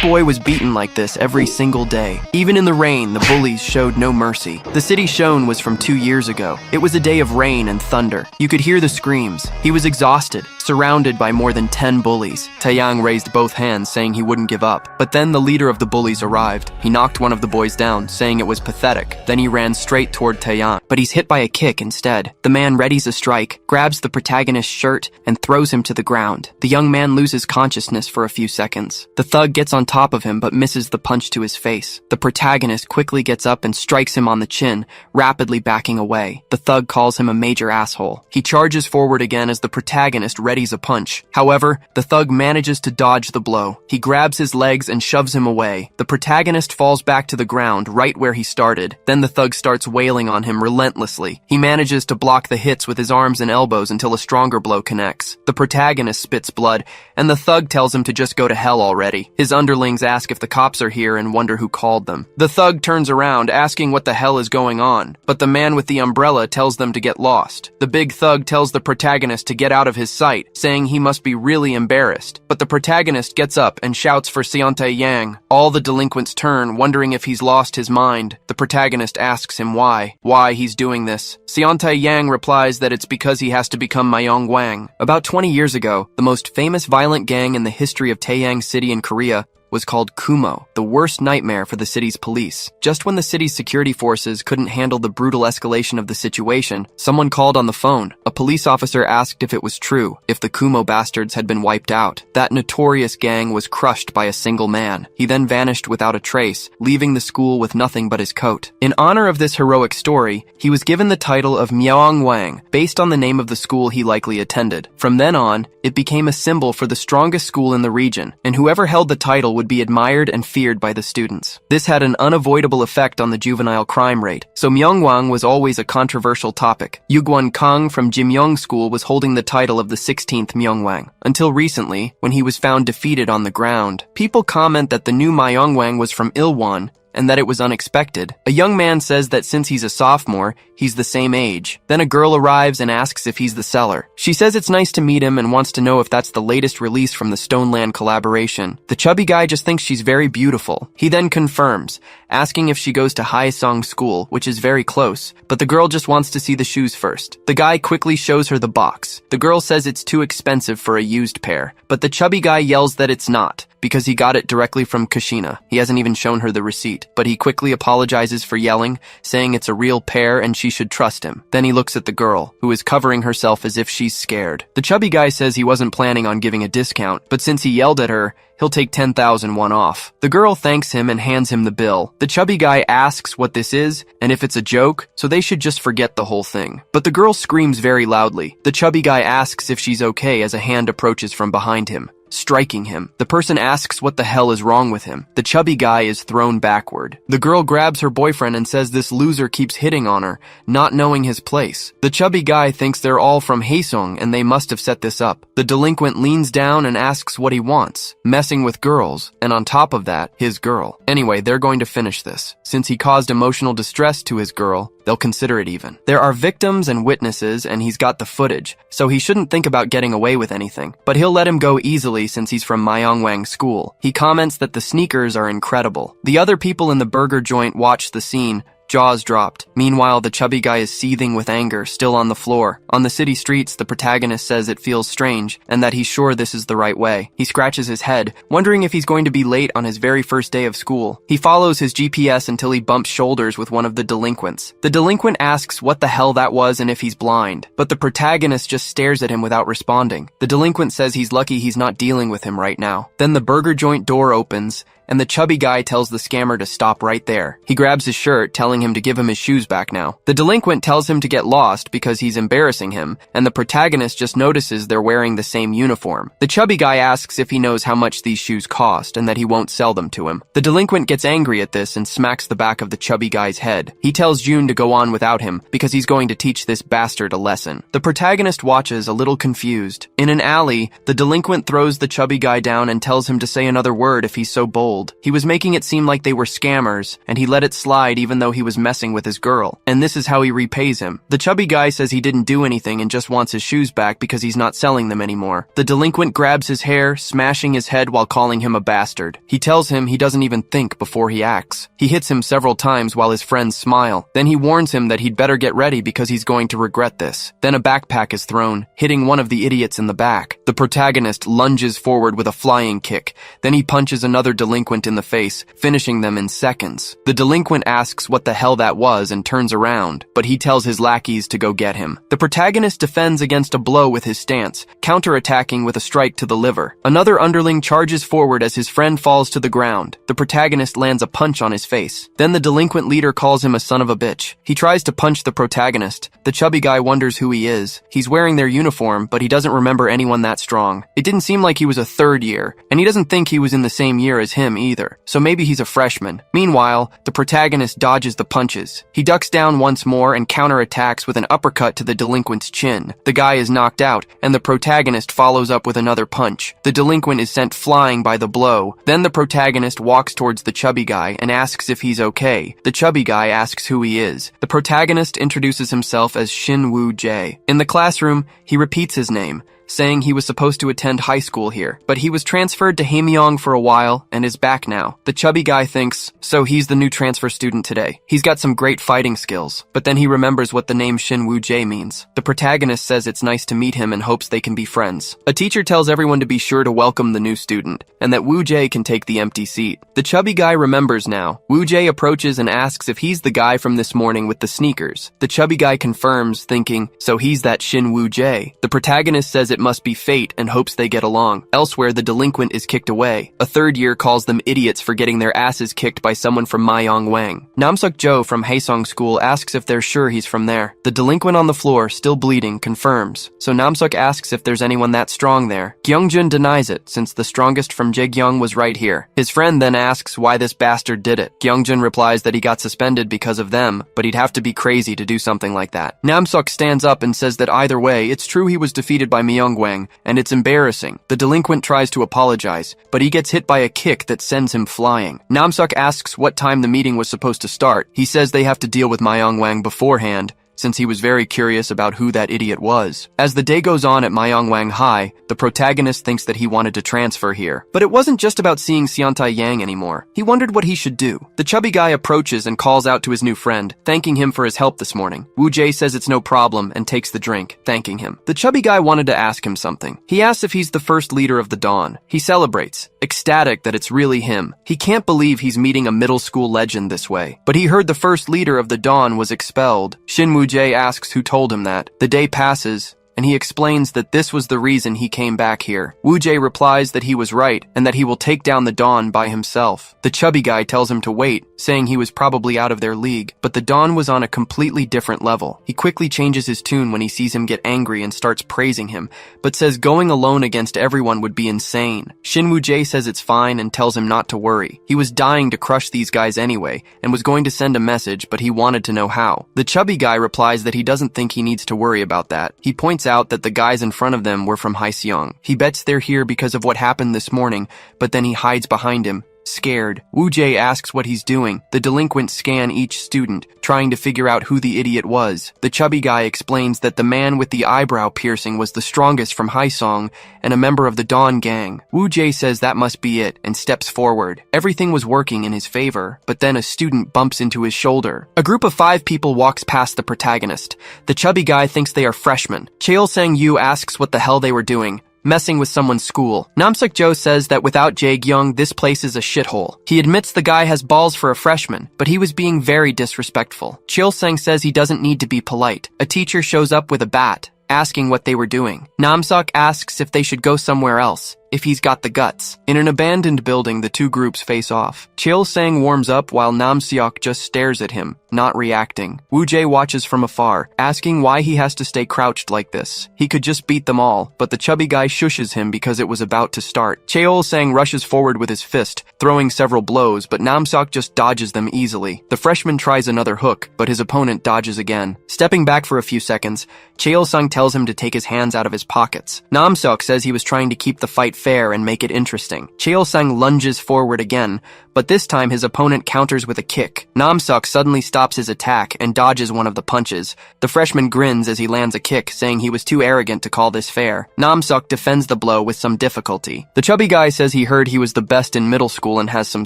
boy was beaten like this every single day. Even in the rain, the bullies showed no mercy. The city shown was from 2 years ago. It was a day of rain and thunder. You could hear the screams. He was exhausted, surrounded by more than 10 bullies. Taeyang raised both hands, saying he wouldn't give up. But then the leader of the bullies arrived. He knocked one of the boys down, saying it was pathetic. Then he ran straight toward Taeyang, but he's hit by a kick instead. The man readies a strike, grabs the protagonist's shirt, and throws him to the ground. The young man loses consciousness for a few seconds. The thug gets on top of him but misses the punch to his face. The protagonist quickly gets up and strikes him on the chin, rapidly backing away. The thug calls him a major asshole. He charges forward again as the protagonist readies a punch. However, the thug manages to dodge the blow. He grabs his legs and shoves him away. The protagonist falls back to the ground right where he started. Then the thug starts wailing on him relentlessly. He manages to block the hits with his arms and elbows until a stronger blow connects. The protagonist spits blood, and the thug tells him to just go to hell already. His underlings ask if the cops are here and wonder who called them. The thug turns around, asking what the hell is going on, but the man with the umbrella tells them to get lost. The big thug tells the protagonist to get out of his sight, saying he must be really embarrassed. But the protagonist gets up and shouts for Taeyang. All the delinquents turn, wondering if he's lost his mind. The protagonist asks him why he's doing this. Taeyang replies that it's because he has to become myong wang. About 20 years ago, the most famous violent gang in the history of Taeyang City in Korea was called Kumo, the worst nightmare for the city's police. Just when the city's security forces couldn't handle the brutal escalation of the situation, someone called on the phone. A police officer asked if it was true, if the Kumo bastards had been wiped out. That notorious gang was crushed by a single man. He then vanished without a trace, leaving the school with nothing but his coat. In honor of this heroic story, he was given the title of myong wang, based on the name of the school he likely attended. From then on, it became a symbol for the strongest school in the region, and whoever held the title would be admired and feared by the students. This had an unavoidable effect on the juvenile crime rate, so Myeongwang was always a controversial topic. Yugwon Kang from Jimyong School was holding the title of the 16th Myeongwang, until recently, when he was found defeated on the ground. People comment that the new Myeongwang was from Ilwon, and that it was unexpected. A young man says that since he's a sophomore, he's the same age. Then a girl arrives and asks if he's the seller. She says it's nice to meet him and wants to know if that's the latest release from the Stoneland collaboration. The chubby guy just thinks she's very beautiful. He then confirms, asking if she goes to Haesong School, which is very close, but the girl just wants to see the shoes first. The guy quickly shows her the box. The girl says it's too expensive for a used pair, but the chubby guy yells that it's not, because he got it directly from Kushina. He hasn't even shown her the receipt, but he quickly apologizes for yelling, saying it's a real pair and she should trust him. Then he looks at the girl, who is covering herself as if she's scared. The chubby guy says he wasn't planning on giving a discount, but since he yelled at her, he'll take 10,000 won off. The girl thanks him and hands him the bill. The chubby guy asks what this is and if it's a joke, so they should just forget the whole thing. But the girl screams very loudly. The chubby guy asks if she's okay as a hand approaches from behind him, striking him. The person asks what the hell is wrong with him. The chubby guy is thrown backward. The girl grabs her boyfriend and says this loser keeps hitting on her, not knowing his place. The chubby guy thinks they're all from Haesong and they must have set this up. The delinquent leans down and asks what he wants, messing with girls, and on top of that, his girl. Anyway, they're going to finish this. Since he caused emotional distress to his girl, they'll consider it even. There are victims and witnesses and he's got the footage, so he shouldn't think about getting away with anything. But he'll let him go easily since he's from Myongwang School. He comments that the sneakers are incredible. The other people in the burger joint watch the scene, jaws dropped. Meanwhile, the chubby guy is seething with anger, still on the floor. On the city streets, the protagonist says it feels strange, and that he's sure this is the right way. He scratches his head, wondering if he's going to be late on his very first day of school. He follows his GPS until he bumps shoulders with one of the delinquents. The delinquent asks what the hell that was and if he's blind, but the protagonist just stares at him without responding. The delinquent says he's lucky he's not dealing with him right now. Then the burger joint door opens, and the chubby guy tells the scammer to stop right there. He grabs his shirt, telling him to give him his shoes back now. The delinquent tells him to get lost because he's embarrassing him, and the protagonist just notices they're wearing the same uniform. The chubby guy asks if he knows how much these shoes cost and that he won't sell them to him. The delinquent gets angry at this and smacks the back of the chubby guy's head. He tells June to go on without him because he's going to teach this bastard a lesson. The protagonist watches, a little confused. In an alley, the delinquent throws the chubby guy down and tells him to say another word if he's so bold. cold. He was making it seem like they were scammers, and he let it slide even though he was messing with his girl. And this is how he repays him. The chubby guy says he didn't do anything and just wants his shoes back because he's not selling them anymore. The delinquent grabs his hair, smashing his head while calling him a bastard. He tells him he doesn't even think before he acts. He hits him several times while his friends smile. Then he warns him that he'd better get ready because he's going to regret this. Then a backpack is thrown, hitting one of the idiots in the back. The protagonist lunges forward with a flying kick. Then he punches another delinquent in the face, finishing them in seconds. The delinquent asks what the hell that was and turns around, but he tells his lackeys to go get him. The protagonist defends against a blow with his stance, counterattacking with a strike to the liver. Another underling charges forward as his friend falls to the ground. The protagonist lands a punch on his face. Then the delinquent leader calls him a son of a bitch. He tries to punch the protagonist. The chubby guy wonders who he is. He's wearing their uniform, but he doesn't remember anyone that strong. It didn't seem like he was a third year, and he doesn't think he was in the same year as him either, so maybe he's a freshman. Meanwhile, the protagonist dodges the punches. He ducks down once more and counterattacks with an uppercut to the delinquent's chin. The guy is knocked out, and the protagonist follows up with another punch. The delinquent is sent flying by the blow. Then the protagonist walks towards the chubby guy and asks if he's okay. The chubby guy asks who he is. The protagonist introduces himself as Shin Woo Jae. In the classroom, he repeats his name, saying he was supposed to attend high school here, but he was transferred to Hamyong for a while and is back now. The chubby guy thinks, so he's the new transfer student today. He's got some great fighting skills, but then he remembers what the name Shin Woo Jae means. The protagonist says it's nice to meet him and hopes they can be friends. A teacher tells everyone to be sure to welcome the new student, and that Woo Jae can take the empty seat. The chubby guy remembers now. Woo Jae approaches and asks if he's the guy from this morning with the sneakers. The chubby guy confirms, thinking, so he's that Shin Woo Jae. The protagonist says it must be fate and hopes they get along. Elsewhere, the delinquent is kicked away. A third year calls them idiots for getting their asses kicked by someone from myong Wang. Namsuk Jo from Haesong School asks if they're sure he's from there. The delinquent on the floor, still bleeding, confirms. So Namsuk asks if there's anyone that strong there. Gyeongjun denies it, since the strongest from Jaegyeong was right here. His friend then asks why this bastard did it. Gyeongjun replies that he got suspended because of them, but he'd have to be crazy to do something like that. Namsuk stands up and says that either way, it's true he was defeated by myong Wang, and it's embarrassing. The delinquent tries to apologize, but he gets hit by a kick that sends him flying. Namsuk asks what time the meeting was supposed to start. He says they have to deal with myong Wang beforehand, since he was very curious about who that idiot was. As the day goes on at myong Wang High, the protagonist thinks that he wanted to transfer here. But it wasn't just about seeing Seontae Yang anymore. He wondered what he should do. The chubby guy approaches and calls out to his new friend, thanking him for his help this morning. Woo Jae says it's no problem and takes the drink, thanking him. The chubby guy wanted to ask him something. He asks if he's the first leader of the Dawn. He celebrates, ecstatic that it's really him. He can't believe he's meeting a middle school legend this way. But he heard the first leader of the Dawn was expelled. Shin Woo Jae asks who told him that. The day passes, and he explains that this was the reason he came back here. Woo Jae replies that he was right, and that he will take down the Dawn by himself. The chubby guy tells him to wait, saying he was probably out of their league, but the Dawn was on a completely different level. He quickly changes his tune when he sees him get angry and starts praising him, but says going alone against everyone would be insane. Shin Woo Jae says it's fine and tells him not to worry. He was dying to crush these guys anyway, and was going to send a message, but he wanted to know how. The chubby guy replies that he doesn't think he needs to worry about that. He points out that the guys in front of them were from Haeseong. He bets they're here because of what happened this morning, but then he hides behind him, scared. Woo Jae asks what he's doing. The delinquents scan each student, trying to figure out who the idiot was. The chubby guy explains that the man with the eyebrow piercing was the strongest from Haesong and a member of the Dawn gang. Woo Jae says that must be it and steps forward. Everything was working in his favor, but then a student bumps into his shoulder. A group of 5 people walks past the protagonist. The chubby guy thinks they are freshmen. Cheol Sang-yu asks what the hell they were doing, messing with someone's school. Namsuk Jo says that without Jaegyeong, this place is a shithole. He admits the guy has balls for a freshman, but he was being very disrespectful. Cheol-sang says he doesn't need to be polite. A teacher shows up with a bat, asking what they were doing. Namsuk asks if they should go somewhere else, if he's got the guts. In an abandoned building, the two groups face off. Cheol-sang warms up while Namseok just stares at him, not reacting. Woo Jae watches from afar, asking why he has to stay crouched like this. He could just beat them all, but the chubby guy shushes him because it was about to start. Cheol-sang rushes forward with his fist, throwing several blows, but Namseok just dodges them easily. The freshman tries another hook, but his opponent dodges again. Stepping back for a few seconds, Cheol-sang tells him to take his hands out of his pockets. Namseok says he was trying to keep the fight fair and make it interesting. Cheol-sang lunges forward again, but this time his opponent counters with a kick. Namseok suddenly stops his attack and dodges one of the punches. The freshman grins as he lands a kick, saying he was too arrogant to call this fair. Namseok defends the blow with some difficulty. The chubby guy says he heard he was the best in middle school and has some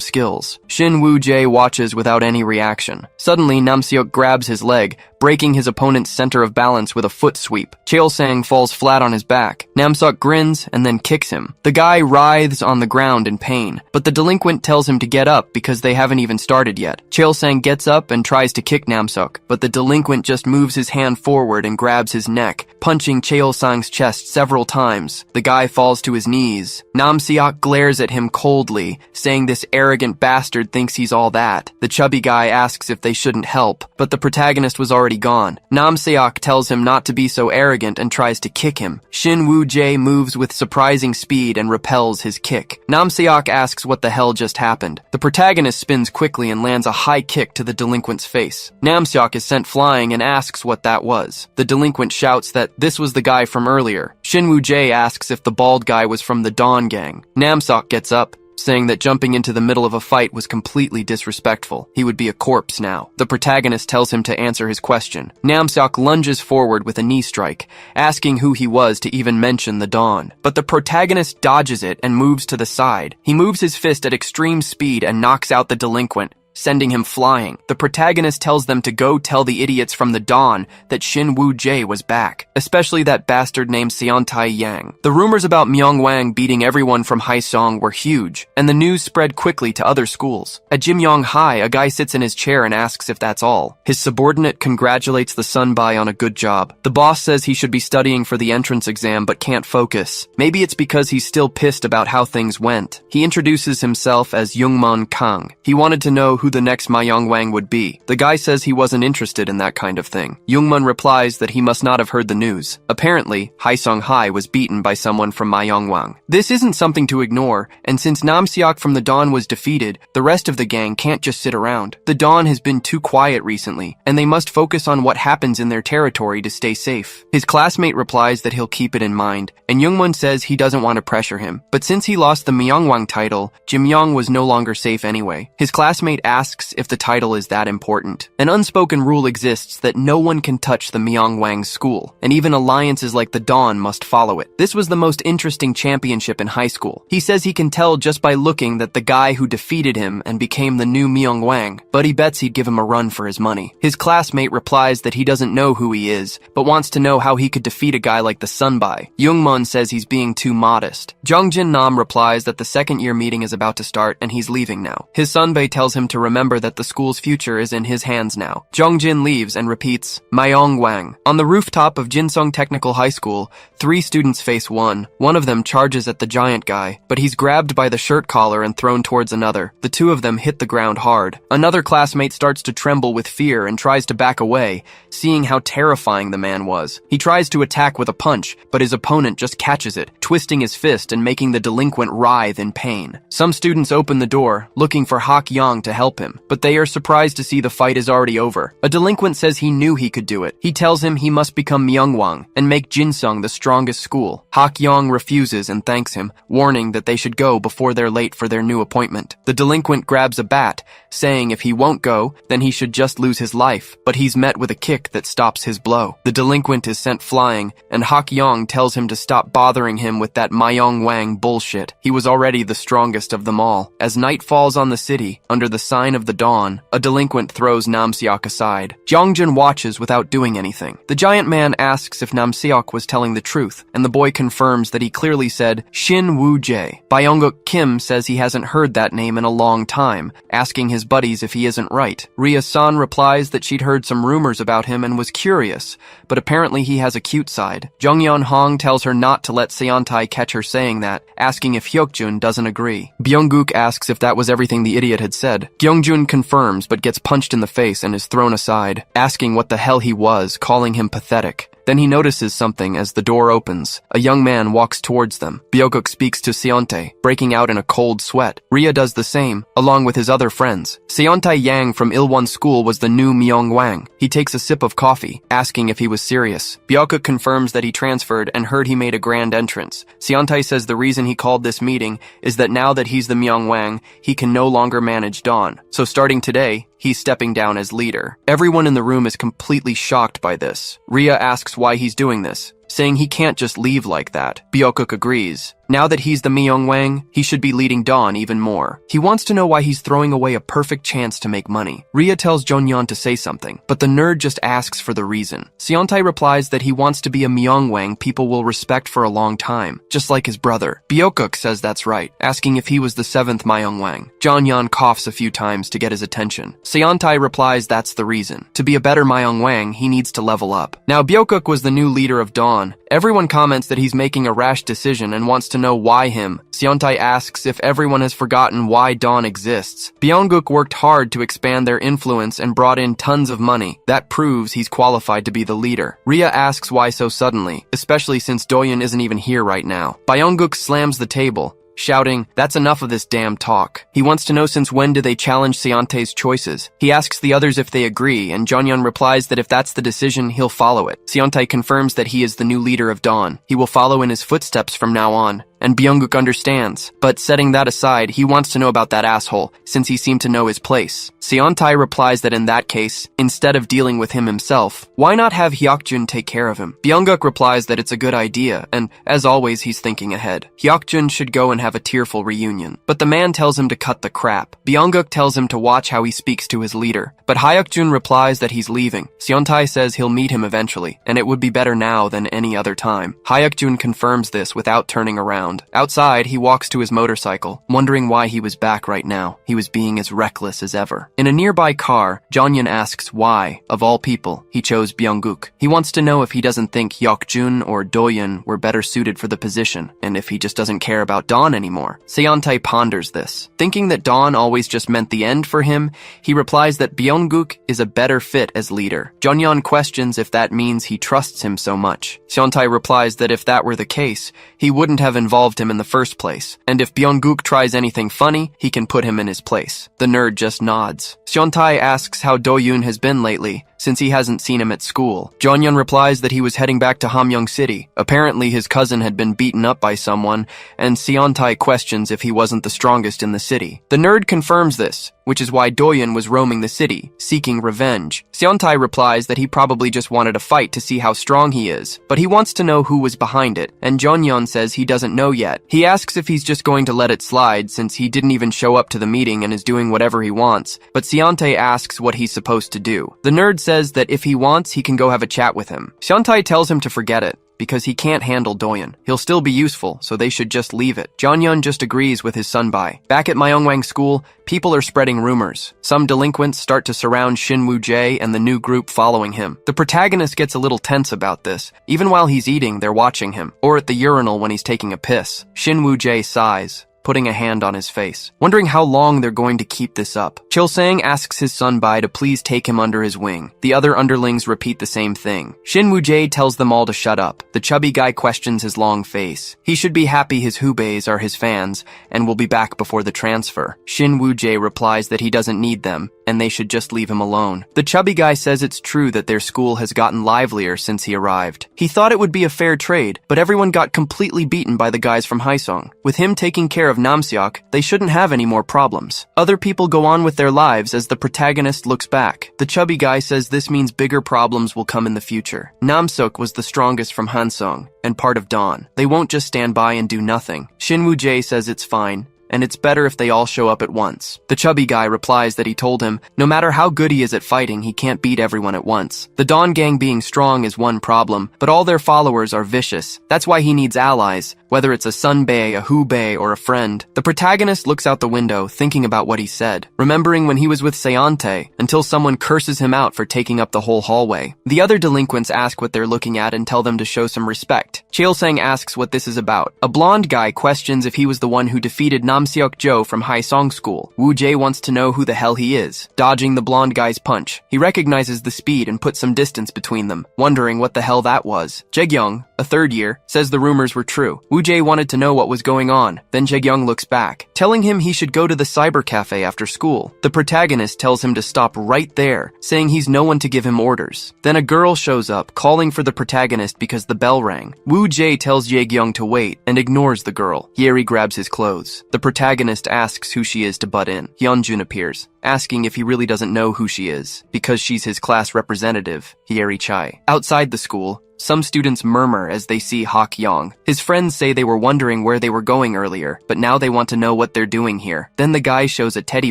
skills. Shin Woo-jae watches without any reaction. Suddenly, Namseok grabs his leg, breaking his opponent's center of balance with a foot sweep. Cheol-sang falls flat on his back. Namseok grins and then kicks him. The guy writhes on the ground in pain, but the delinquent tells him to get up because they haven't even started yet. Cheol-sang gets up and tries to kick Namseok, but the delinquent just moves his hand forward and grabs his neck, punching Cheol-sang's chest several times. The guy falls to his knees. Namseok glares at him coldly, saying this arrogant bastard thinks he's all that. The chubby guy asks if they shouldn't help, but the protagonist was already gone. Namseok tells him not to be so arrogant and tries to kick him. Shin Woo-jae moves with surprising speed and repels his kick. Namseok asks what the hell just happened. The protagonist spins quickly and lands a high kick to the delinquent's face. Namseok is sent flying and asks what that was. The delinquent shouts that this was the guy from earlier. Shin Woo-jae asks if the bald guy was from the Dawn gang. Namseok gets up, saying that jumping into the middle of a fight was completely disrespectful. He would be a corpse now. The protagonist tells him to answer his question. Namseok lunges forward with a knee strike, asking who he was to even mention the Dawn. But the protagonist dodges it and moves to the side. He moves his fist at extreme speed and knocks out the delinquent, sending him flying. The protagonist tells them to go tell the idiots from the Dawn that Shin Woo-jae was back, especially that bastard named Seontai Yang. The rumors about Myong Wang beating everyone from Haesong were huge, and the news spread quickly to other schools. At Jimyong High, a guy sits in his chair and asks if that's all. His subordinate congratulates the sunbai on a good job. The boss says he should be studying for the entrance exam but can't focus. Maybe it's because he's still pissed about how things went. He introduces himself as Youngmon Kang. He wanted to know who the next Myong Wang would be. The guy says he wasn't interested in that kind of thing. Youngmun replies that he must not have heard the news. Apparently, Haesong High was beaten by someone from Myong Wang. This isn't something to ignore, and since Namseok from the Dawn was defeated, the rest of the gang can't just sit around. The Dawn has been too quiet recently, and they must focus on what happens in their territory to stay safe. His classmate replies that he'll keep it in mind, and Youngmun says he doesn't want to pressure him. But since he lost the Myong Wang title, Jimyong was no longer safe anyway. His classmate asks if the title is that important. An unspoken rule exists that no one can touch the Myong Wang school, and even alliances like the Dawn must follow it. This was the most interesting championship in high school. He says he can tell just by looking that the guy who defeated him and became the new Myong Wang, but he bets he'd give him a run for his money. His classmate replies that he doesn't know who he is, but wants to know how he could defeat a guy like the sunbai. Youngmun says he's being too modest. Jongjin Nam replies that the second-year meeting is about to start and he's leaving now. His sunbae tells him to remember that the school's future is in his hands now. Jongjin leaves and repeats, Myong Wang. On the rooftop of Jinsung Technical High School, 3 students face one. One of them charges at the giant guy, but he's grabbed by the shirt collar and thrown towards another. The 2 of them hit the ground hard. Another classmate starts to tremble with fear and tries to back away, seeing how terrifying the man was. He tries to attack with a punch, but his opponent just catches it, twisting his fist and making the delinquent writhe in pain. Some students open the door, looking for Hak Yang to help him, but they are surprised to see the fight is already over. A delinquent says he knew he could do it. He tells him he must become Myongwang and make Jinsung the strongest school. Hak Yang refuses and thanks him, warning that they should go before they're late for their new appointment. The delinquent grabs a bat, saying if he won't go, then he should just lose his life, but he's met with a kick that stops his blow. The delinquent is sent flying, and Hak Yang tells him to stop bothering him with that Myong Wang bullshit. He was already the strongest of them all. As night falls on the city, under the sign of the dawn, a delinquent throws Namseok aside. Jongjin watches without doing anything. The giant man asks if Namseok was telling the truth, and the boy confirms that he clearly said Shin Woo-jae. Byonguk Kim says he hasn't heard that name in a long time, asking his buddies if he isn't right. Ria-san replies that she'd heard some rumors about him and was curious, but apparently he has a cute side. Jongyeon Hong tells her not to let Seontai catch her saying that, asking if Hyokjun doesn't agree. Byongguk asks if that was everything the idiot had said. Gyeongjun confirms but gets punched in the face and is thrown aside, asking what the hell he was, calling him pathetic. Then he notices something as the door opens. A young man walks towards them. Byokuk speaks to Seontae, breaking out in a cold sweat. Rhea does the same, along with his other friends. Seontae Yang from Ilwon School was the new Myong Wang. He takes a sip of coffee, asking if he was serious. Byokuk confirms that he transferred and heard he made a grand entrance. Seontae says the reason he called this meeting is that now that he's the Myong Wang, he can no longer manage Dawn. So starting today, he's stepping down as leader. Everyone in the room is completely shocked by this. Rhea asks why he's doing this, saying he can't just leave like that. Byokuk agrees. Now that he's the Myong Wang, he should be leading Dawn even more. He wants to know why he's throwing away a perfect chance to make money. Rhea tells Jonyeon to say something, but the nerd just asks for the reason. Seontae replies that he wants to be a Myong Wang people will respect for a long time, just like his brother. Byokuk says that's right, asking if he was the 7th Myong Wang. Jonyeon coughs a few times to get his attention. Seontae replies that's the reason. To be a better Myong Wang, he needs to level up. Now Byokuk was the new leader of Dawn. Everyone comments that he's making a rash decision and wants to know why him. Seontae asks if everyone has forgotten why Dawn exists. Byonguk worked hard to expand their influence and brought in tons of money. That proves he's qualified to be the leader. Rhea asks why so suddenly, especially since Doyeon isn't even here right now. Byonguk slams the table, shouting, "That's enough of this damn talk." He wants to know since when do they challenge Seontae's choices. He asks the others if they agree, and Jonyeon replies that if that's the decision, he'll follow it. Seontae confirms that he is the new leader of Dawn. He will follow in his footsteps from now on. And Byonguk understands. But setting that aside, he wants to know about that asshole, since he seemed to know his place. Seontae replies that in that case, instead of dealing with him himself, why not have Hyokjun take care of him? Byonguk replies that it's a good idea, and as always, he's thinking ahead. Hyokjun should go and have a tearful reunion. But the man tells him to cut the crap. Byonguk tells him to watch how he speaks to his leader. But Hyokjun replies that he's leaving. Seontae says he'll meet him eventually, and it would be better now than any other time. Hyokjun confirms this without turning around. Outside, he walks to his motorcycle, wondering why he was back right now. He was being as reckless as ever. In a nearby car, Jonyeon asks why, of all people, he chose Byonguk. He wants to know if he doesn't think Hyokjun or Doyeon were better suited for the position, and if he just doesn't care about Dawn anymore. Seontae ponders this. Thinking that Dawn always just meant the end for him, he replies that Byonguk is a better fit as leader. Jonyeon questions if that means he trusts him so much. Seontae replies that if that were the case, he wouldn't have involved him in the first place, and if Byonguk tries anything funny, he can put him in his place. The nerd just nods. Seontae asks how Doyoon has been lately, since he hasn't seen him at school. Jonyeon replies that he was heading back to Hamyong City. Apparently his cousin had been beaten up by someone, and Seontae questions if he wasn't the strongest in the city. The nerd confirms this, which is why Doyeon was roaming the city, seeking revenge. Seontae replies that he probably just wanted a fight to see how strong he is, but he wants to know who was behind it, and Jonyeon says he doesn't know yet. He asks if he's just going to let it slide since he didn't even show up to the meeting and is doing whatever he wants, but Seontae asks what he's supposed to do. The nerd says that if he wants, he can go have a chat with him. Seontae tells him to forget it, because he can't handle Doyeon. He'll still be useful, so they should just leave it. Jonyeon just agrees with his sunbae. Back at Myongwang School, people are spreading rumors. Some delinquents start to surround Shin Woo-jae and the new group following him. The protagonist gets a little tense about this. Even while he's eating, they're watching him, or at the urinal when he's taking a piss. Shin Woo-jae sighs, putting a hand on his face, wondering how long they're going to keep this up. Chil-sang asks his sunbae to please take him under his wing. The other underlings repeat the same thing. Shin Woo-jae tells them all to shut up. The chubby guy questions his long face. He should be happy his hubaes are his fans and will be back before the transfer. Shin Woo-jae replies that he doesn't need them and they should just leave him alone. The chubby guy says it's true that their school has gotten livelier since he arrived. He thought it would be a fair trade, but everyone got completely beaten by the guys from Haesong. With him taking care of Namseok, they shouldn't have any more problems. Other people go on with their lives as the protagonist looks back. The chubby guy says this means bigger problems will come in the future. Namseok was the strongest from Hansong and part of Dawn. They won't just stand by and do nothing. Shin Woo-jae says it's fine, and it's better if they all show up at once. The chubby guy replies that he told him, no matter how good he is at fighting, he can't beat everyone at once. The Dawn gang being strong is one problem, but all their followers are vicious. That's why he needs allies, whether it's a sunbae, a hubae, or a friend. The protagonist looks out the window, thinking about what he said, remembering when he was with Seontae, until someone curses him out for taking up the whole hallway. The other delinquents ask what they're looking at and tell them to show some respect. Cheol-sang asks what this is about. A blonde guy questions if he was the one who defeated Nam Namseok Jo from Haesong School. Woo Jae wants to know who the hell he is, dodging the blonde guy's punch. He recognizes the speed and puts some distance between them, wondering what the hell that was. Jae-gyung, a third year, says the rumors were true. Woo Jae wanted to know what was going on. Then Jae-gyung looks back, telling him he should go to the cyber cafe after school. The protagonist tells him to stop right there, saying he's no one to give him orders. Then a girl shows up, calling for the protagonist because the bell rang. Woo Jae tells Jae-gyung to wait and ignores the girl. Hyeri grabs his clothes. The protagonist asks who she is to butt in. Hyunjun appears, asking if he really doesn't know who she is, because she's his class representative, Hyeri Chai. Outside the school, some students murmur as they see Hak Yong. His friends say they were wondering where they were going earlier, but now they want to know what they're doing here. Then the guy shows a teddy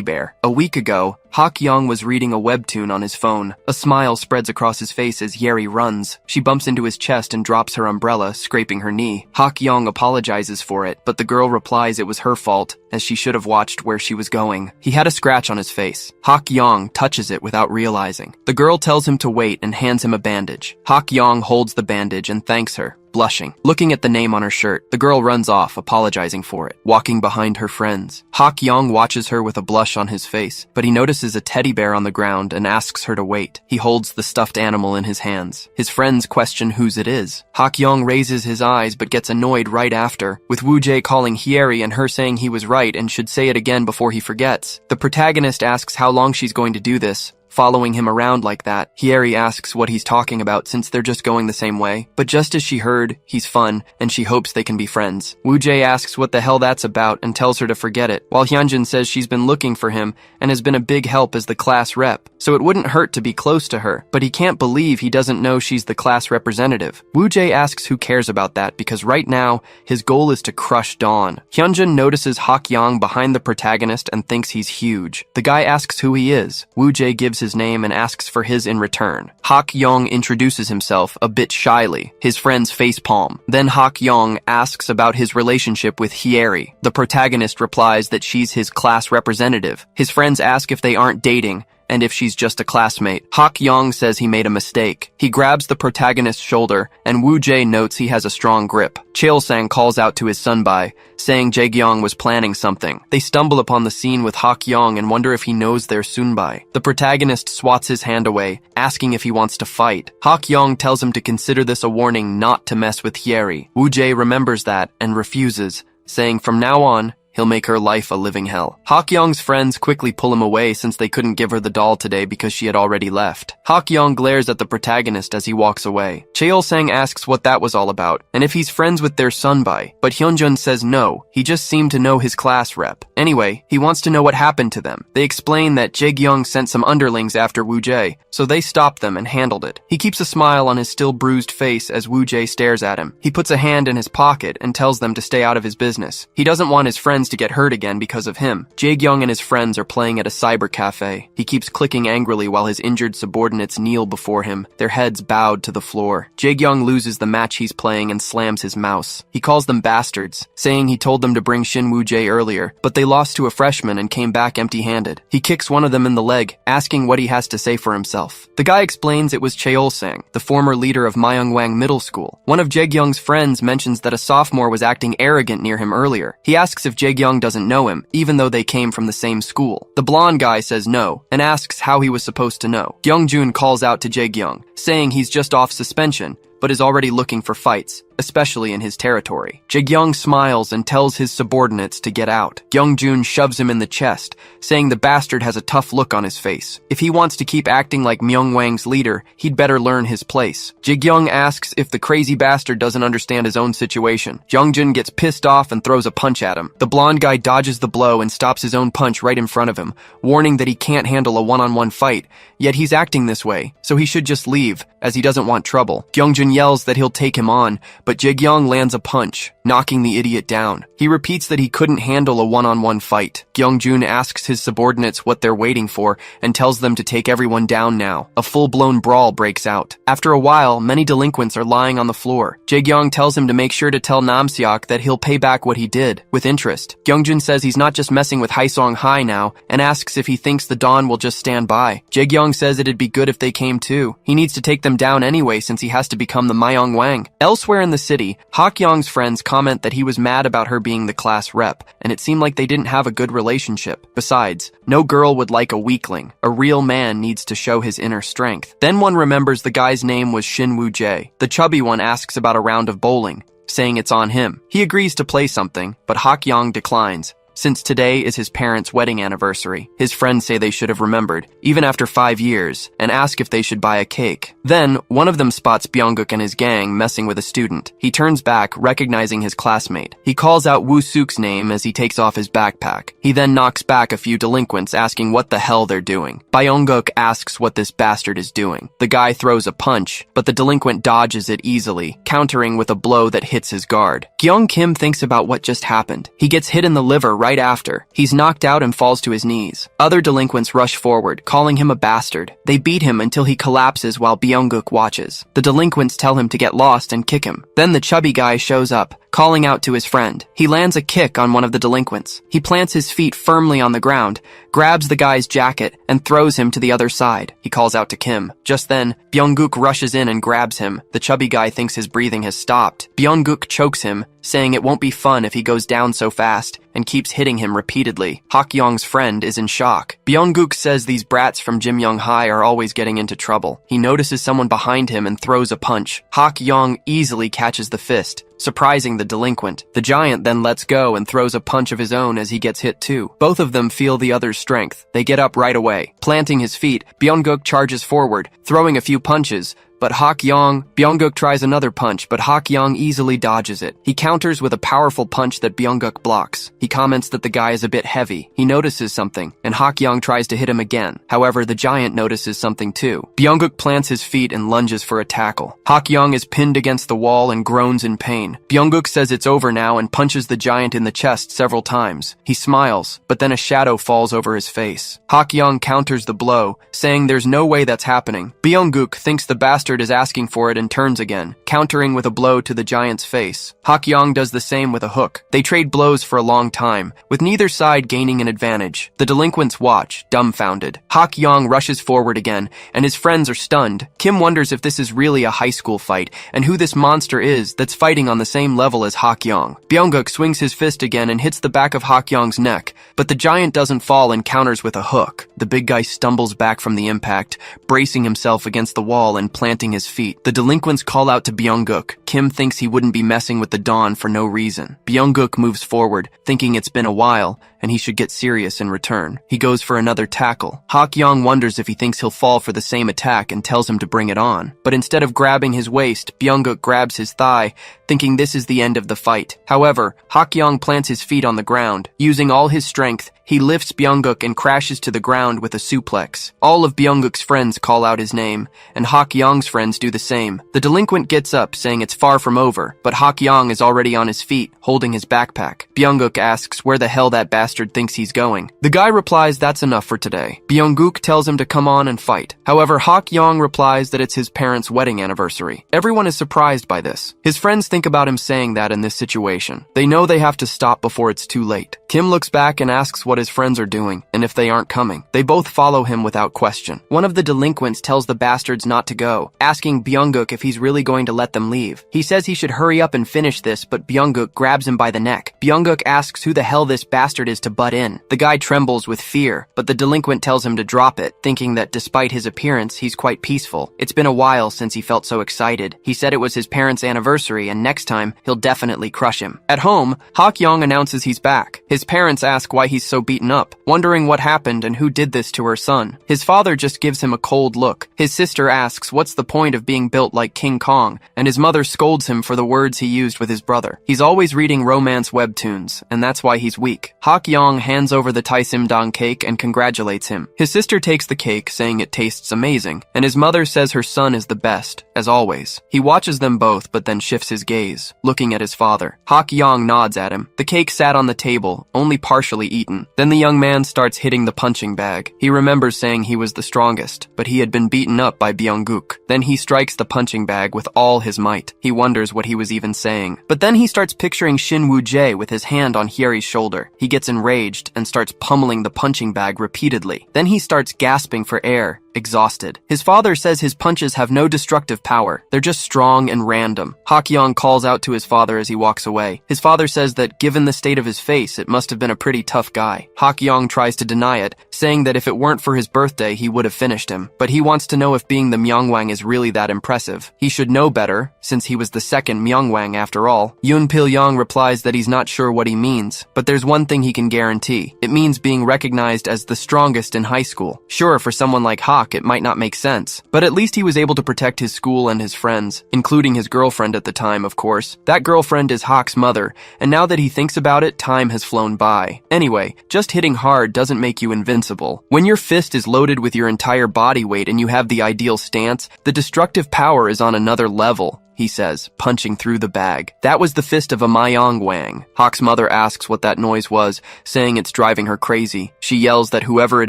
bear. A week ago, Hak Yong was reading a webtoon on his phone. A smile spreads across his face as Hyeri runs. She bumps into his chest and drops her umbrella, scraping her knee. Hak Yong apologizes for it, but the girl replies it was her fault, as she should have watched where she was going. He had a scratch on his face. Hak Yong touches it without realizing. The girl tells him to wait and hands him a bandage. Hak Yong holds the bandage and thanks her, blushing. Looking at the name on her shirt, the girl runs off, apologizing for it, walking behind her friends. Hak Yong watches her with a blush on his face, but he notices a teddy bear on the ground and asks her to wait. He holds the stuffed animal in his hands. His friends question whose it is. Hak Yong raises his eyes but gets annoyed right after, with Woo Jae calling Hyeri and her saying he was right and should say it again before he forgets. The protagonist asks how long she's going to do this, following him around like that. Hyeri asks what he's talking about since they're just going the same way. But just as she heard, he's fun, and she hopes they can be friends. Woo Jae asks what the hell that's about and tells her to forget it, while Hyunjin says she's been looking for him and has been a big help as the class rep, so it wouldn't hurt to be close to her, but he can't believe he doesn't know she's the class representative. Woo Jae asks who cares about that because right now, his goal is to crush Dawn. Hyunjin notices Hak Yong behind the protagonist and thinks he's huge. The guy asks who he is. Woo Jae gives his name and asks for his in return. Hak Yong introduces himself a bit shyly. His friends facepalm. Then Hak Yong asks about his relationship with Hyeri. The protagonist replies that she's his class representative. His friends ask if they aren't dating, and if she's just a classmate. Hak Yong says he made a mistake. He grabs the protagonist's shoulder, and Woo Jae notes he has a strong grip. Cheol-sang calls out to his sunbae, saying Jae-gyung was planning something. They stumble upon the scene with Hak Yong and wonder if he knows their sunbae. The protagonist swats his hand away, asking if he wants to fight. Hak Yong tells him to consider this a warning not to mess with Hyeri. Woo Jae remembers that and refuses, saying from now on, he'll make her life a living hell. Hak Yong's friends quickly pull him away since they couldn't give her the doll today because she had already left. Hak Yong glares at the protagonist as he walks away. Cheol-sang asks what that was all about, and if he's friends with their sunbae, but Hyunjun says no, he just seemed to know his class rep. Anyway, he wants to know what happened to them. They explain that Jae-gyung sent some underlings after Woo Jae, so they stopped them and handled it. He keeps a smile on his still bruised face as Woo Jae stares at him. He puts a hand in his pocket and tells them to stay out of his business. He doesn't want his friends to get hurt again because of him. Jae-gyung and his friends are playing at a cyber cafe. He keeps clicking angrily while his injured subordinates kneel before him, their heads bowed to the floor. Jae-gyung loses the match he's playing and slams his mouse. He calls them bastards, saying he told them to bring Shin Woo Jae earlier, but they lost to a freshman and came back empty-handed. He kicks one of them in the leg, asking what he has to say for himself. The guy explains it was Cheol-sang, the former leader of Myong Middle School. One of Jae-gyung's friends mentions that a sophomore was acting arrogant near him earlier. He asks if Jae-gyung doesn't know him, even though they came from the same school. The blonde guy says no, and asks how he was supposed to know. Kyungjun calls out to Jae-gyung, saying he's just off suspension, but is already looking for fights, especially in his territory. Jae-gyung smiles and tells his subordinates to get out. Kyungjun shoves him in the chest, saying the bastard has a tough look on his face. If he wants to keep acting like Myung-wang's leader, he'd better learn his place. Jae-gyung asks if the crazy bastard doesn't understand his own situation. Kyungjun gets pissed off and throws a punch at him. The blonde guy dodges the blow and stops his own punch right in front of him, warning that he can't handle a one-on-one fight, yet he's acting this way, so he should just leave, as he doesn't want trouble. Kyungjun yells that he'll take him on, but Jae-gyung lands a punch, knocking the idiot down. He repeats that he couldn't handle a one-on-one fight. Kyungjun asks his subordinates what they're waiting for and tells them to take everyone down now. A full-blown brawl breaks out. After a while, many delinquents are lying on the floor. Jae-gyung tells him to make sure to tell Namseok that he'll pay back what he did, with interest. Kyungjun says he's not just messing with Haesong High now, and asks if he thinks the Dawn will just stand by. Jae-gyung says it'd be good if they came too. He needs to take them him down anyway since he has to become the myong wang. Elsewhere in the city, Hakyong's friends comment that he was mad about her being the class rep, and it seemed like they didn't have a good relationship. Besides, no girl would like a weakling. A real man needs to show his inner strength. Then one remembers the guy's name was Shin Woo-jae. The chubby one asks about a round of bowling, saying it's on him. He agrees to play something, but Hakyong declines. Since today is his parents' wedding anniversary, his friends say they should have remembered, even after 5 years, and ask if they should buy a cake. Then, one of them spots Byung-guk and his gang messing with a student. He turns back, recognizing his classmate. He calls out Woo-suk's name as he takes off his backpack. He then knocks back a few delinquents, asking what the hell they're doing. Byung-guk asks what this bastard is doing. The guy throws a punch, but the delinquent dodges it easily, countering with a blow that hits his guard. Gyeong-kim thinks about what just happened. He gets hit in the liver right after. He's knocked out and falls to his knees. Other delinquents rush forward, calling him a bastard. They beat him until he collapses while Byung-guk watches. The delinquents tell him to get lost and kick him. Then the chubby guy shows up, calling out to his friend. He lands a kick on one of the delinquents. He plants his feet firmly on the ground, grabs the guy's jacket, and throws him to the other side. He calls out to Kim. Just then, Byung-guk rushes in and grabs him. The chubby guy thinks his breathing has stopped. Byung-guk chokes him, saying it won't be fun if he goes down so fast, and keeps hitting him repeatedly. Hakyong's friend is in shock. Byung-guk says these brats from Jimyong High are always getting into trouble. He notices someone behind him and throws a punch. Hakyong easily catches the fist, surprising the delinquent. The giant then lets go and throws a punch of his own as he gets hit too. Both of them feel the other's strength. They get up right away. Planting his feet, Byung-guk charges forward, throwing a few punches, but Byung-guk tries another punch, but Hakyong easily dodges it. He counters with a powerful punch that Byung-guk blocks. He comments that the guy is a bit heavy. He notices something, and Hakyong tries to hit him again. However, the giant notices something too. Byung-guk plants his feet and lunges for a tackle. Hakyong is pinned against the wall and groans in pain. Byung-guk says it's over now and punches the giant in the chest several times. He smiles, but then a shadow falls over his face. Hakyong counters the blow, saying there's no way that's happening. Byung-guk thinks the bastard is asking for it and turns again, countering with a blow to the giant's face. Hakyong does the same with a hook. They trade blows for a long time, with neither side gaining an advantage. The delinquents watch, dumbfounded. Hakyong rushes forward again, and his friends are stunned. Kim wonders if this is really a high school fight, and who this monster is that's fighting on the same level as Hakyong. Byung-guk swings his fist again and hits the back of Hakyong's neck, but the giant doesn't fall and counters with a hook. The big guy stumbles back from the impact, bracing himself against the wall and planting his feet. The delinquents call out to Byung-guk. Kim thinks he wouldn't be messing with the Dawn for no reason. Byung-guk moves forward, thinking it's been a while, and he should get serious in return. He goes for another tackle. Hakyong wonders if he thinks he'll fall for the same attack and tells him to bring it on. But instead of grabbing his waist, Byung-guk grabs his thigh, thinking this is the end of the fight. However, Hakyong plants his feet on the ground. Using all his strength, he lifts Byung-guk and crashes to the ground with a suplex. All of Byung-guk's friends call out his name, and Hakyong's friends do the same. The delinquent gets up, saying it's far from over, but Hakyong is already on his feet, holding his backpack. Byung-guk asks where the hell that bastard thinks he's going. The guy replies that's enough for today. Byung-guk tells him to come on and fight. However, Hakyong replies that it's his parents' wedding anniversary. Everyone is surprised by this. His friends think about him saying that in this situation. They know they have to stop before it's too late. Kim looks back and asks what his friends are doing, and if they aren't coming. They both follow him without question. One of the delinquents tells the bastards not to go, asking Byung-guk if he's really going to let them leave. He says he should hurry up and finish this, but Byung-guk grabs him by the neck. Byung-guk asks who the hell this bastard is to butt in. The guy trembles with fear, but the delinquent tells him to drop it, thinking that despite his appearance, he's quite peaceful. It's been a while since he felt so excited. He said it was his parents' anniversary, and next time, he'll definitely crush him. At home, Hakyong announces he's back. His parents ask why he's so beaten up, wondering what happened and who did this to her son. His father just gives him a cold look. His sister asks what's the point of being built like King Kong, and his mother scolds him for the words he used with his brother. He's always reading romance webtoons, and that's why he's weak. Hakyong hands over the Taisimdang cake and congratulates him. His sister takes the cake, saying it tastes amazing, and his mother says her son is the best, as always. He watches them both, but then shifts his gaze, looking at his father. Hakyong nods at him. The cake sat on the table, only partially eaten. Then the young man starts hitting the punching bag. He remembers saying he was the strongest, but he had been beaten up by Byung-guk. Then he strikes the punching bag with all his might. He wonders what he was even saying. But then he starts picturing Shin Woo-jae with his hand on Hyeri's shoulder. He gets enraged and starts pummeling the punching bag repeatedly. Then he starts gasping for air, exhausted. His father says his punches have no destructive power. They're just strong and random. Hakyong calls out to his father as he walks away. His father says that given the state of his face, it must have been a pretty tough guy. Hakyong tries to deny it, saying that if it weren't for his birthday, he would have finished him. But he wants to know if being the Myongwang is really that impressive. He should know better, since he was the second Myongwang after all. Yoon Pil-young replies that he's not sure what he means, but there's one thing he can guarantee. It means being recognized as the strongest in high school. Sure, for someone like Hak, it might not make sense, but at least he was able to protect his school and his friends, including his girlfriend at the time, of course. That girlfriend is Hak's mother, and now that he thinks about it, time has flown by. Anyway, just hitting hard doesn't make you invincible. When your fist is loaded with your entire body weight and you have the ideal stance, the destructive power is on another level, he says, punching through the bag. That was the fist of a myong wang. Hak's mother asks what that noise was, saying it's driving her crazy. She yells that whoever it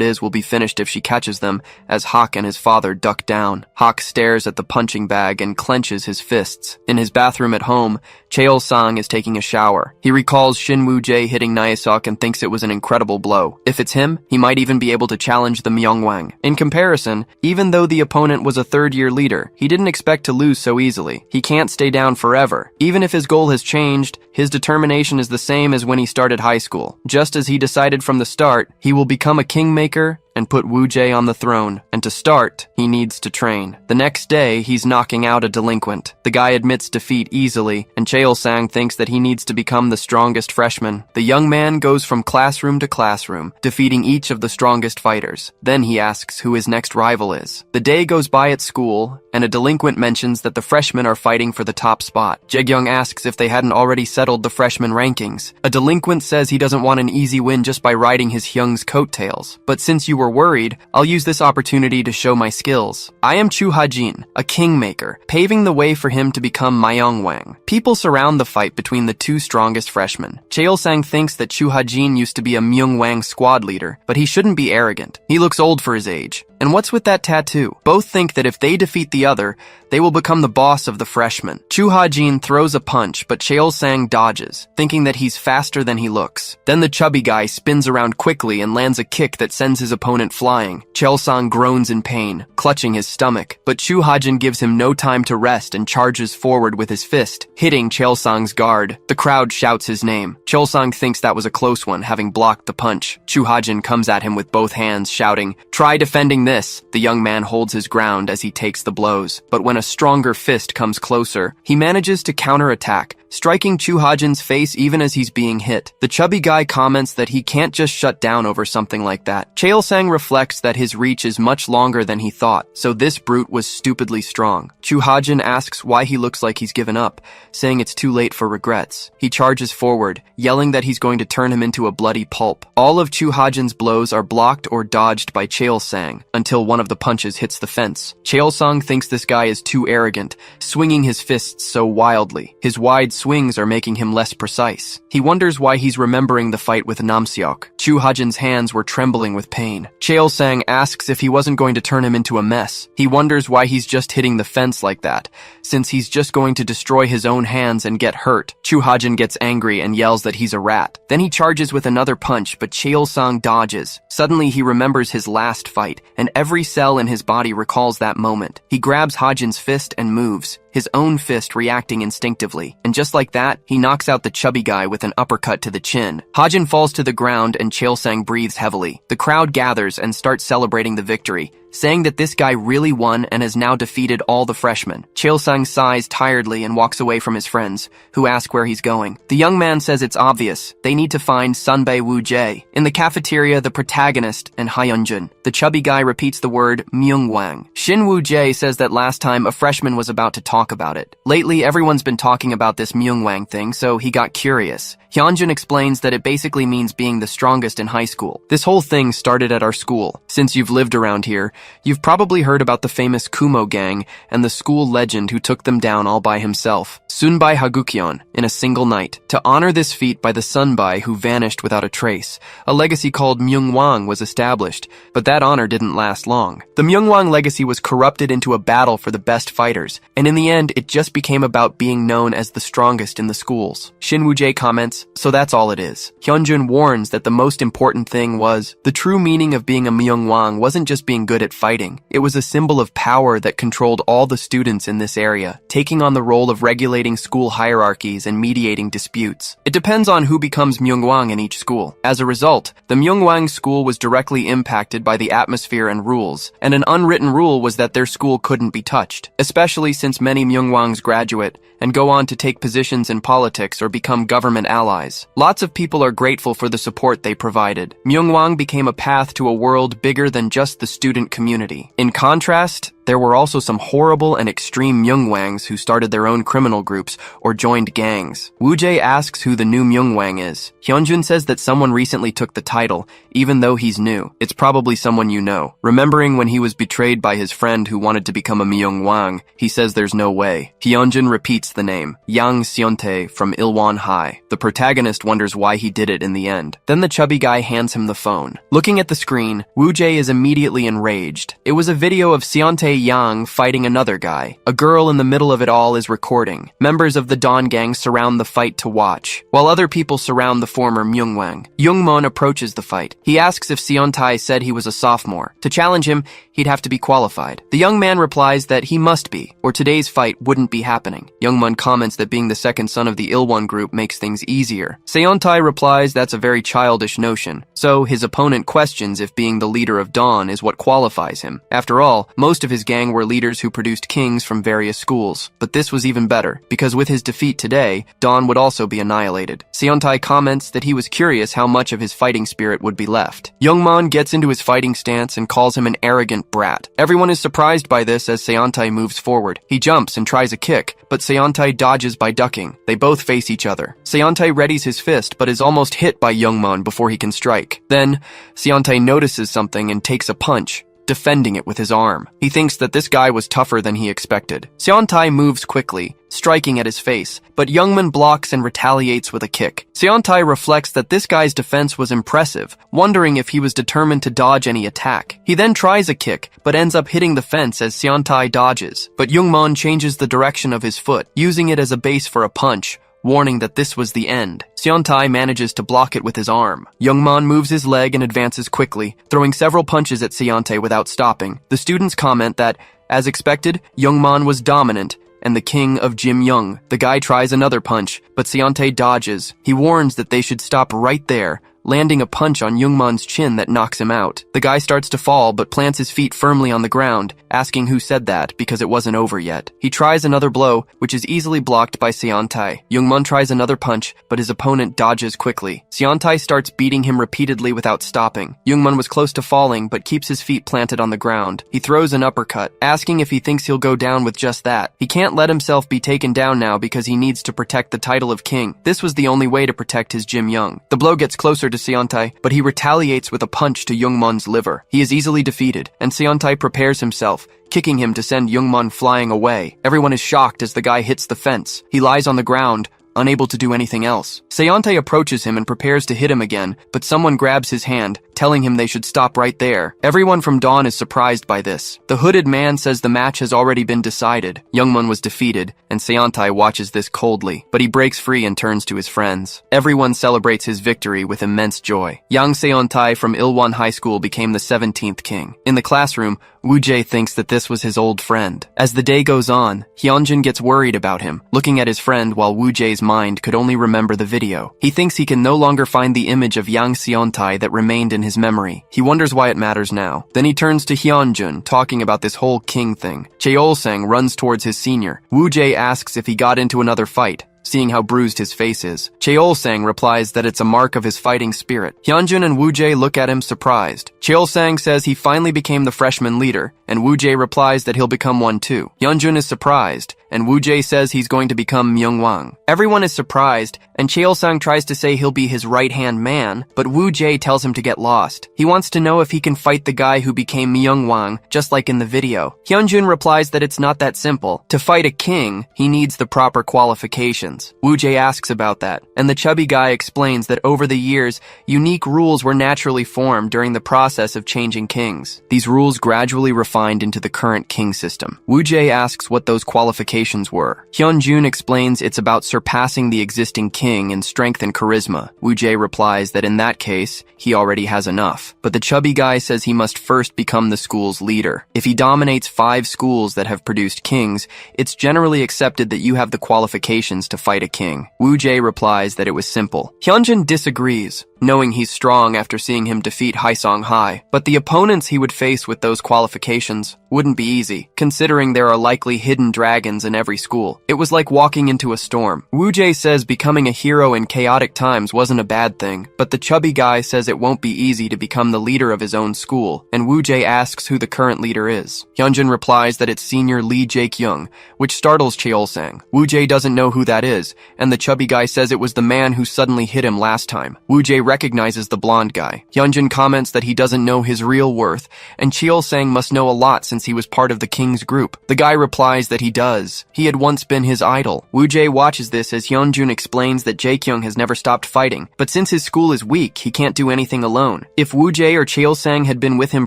is will be finished if she catches them, as Hak and his father duck down. Hak stares at the punching bag and clenches his fists. In his bathroom at home, Cheol-sang is taking a shower. He recalls Shin Woo-jae hitting Naesuk and thinks it was an incredible blow. If it's him, he might even be able to challenge the Myongwang. In comparison, even though the opponent was a third-year leader, he didn't expect to lose so easily. He can't stay down forever. Even if his goal has changed, his determination is the same as when he started high school. Just as he decided from the start, he will become a kingmaker and put Woo-jae on the throne. And to start, he needs to train. The next day, he's knocking out a delinquent. The guy admits defeat easily, and Cheol-sang thinks that he needs to become the strongest freshman. The young man goes from classroom to classroom, defeating each of the strongest fighters. Then he asks who his next rival is. The day goes by at school, and a delinquent mentions that the freshmen are fighting for the top spot. Jae-gyung asks if they hadn't already settled the freshman rankings. A delinquent says he doesn't want an easy win just by riding his Hyung's coattails. But since you were worried, I'll use this opportunity to show my skills. I am Chu Ha-jin, a kingmaker, paving the way for him to become Myongwang. People surround the fight between the two strongest freshmen. Cheol-sang thinks that Chu Ha-jin used to be a Myongwang squad leader, but he shouldn't be arrogant. He looks old for his age. And what's with that tattoo? Both think that if they defeat the other, they will become the boss of the freshmen. Chu Ha-jin throws a punch, but Cheol-sang dodges, thinking that he's faster than he looks. Then the chubby guy spins around quickly and lands a kick that sends his opponent flying. Cheol-sang groans in pain, clutching his stomach, but Chu Ha-jin gives him no time to rest and charges forward with his fist, hitting Cheol-sang's guard. The crowd shouts his name. Cheol-sang thinks that was a close one, having blocked the punch. Chu Ha-jin comes at him with both hands, shouting, "Try defending this." The young man holds his ground as he takes the blows, but when a stronger fist comes closer, he manages to counterattack, striking Chu Ha-jin's face even as he's being hit. The chubby guy comments that he can't just shut down over something like that. Cheol-sang reflects that his reach is much longer than he thought, so this brute was stupidly strong. Chu Ha-jin asks why he looks like he's given up, saying it's too late for regrets. He charges forward, yelling that he's going to turn him into a bloody pulp. All of Chu Ha-jin's blows are blocked or dodged by Cheol-sang, until one of the punches hits the fence. Cheol-sang thinks this guy is too arrogant, swinging his fists so wildly. His wide swings are making him less precise. He wonders why he's remembering the fight with Namseok. Chu Ha-jin's hands were trembling with pain. Cheol-sang asks if he wasn't going to turn him into a mess. He wonders why he's just hitting the fence like that, since he's just going to destroy his own hands and get hurt. Chu Ha-jin gets angry and yells that he's a rat. Then he charges with another punch, but Cheol-sang dodges. Suddenly he remembers his last fight, and every cell in his body recalls that moment. He grabs Ha-jin's fist and moves, his own fist reacting instinctively. And just like that, he knocks out the chubby guy with an uppercut to the chin. Ha-jin falls to the ground and Cheol-sang breathes heavily. The crowd gathers and starts celebrating the victory, saying that this guy really won and has now defeated all the freshmen. Cheol-sang sighs tiredly and walks away from his friends, who ask where he's going. The young man says it's obvious. They need to find Sunbae Woo-jae. In the cafeteria, the protagonist and Hyunjun, the chubby guy, repeats the word Myungwang. Shin Woo-jae says that last time a freshman was about to talk about it. Lately, everyone's been talking about this Myungwang thing, so he got curious. Hyunjun explains that it basically means being the strongest in high school. This whole thing started at our school. Since you've lived around here, you've probably heard about the famous Kumo gang and the school legend who took them down all by himself, Sunbae Hagukyeon, in a single night. To honor this feat by the Sunbae who vanished without a trace, a legacy called Myungwang was established, but that honor didn't last long. The Myungwang legacy was corrupted into a battle for the best fighters, and in the end, it just became about being known as the strongest in the schools. Shin Woo-jae comments, once, so that's all it is. Hyunjun warns that the most important thing was, the true meaning of being a myong wasn't just being good at fighting. It was a symbol of power that controlled all the students in this area, taking on the role of regulating school hierarchies and mediating disputes. It depends on who becomes myong in each school. As a result, the myong school was directly impacted by the atmosphere and rules, and an unwritten rule was that their school couldn't be touched, especially since many myongwangs graduate and go on to take positions in politics or become government allies. Lots of people are grateful for the support they provided. Myongwang became a path to a world bigger than just the student community. In contrast, there were also some horrible and extreme myongwangs who started their own criminal groups or joined gangs. Woo-jae asks who the new myongwang is. Hyunjun says that someone recently took the title, even though he's new. It's probably someone you know. Remembering when he was betrayed by his friend who wanted to become a myongwang, he says there's no way. Hyunjun repeats the name, Yang Seontae from Ilwon High. The protagonist wonders why he did it in the end. Then the chubby guy hands him the phone. Looking at the screen, Woo-jae is immediately enraged. It was a video of Seontae Yang fighting another guy. A girl in the middle of it all is recording. Members of the Dawn gang surround the fight to watch, while other people surround the former Myungwang. Youngmon approaches the fight. He asks if Seontae said he was a sophomore. To challenge him, he'd have to be qualified. The young man replies that he must be, or today's fight wouldn't be happening. Youngmon comments that being the second son of the Ilwon group makes things easier. Seontae replies that's a very childish notion, so his opponent questions if being the leader of Dawn is what qualifies him. After all, most of his gang were leaders who produced kings from various schools. But this was even better, because with his defeat today, Dawn would also be annihilated. Seontae comments that he was curious how much of his fighting spirit would be left. Youngmon gets into his fighting stance and calls him an arrogant brat. Everyone is surprised by this as Seontae moves forward. He jumps and tries a kick, but Seontae dodges by ducking. They both face each other. Seontae readies his fist, but is almost hit by Youngmon before he can strike. Then, Seontae notices something and takes a punch, defending it with his arm. He thinks that this guy was tougher than he expected. Seontae moves quickly, striking at his face, but Youngman blocks and retaliates with a kick. Seontae reflects that this guy's defense was impressive, wondering if he was determined to dodge any attack. He then tries a kick, but ends up hitting the fence as Seontae dodges. But Youngmon changes the direction of his foot, using it as a base for a punch, warning that this was the end. Seontae manages to block it with his arm. Youngmon moves his leg and advances quickly, throwing several punches at Seontae without stopping. The students comment that, as expected, Youngmon was dominant and the king of Jim Young. The guy tries another punch, but Seontae dodges. He warns that they should stop right there, landing a punch on Youngmon's chin that knocks him out. The guy starts to fall but plants his feet firmly on the ground, asking who said that because it wasn't over yet. He tries another blow, which is easily blocked by Seontae. Youngmon tries another punch, but his opponent dodges quickly. Seontae starts beating him repeatedly without stopping. Youngmon was close to falling but keeps his feet planted on the ground. He throws an uppercut, asking if he thinks he'll go down with just that. He can't let himself be taken down now because he needs to protect the title of king. This was the only way to protect his Jim Young. The blow gets closer to Seontae, but he retaliates with a punch to Youngmon's liver. He is easily defeated, and Seontae prepares himself, kicking him to send Youngmon flying away. Everyone is shocked as the guy hits the fence. He lies on the ground, unable to do anything else. Seontae approaches him and prepares to hit him again, but someone grabs his hand, telling him they should stop right there. Everyone from Dawn is surprised by this. The hooded man says the match has already been decided. Youngmon was defeated, and Seontae watches this coldly, but he breaks free and turns to his friends. Everyone celebrates his victory with immense joy. Yang Seontae from Ilwon High School became the 17th king. In the classroom, Woo-jae thinks that this was his old friend. As the day goes on, Hyunjin gets worried about him, looking at his friend while Woo-jae's mind could only remember the video. He thinks he can no longer find the image of Yang Seontae that remained in his memory. He wonders why it matters now. Then he turns to Hyunjin, talking about this whole king thing. Cheol-sang runs towards his senior. Woo-jae asks if he got into another fight, seeing how bruised his face is. Cheol-sang replies that it's a mark of his fighting spirit. Hyunjin and Woo-jae look at him surprised. Cheol-sang says he finally became the freshman leader, and Woo-jae replies that he'll become one too. Hyunjin is surprised, and Woo-jae says he's going to become Myungwang. Everyone is surprised, and Cheol-sang tries to say he'll be his right-hand man, but Woo-jae tells him to get lost. He wants to know if he can fight the guy who became Myungwang, just like in the video. Hyunjin replies that it's not that simple. To fight a king, he needs the proper qualifications. Woo-jae asks about that, and the chubby guy explains that over the years, unique rules were naturally formed during the process of changing kings. These rules gradually refined into the current king system. Woo-jae asks what those qualifications qualifications were. Hyunjun explains it's about surpassing the existing king in strength and charisma. Woo-jae replies that in that case, he already has enough. But the chubby guy says he must first become the school's leader. If he dominates 5 schools that have produced kings, it's generally accepted that you have the qualifications to fight a king. Woo-jae replies that it was simple. Hyunjin disagrees, knowing he's strong after seeing him defeat Haesong High. But the opponents he would face with those qualifications wouldn't be easy, considering there are likely hidden dragons in every school. It was like walking into a storm. Woo-jae says becoming a hero in chaotic times wasn't a bad thing, but the chubby guy says it won't be easy to become the leader of his own school, and Woo-jae asks who the current leader is. Hyunjin replies that it's senior Lee Jae-kyung, which startles Cheol-sang. Woo-jae doesn't know who that is, and the chubby guy says it was the man who suddenly hit him last time. Woo-jae recognizes the blonde guy. Hyunjin comments that he doesn't know his real worth, and Cheol-sang must know a lot since he was part of the king's group. The guy replies that he does. He had once been his idol. Woo-jae watches this as Hyunjun explains that Jae-kyung has never stopped fighting, but since his school is weak, he can't do anything alone. If Woo-jae or Cheol-sang had been with him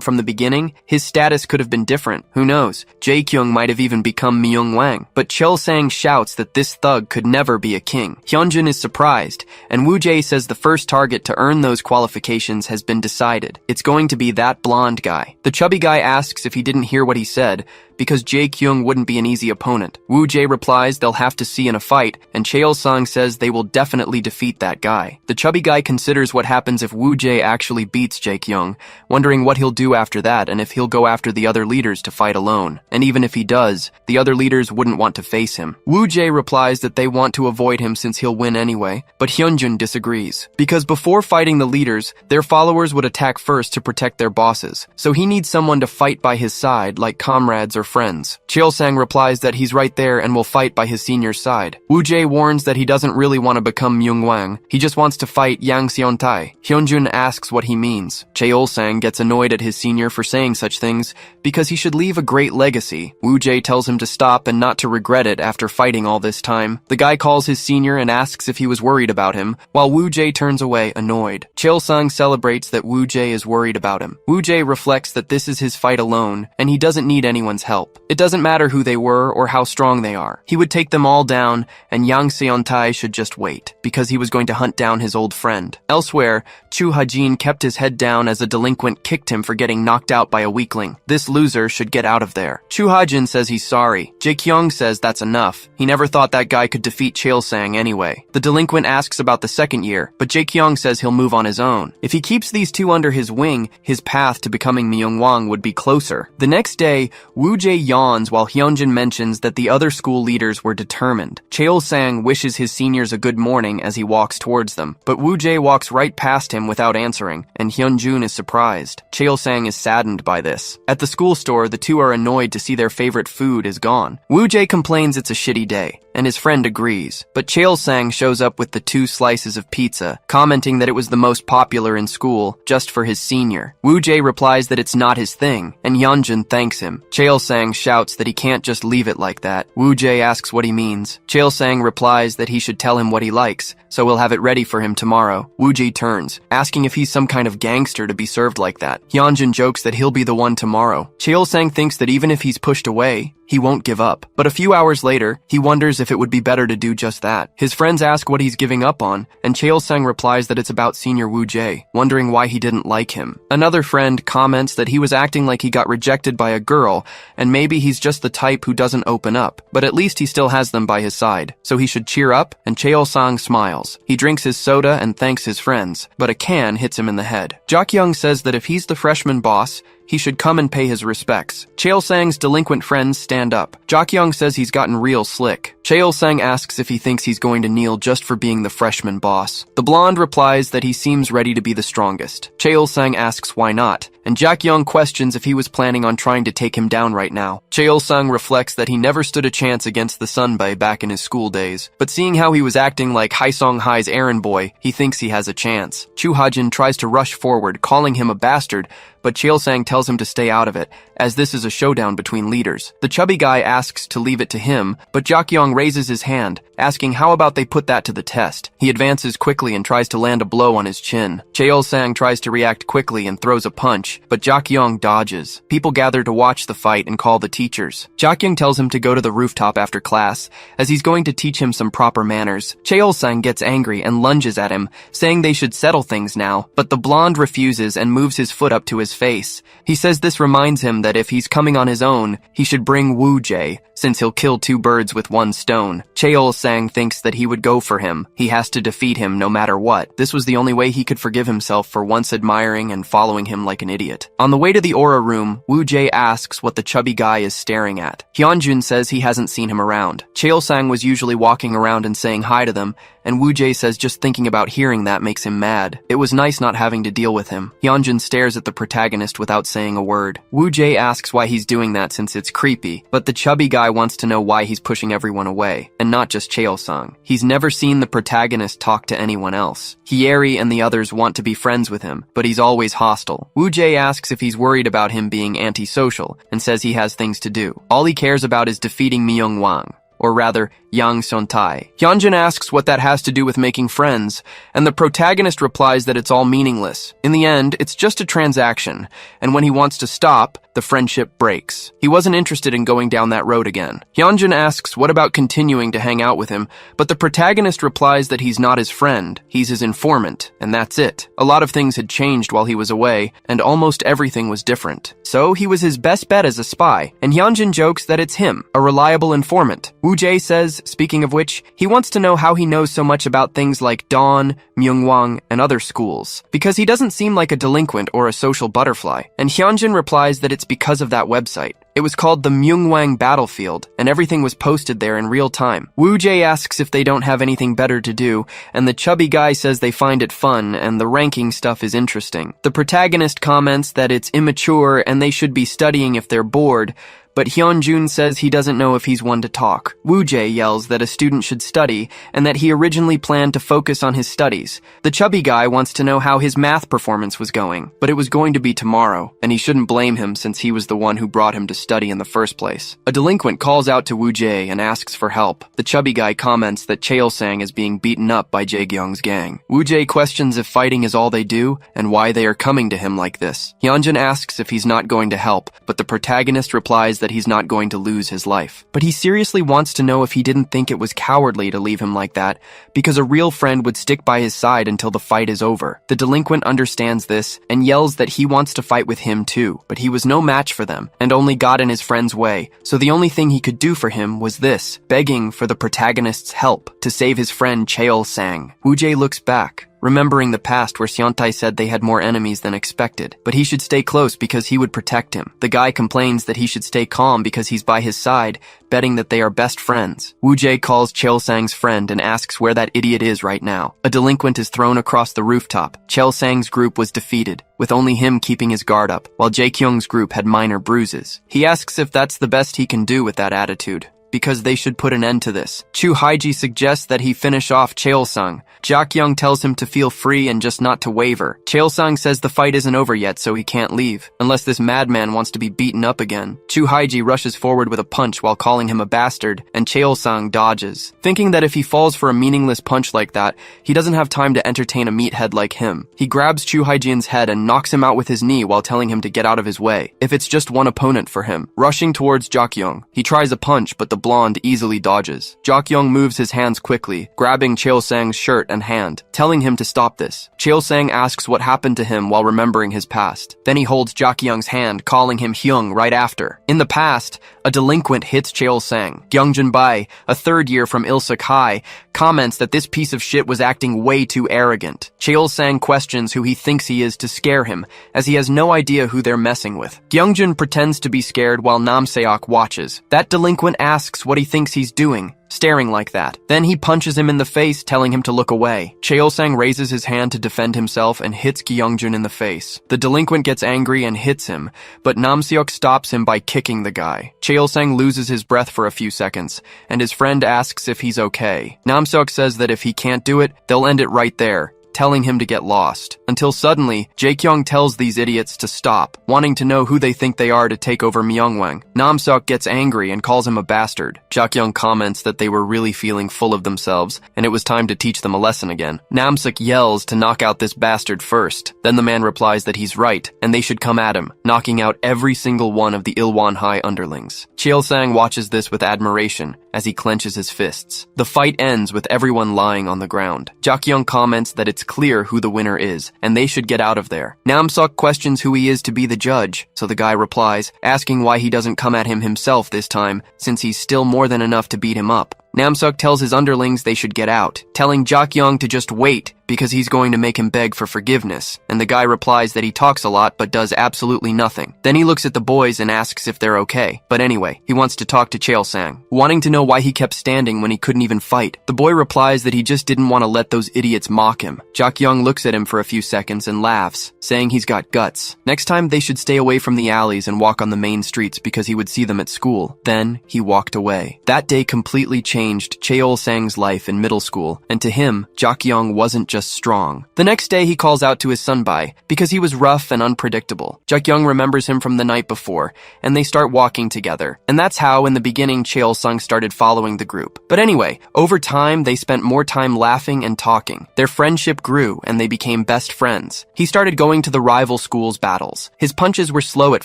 from the beginning, his status could have been different. Who knows? Jae-kyung might have even become myong wang. But Cheol-sang shouts that this thug could never be a king. Hyunjun is surprised, and Woo-jae says the first target to earn those qualifications has been decided. It's going to be that blonde guy. The chubby guy asks if he didn't hear what he said, because Jae-kyung wouldn't be an easy opponent. Woo-jae replies they'll have to see in a fight, and Cheol-sang says they will definitely defeat that guy. The chubby guy considers what happens if Woo-jae actually beats Jae-kyung, wondering what he'll do after that and if he'll go after the other leaders to fight alone. And even if he does, the other leaders wouldn't want to face him. Woo-jae replies that they want to avoid him since he'll win anyway, but Hyunjun disagrees. Because before fighting the leaders, their followers would attack first to protect their bosses, so he needs someone to fight by his side, like comrades or friends. Cheol-sang replies that he's right there and will fight by his senior's side. Woo-jae warns that he doesn't really want to become myong wang, he just wants to fight Yang Seon-tae. Hyunjun asks what he means. Cheol-sang gets annoyed at his senior for saying such things because he should leave a great legacy. Woo-jae tells him to stop and not to regret it after fighting all this time. The guy calls his senior and asks if he was worried about him, while Woo-jae turns away annoyed. Cheol-sang celebrates that Woo-jae is worried about him. Woo-jae reflects that this is his fight alone, and he doesn't need anyone's help. It doesn't matter who they were or how strong they are. He would take them all down, and Yang Seon-tae should just wait, because he was going to hunt down his old friend. Elsewhere, Chu Ha-jin kept his head down as a delinquent kicked him for getting knocked out by a weakling. This loser should get out of there. Chu Ha-jin says he's sorry. Jae-kyung says that's enough. He never thought that guy could defeat Cheol-sang anyway. The delinquent asks about the second year, but Jae-kyung says he'll move on his own. If he keeps these two under his wing, his path to becoming myong wang would be closer. The next day, Woo-jae yawns while Hyunjin mentions that the other school leaders were determined. Cheol-sang wishes his seniors a good morning as he walks towards them, but Woo-jae walks right past him without answering, and Hyunjun is surprised. Cheol-sang is saddened by this. At the school store, the two are annoyed to see their favorite food is gone. Woo-jae complains it's a shitty day, and his friend agrees, but Cheol-sang shows up with the 2 slices of pizza, commenting that it was the most popular in school, just for his senior. Woo-jae replies that it's not his thing, and Hyunjun thanks him. Cheol-sang shouts that he can't just leave it like that. Woo-jae asks what he means. Cheol-sang replies that he should tell him what he likes, so we'll have it ready for him tomorrow. Woo-jae turns, asking if he's some kind of gangster to be served like that. Hyunjin jokes that he'll be the one tomorrow. Cheol-sang thinks that even if he's pushed away, he won't give up. But a few hours later, he wonders if it would be better to do just that. His friends ask what he's giving up on, and Cheol-sang replies that it's about senior Woo-jae, wondering why he didn't like him. Another friend comments that he was acting like he got rejected by a girl, and maybe he's just the type who doesn't open up, but at least he still has them by his side, so he should cheer up, and Cheol-sang smiles. He drinks his soda and thanks his friends, but a can hits him in the head. Jak-young says that if he's the freshman boss, he should come and pay his respects. Cheol-sang's delinquent friends stand up. Jak-young says he's gotten real slick. Cheol-sang asks if he thinks he's going to kneel just for being the freshman boss. The blonde replies that he seems ready to be the strongest. Cheol-sang asks why not, and Jak-young questions if he was planning on trying to take him down right now. Cheol-sang reflects that he never stood a chance against the Sunbae back in his school days, but seeing how he was acting like Haesong Hai's errand boy, he thinks he has a chance. Chu Ha-jin tries to rush forward, calling him a bastard, but Cheol-sang tells him to stay out of it, as this is a showdown between leaders. The chubby guy asks to leave it to him, but Jak-young raises his hand, asking how about they put that to the test. He advances quickly and tries to land a blow on his chin. Cheol-sang tries to react quickly and throws a punch, but Jak-young dodges. People gather to watch the fight and call the teachers. Jak-young tells him to go to the rooftop after class, as he's going to teach him some proper manners. Cheol-sang gets angry and lunges at him, saying they should settle things now, but the blonde refuses and moves his foot up to his face. He says this reminds him that if he's coming on his own, he should bring Woo-jae, since he'll kill two birds with one stone. Cheol-sang thinks that he would go for him. He has to defeat him no matter what. This was the only way he could forgive himself for once admiring and following him like an idiot. On the way to the aura room, Woo-jae asks what the chubby guy is staring at. Hyunjun says he hasn't seen him around. Cheol-sang was usually walking around and saying hi to them, and Woo-jae says just thinking about hearing that makes him mad. It was nice not having to deal with him. Hyunjun stares at the protagonist without saying a word. Woo-jae asks why he's doing that since it's creepy, but the chubby guy wants to know why he's pushing everyone away, and not just Cheol-sang. He's never seen the protagonist talk to anyone else. Hyeri and the others want to be friends with him, but he's always hostile. Woo-jae asks if he's worried about him being antisocial, and says he has things to do. All he cares about is defeating myong wang, or rather, Yang Son-tai. Hyunjin asks what that has to do with making friends, and the protagonist replies that it's all meaningless. In the end, it's just a transaction, and when he wants to stop, the friendship breaks. He wasn't interested in going down that road again. Hyunjin asks what about continuing to hang out with him, but the protagonist replies that he's not his friend, he's his informant, and that's it. A lot of things had changed while he was away, and almost everything was different. So he was his best bet as a spy, and Hyunjin jokes that it's him, a reliable informant. Woo-jae says, speaking of which, he wants to know how he knows so much about things like Dawn, Myungwang, and other schools, because he doesn't seem like a delinquent or a social butterfly, and Hyunjin replies that it's because of that website. It was called the Myungwang Battlefield, and everything was posted there in real time. Woo-jae asks if they don't have anything better to do, and the chubby guy says they find it fun, and the ranking stuff is interesting. The protagonist comments that it's immature and they should be studying if they're bored, but Hyunjun says he doesn't know if he's one to talk. Woo-jae yells that a student should study, and that he originally planned to focus on his studies. The chubby guy wants to know how his math performance was going, but it was going to be tomorrow, and he shouldn't blame him since he was the one who brought him to study in the first place. A delinquent calls out to Woo-jae and asks for help. The chubby guy comments that Cheol-sang is being beaten up by Jae-gyung's gang. Woo-jae questions if fighting is all they do, and why they are coming to him like this. Hyunjin asks if he's not going to help, but the protagonist replies that he's not going to lose his life. But he seriously wants to know if he didn't think it was cowardly to leave him like that, because a real friend would stick by his side until the fight is over. The delinquent understands this and yells that he wants to fight with him too, but he was no match for them and only got in his friend's way, so the only thing he could do for him was this, begging for the protagonist's help to save his friend Cheol-sang. Woo-jae looks back, remembering the past where Seontai said they had more enemies than expected, but he should stay close because he would protect him. The guy complains that he should stay calm because he's by his side, betting that they are best friends. Woo-jae calls Cheol-sang's friend and asks where that idiot is right now. A delinquent is thrown across the rooftop. Cheol-sang's group was defeated, with only him keeping his guard up, while Jae-kyung's group had minor bruises. He asks if that's the best he can do with that attitude, because they should put an end to this. Chu Haiji suggests that he finish off Cheol-sang. Jak-young tells him to feel free and just not to waver. Cheol-sang says the fight isn't over yet, so he can't leave, unless this madman wants to be beaten up again. Chu Haiji rushes forward with a punch while calling him a bastard, and Cheol-sang dodges, thinking that if he falls for a meaningless punch like that, he doesn't have time to entertain a meathead like him. He grabs Chu Haijin's head and knocks him out with his knee while telling him to get out of his way, if it's just one opponent for him. Rushing towards Jak-young, he tries a punch, but the blonde easily dodges. Jak-young moves his hands quickly, grabbing Cheol-sang's shirt and hand, telling him to stop this. Cheol-sang asks what happened to him while remembering his past. Then he holds Jak-young's hand, calling him Hyung right after. In the past, a delinquent hits Cheol-sang. Gyeongjun Bai, a third year from Ilsuk High, comments that this piece of shit was acting way too arrogant. Cheol-sang questions who he thinks he is to scare him, as he has no idea who they're messing with. Gyeongjun pretends to be scared while Namseok watches. That delinquent asks what he thinks he's doing, staring like that. Then he punches him in the face, telling him to look away. Cheol-sang raises his hand to defend himself and hits Gyeongjun in the face. The delinquent gets angry and hits him, but Namseok stops him by kicking the guy. Cheol-sang loses his breath for a few seconds, and his friend asks if he's okay. Namseok says that if he can't do it, they'll end it right there, telling him to get lost. Until suddenly, Jaekyung tells these idiots to stop, wanting to know who they think they are to take over Myeongwang. Namseok gets angry and calls him a bastard. Jaekyung comments that they were really feeling full of themselves, and it was time to teach them a lesson again. Namseok yells to knock out this bastard first. Then the man replies that he's right, and they should come at him, knocking out every single one of the Ilwon High underlings. Cheolsang watches this with admiration as he clenches his fists. The fight ends with everyone lying on the ground. Jaekyung comments that it's clear who the winner is, and they should get out of there. Namseok questions who he is to be the judge, so the guy replies, asking why he doesn't come at him himself this time, since he's still more than enough to beat him up. Namseok tells his underlings they should get out, telling Jaekyung to just wait because he's going to make him beg for forgiveness, and the guy replies that he talks a lot but does absolutely nothing. Then he looks at the boys and asks if they're okay, but anyway, he wants to talk to Cheolsang, wanting to know why he kept standing when he couldn't even fight. The boy replies that he just didn't want to let those idiots mock him. Jaekyung looks at him for a few seconds and laughs, saying he's got guts. Next time they should stay away from the alleys and walk on the main streets because he would see them at school. Then he walked away. That day completely changed Cheolsang's life in middle school, and to him, Jaekyung wasn't just strong. The next day he calls out to his sunbae because he was rough and unpredictable. Jaekyung remembers him from the night before, and they start walking together. And that's how in the beginning Cheolsang started following the group. But anyway, over time they spent more time laughing and talking. Their friendship grew and they became best friends. He started going to the rival schools' battles. His punches were slow at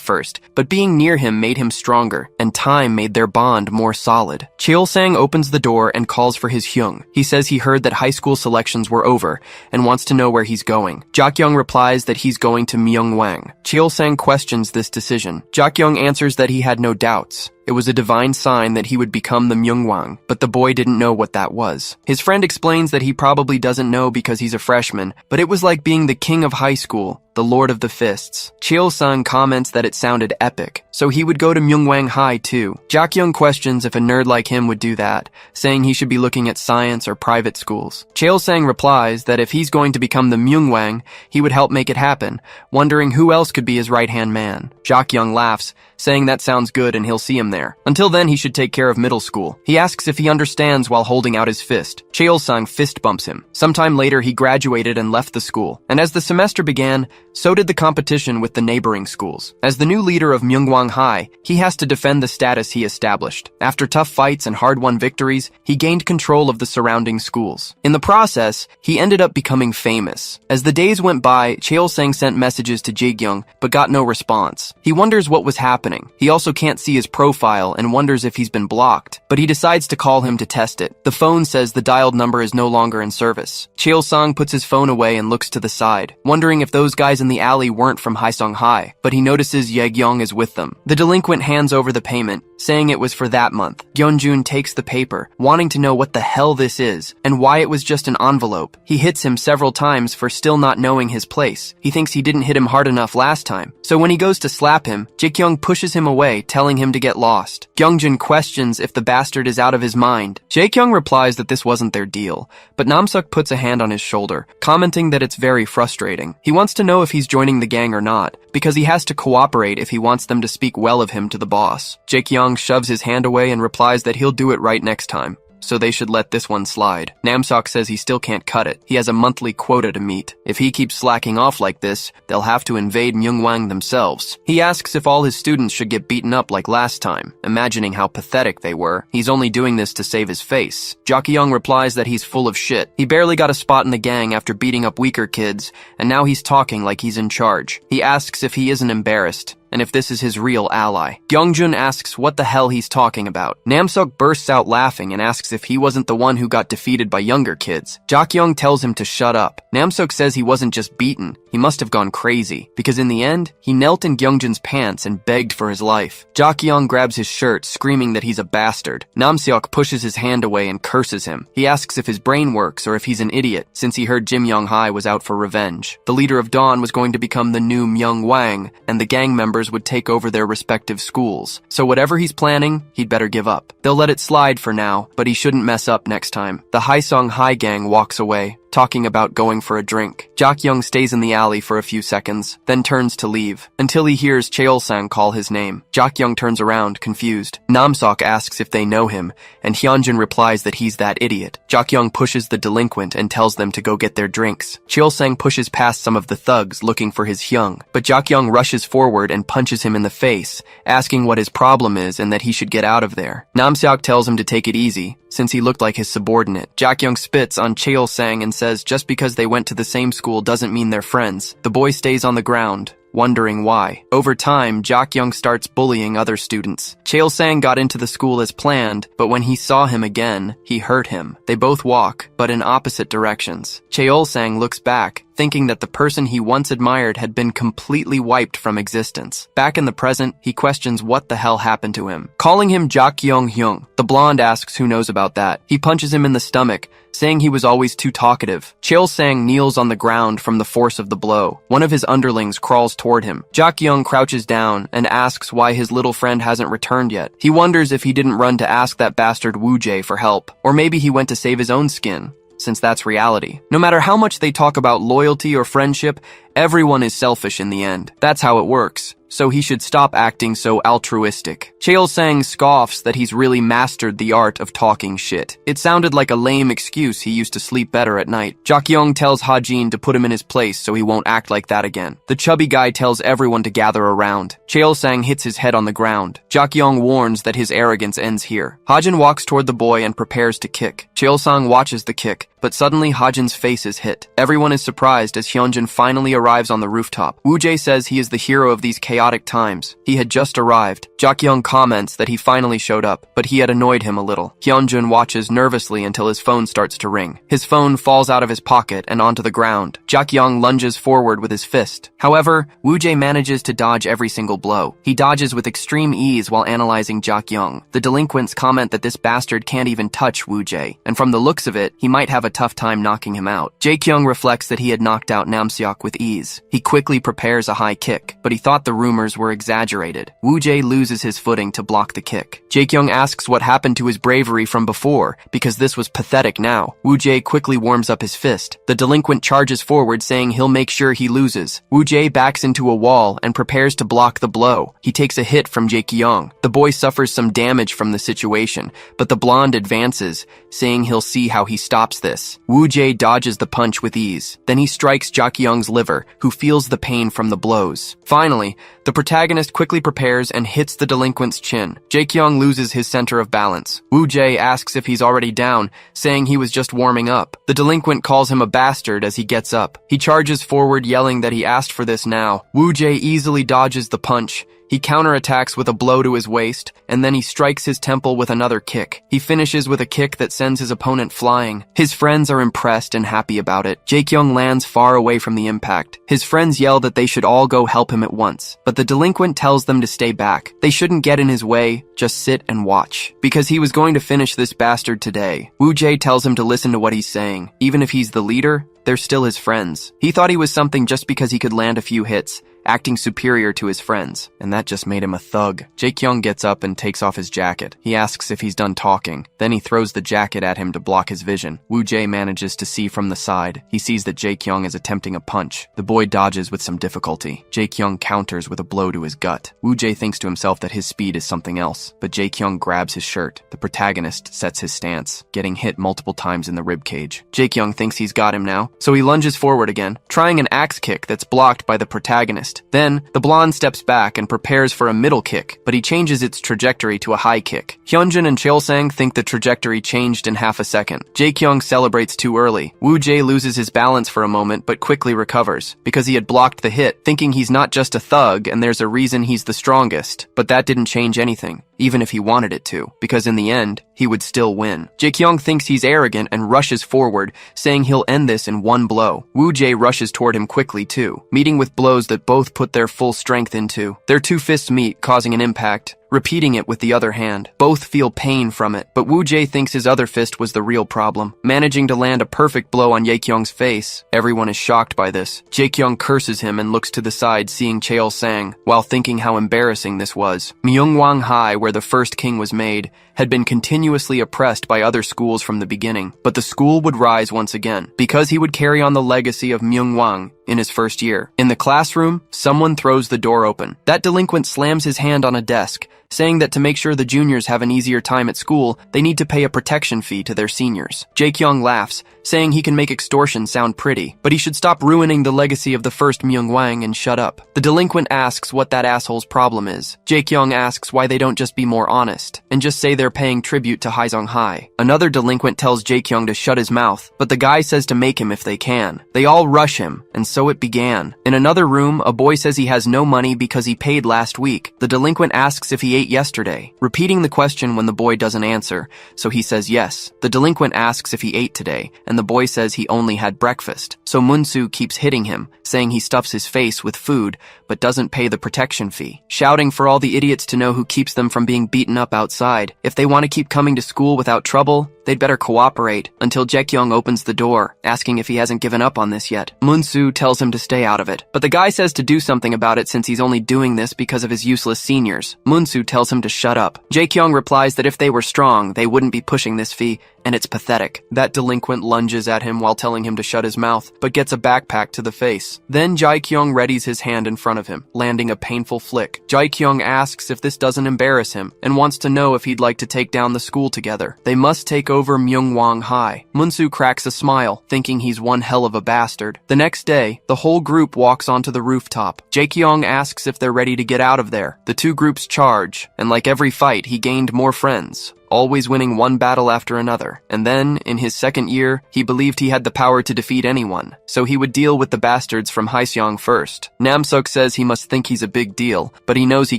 first, but being near him made him stronger, and time made their bond more solid. Cheolsang opens the door and calls for his hyung. He says he heard that high school selections were over and wants to know where he's going. Jaekyung replies that he's going to Myeongwang. Cheolsang questions this decision. Jaekyung answers that he had no doubts. It was a divine sign that he would become the Myeongwang, but the boy didn't know what that was. His friend explains that he probably doesn't know because he's a freshman, but it was like being the king of high school, the Lord of the Fists. Cheolsang comments that it sounded epic, so he would go to Myeongwang High too. Jaekyung questions if a nerd like him would do that, saying he should be looking at science or private schools. Cheolsang replies that if he's going to become the Myeongwang, he would help make it happen, wondering who else could be his right-hand man. Jaekyung laughs, saying that sounds good and he'll see him there. Until then, he should take care of middle school. He asks if he understands while holding out his fist. Cheolsang fist bumps him. Sometime later, he graduated and left the school. And as the semester began, so did the competition with the neighboring schools. As the new leader of Myeongwang High, he has to defend the status he established. After tough fights and hard-won victories, he gained control of the surrounding schools. In the process, he ended up becoming famous. As the days went by, Cheolsang sent messages to Jaekyung, but got no response. He wonders what was happening. He also can't see his profile and wonders if he's been blocked, but he decides to call him to test it. The phone says the dialed number is no longer in service. Cheolsang puts his phone away and looks to the side, wondering if those guys in the alley weren't from Haesong High, but he notices Jaekyung is with them. The delinquent hands over the payment, saying it was for that month. Gyeonjun takes the paper, wanting to know what the hell this is, and why it was just an envelope. He hits him several times for still not knowing his place. He thinks he didn't hit him hard enough last time, so when he goes to slap him, Jaekyung pushes him away, telling him to get lost. Gyeongjun questions if the bastard is out of his mind. Jaekyung replies that this wasn't their deal, but Namseok puts a hand on his shoulder, commenting that it's very frustrating. He wants to know if he's joining the gang or not, because he has to cooperate if he wants them to speak well of him to the boss. Jaekyung shoves his hand away and replies that he'll do it right next time, so they should let this one slide. Namseok says he still can't cut it. He has a monthly quota to meet. If he keeps slacking off like this, they'll have to invade Myeongwang themselves. He asks if all his students should get beaten up like last time, imagining how pathetic they were. He's only doing this to save his face. Jaekyung replies that he's full of shit. He barely got a spot in the gang after beating up weaker kids, and now he's talking like he's in charge. He asks if he isn't embarrassed, and if this is his real ally. Gyeongjun asks what the hell he's talking about. Namseok bursts out laughing and asks if he wasn't the one who got defeated by younger kids. Jaekyung tells him to shut up. Namseok says he wasn't just beaten, he must have gone crazy, because in the end, he knelt in Gyeongjun's pants and begged for his life. Jaekyung grabs his shirt, screaming that he's a bastard. Namseok pushes his hand away and curses him. He asks if his brain works or if he's an idiot, since he heard Jimyong High was out for revenge. The leader of Dawn was going to become the new Myeongwang, and the gang members would take over their respective schools. So whatever he's planning, he'd better give up. They'll let it slide for now, but he shouldn't mess up next time. The Haesong High gang walks away. talking about going for a drink. Jak-young stays in the alley for a few seconds, then turns to leave, until he hears Cheol-sang call his name. Jak-young turns around, confused. Namseok asks if they know him, and Hyunjin replies that he's that idiot. Jak-young pushes the delinquent and tells them to go get their drinks. Cheol-sang pushes past some of the thugs looking for his Hyung, but Jak-young rushes forward and punches him in the face, asking what his problem is and that he should get out of there. Namseok tells him to take it easy, since he looked like his subordinate. Jak-young spits on Cheol-sang and says just because they went to the same school doesn't mean they're friends. The boy stays on the ground, wondering why. Over time, Jak-young starts bullying other students. Cheol-sang got into the school as planned, but when he saw him again, he hurt him. They both walk, but in opposite directions. Cheol-sang looks back, thinking that the person he once admired had been completely wiped from existence. Back in the present, he questions what the hell happened to him. Calling him Jak-young-hyung, the blonde asks who knows about that. He punches him in the stomach, saying he was always too talkative. Cheol-sang kneels on the ground from the force of the blow. One of his underlings crawls toward him. Jak-young crouches down and asks why his little friend hasn't returned yet. He wonders if he didn't run to ask that bastard Woo-jae for help, or maybe he went to save his own skin, since that's reality. No matter how much they talk about loyalty or friendship, everyone is selfish in the end. That's how it works. So he should stop acting so altruistic. Cheol-sang scoffs that he's really mastered the art of talking shit. It sounded like a lame excuse he used to sleep better at night. Jak-young tells Ha-jin to put him in his place so he won't act like that again. The chubby guy tells everyone to gather around. Cheol-sang hits his head on the ground. Jak-young warns that his arrogance ends here. Ha-jin walks toward the boy and prepares to kick. Cheol-sang watches the kick, but suddenly Ha-jin's face is hit. Everyone is surprised as Hyunjin finally arrives on the rooftop. Woo-jae says he is the hero of these chaotic times. He had just arrived. Jak-young comments that he finally showed up, but he had annoyed him a little. Hyunjin watches nervously until his phone starts to ring. His phone falls out of his pocket and onto the ground. Jak-young lunges forward with his fist. However, Woo-jae manages to dodge every single blow. He dodges with extreme ease while analyzing Jak-young. The delinquents comment that this bastard can't even touch Woo-jae, and from the looks of it, he might have a tough time knocking him out. Jae-kyung reflects that he had knocked out Namseok with ease. He quickly prepares a high kick, but he thought the rumors were exaggerated. Woo-jae loses his footing to block the kick. Jae-kyung asks what happened to his bravery from before, because this was pathetic now. Woo-jae quickly warms up his fist. The delinquent charges forward saying he'll make sure he loses. Woo-jae backs into a wall and prepares to block the blow. He takes a hit from Jae-kyung. The boy suffers some damage from the situation, but the blonde advances, saying he'll see how he stops this. Woo-jae dodges the punch with ease. Then he strikes Jak-young's liver, who feels the pain from the blows. Finally, the protagonist quickly prepares and hits the delinquent's chin. Jae-kyung loses his center of balance. Woo-jae asks if he's already down, saying he was just warming up. The delinquent calls him a bastard as he gets up. He charges forward yelling that he asked for this now. Woo-jae easily dodges the punch. He counterattacks with a blow to his waist, and then he strikes his temple with another kick. He finishes with a kick that sends his opponent flying. His friends are impressed and happy about it. Jae-kyung lands far away from the impact. His friends yell that they should all go help him at once, but the delinquent tells them to stay back. They shouldn't get in his way, just sit and watch. Because he was going to finish this bastard today. Woo-jae tells him to listen to what he's saying. Even if he's the leader, they're still his friends. He thought he was something just because he could land a few hits, acting superior to his friends, and that just made him a thug. Jae-kyung gets up and takes off his jacket. He asks if he's done talking. Then he throws the jacket at him to block his vision. Woo-jae manages to see from the side. He sees that Jae-kyung is attempting a punch. The boy dodges with some difficulty. Jae-kyung counters with a blow to his gut. Woo-jae thinks to himself that his speed is something else, but Jae-kyung grabs his shirt. The protagonist sets his stance, getting hit multiple times in the ribcage. Jae-kyung thinks he's got him now, so he lunges forward again, trying an axe kick that's blocked by the protagonist. Then, the blonde steps back and prepares for a middle kick, but he changes its trajectory to a high kick. Hyunjin and Cheol-sang think the trajectory changed in half a second. Jae-kyung celebrates too early. Woo-jae loses his balance for a moment, but quickly recovers, because he had blocked the hit, thinking he's not just a thug and there's a reason he's the strongest. But that didn't change anything, even if he wanted it to, because in the end, he would still win. Jae-kyung thinks he's arrogant and rushes forward, saying he'll end this in one blow. Woo-jae rushes toward him quickly too, meeting with blows that both put their full strength into. Their two fists meet, causing an impact. repeating it with the other hand. Both feel pain from it, but Wu Jie thinks his other fist was the real problem, managing to land a perfect blow on Jaekyung's face. Everyone is shocked by this. Jaekyung curses him and looks to the side, seeing Cheol Sang, while thinking how embarrassing this was. Myongwang High, where the first king was made, had been continuously oppressed by other schools from the beginning, but the school would rise once again, because he would carry on the legacy of Myongwang in his first year. In the classroom, someone throws the door open. That delinquent slams his hand on a desk, saying that to make sure the juniors have an easier time at school, they need to pay a protection fee to their seniors. Jaekyung laughs, saying he can make extortion sound pretty, but he should stop ruining the legacy of the first Myongwang and shut up. The delinquent asks what that asshole's problem is. Jaekyung asks why they don't just be more honest, and just say they're paying tribute to Haizong High. Another delinquent tells Jaekyung to shut his mouth, but the guy says to make him if they can. They all rush him, and so it began. In another room, a boy says he has no money because he paid last week. The delinquent asks if he ate yesterday, repeating the question when the boy doesn't answer, so he says yes. The delinquent asks if he ate today, and the boy says he only had breakfast. So Munsu keeps hitting him, saying he stuffs his face with food, but doesn't pay the protection fee, shouting for all the idiots to know who keeps them from being beaten up outside. If they want to keep coming to school without trouble, they'd better cooperate, until Jaekyung opens the door, asking if he hasn't given up on this yet. Munsu tells him to stay out of it, but the guy says to do something about it since he's only doing this because of his useless seniors. Munsu tells him to shut up. Jaekyung replies that if they were strong, they wouldn't be pushing this fee, and it's pathetic. That delinquent lunges at him while telling him to shut his mouth, but gets a backpack to the face. Then Jaekyung readies his hand in front of him, landing a painful flick. Jaekyung asks if this doesn't embarrass him, and wants to know if he'd like to take down the school together. They must take over Myongwang High. Munsu cracks a smile, thinking he's one hell of a bastard. The next day, the whole group walks onto the rooftop. Jaekyung asks if they're ready to get out of there. The two groups charge, and like every fight, he gained more friends, always winning one battle after another. And then, in his second year, he believed he had the power to defeat anyone, so he would deal with the bastards from Hyeseong first. Namseok says he must think he's a big deal, but he knows he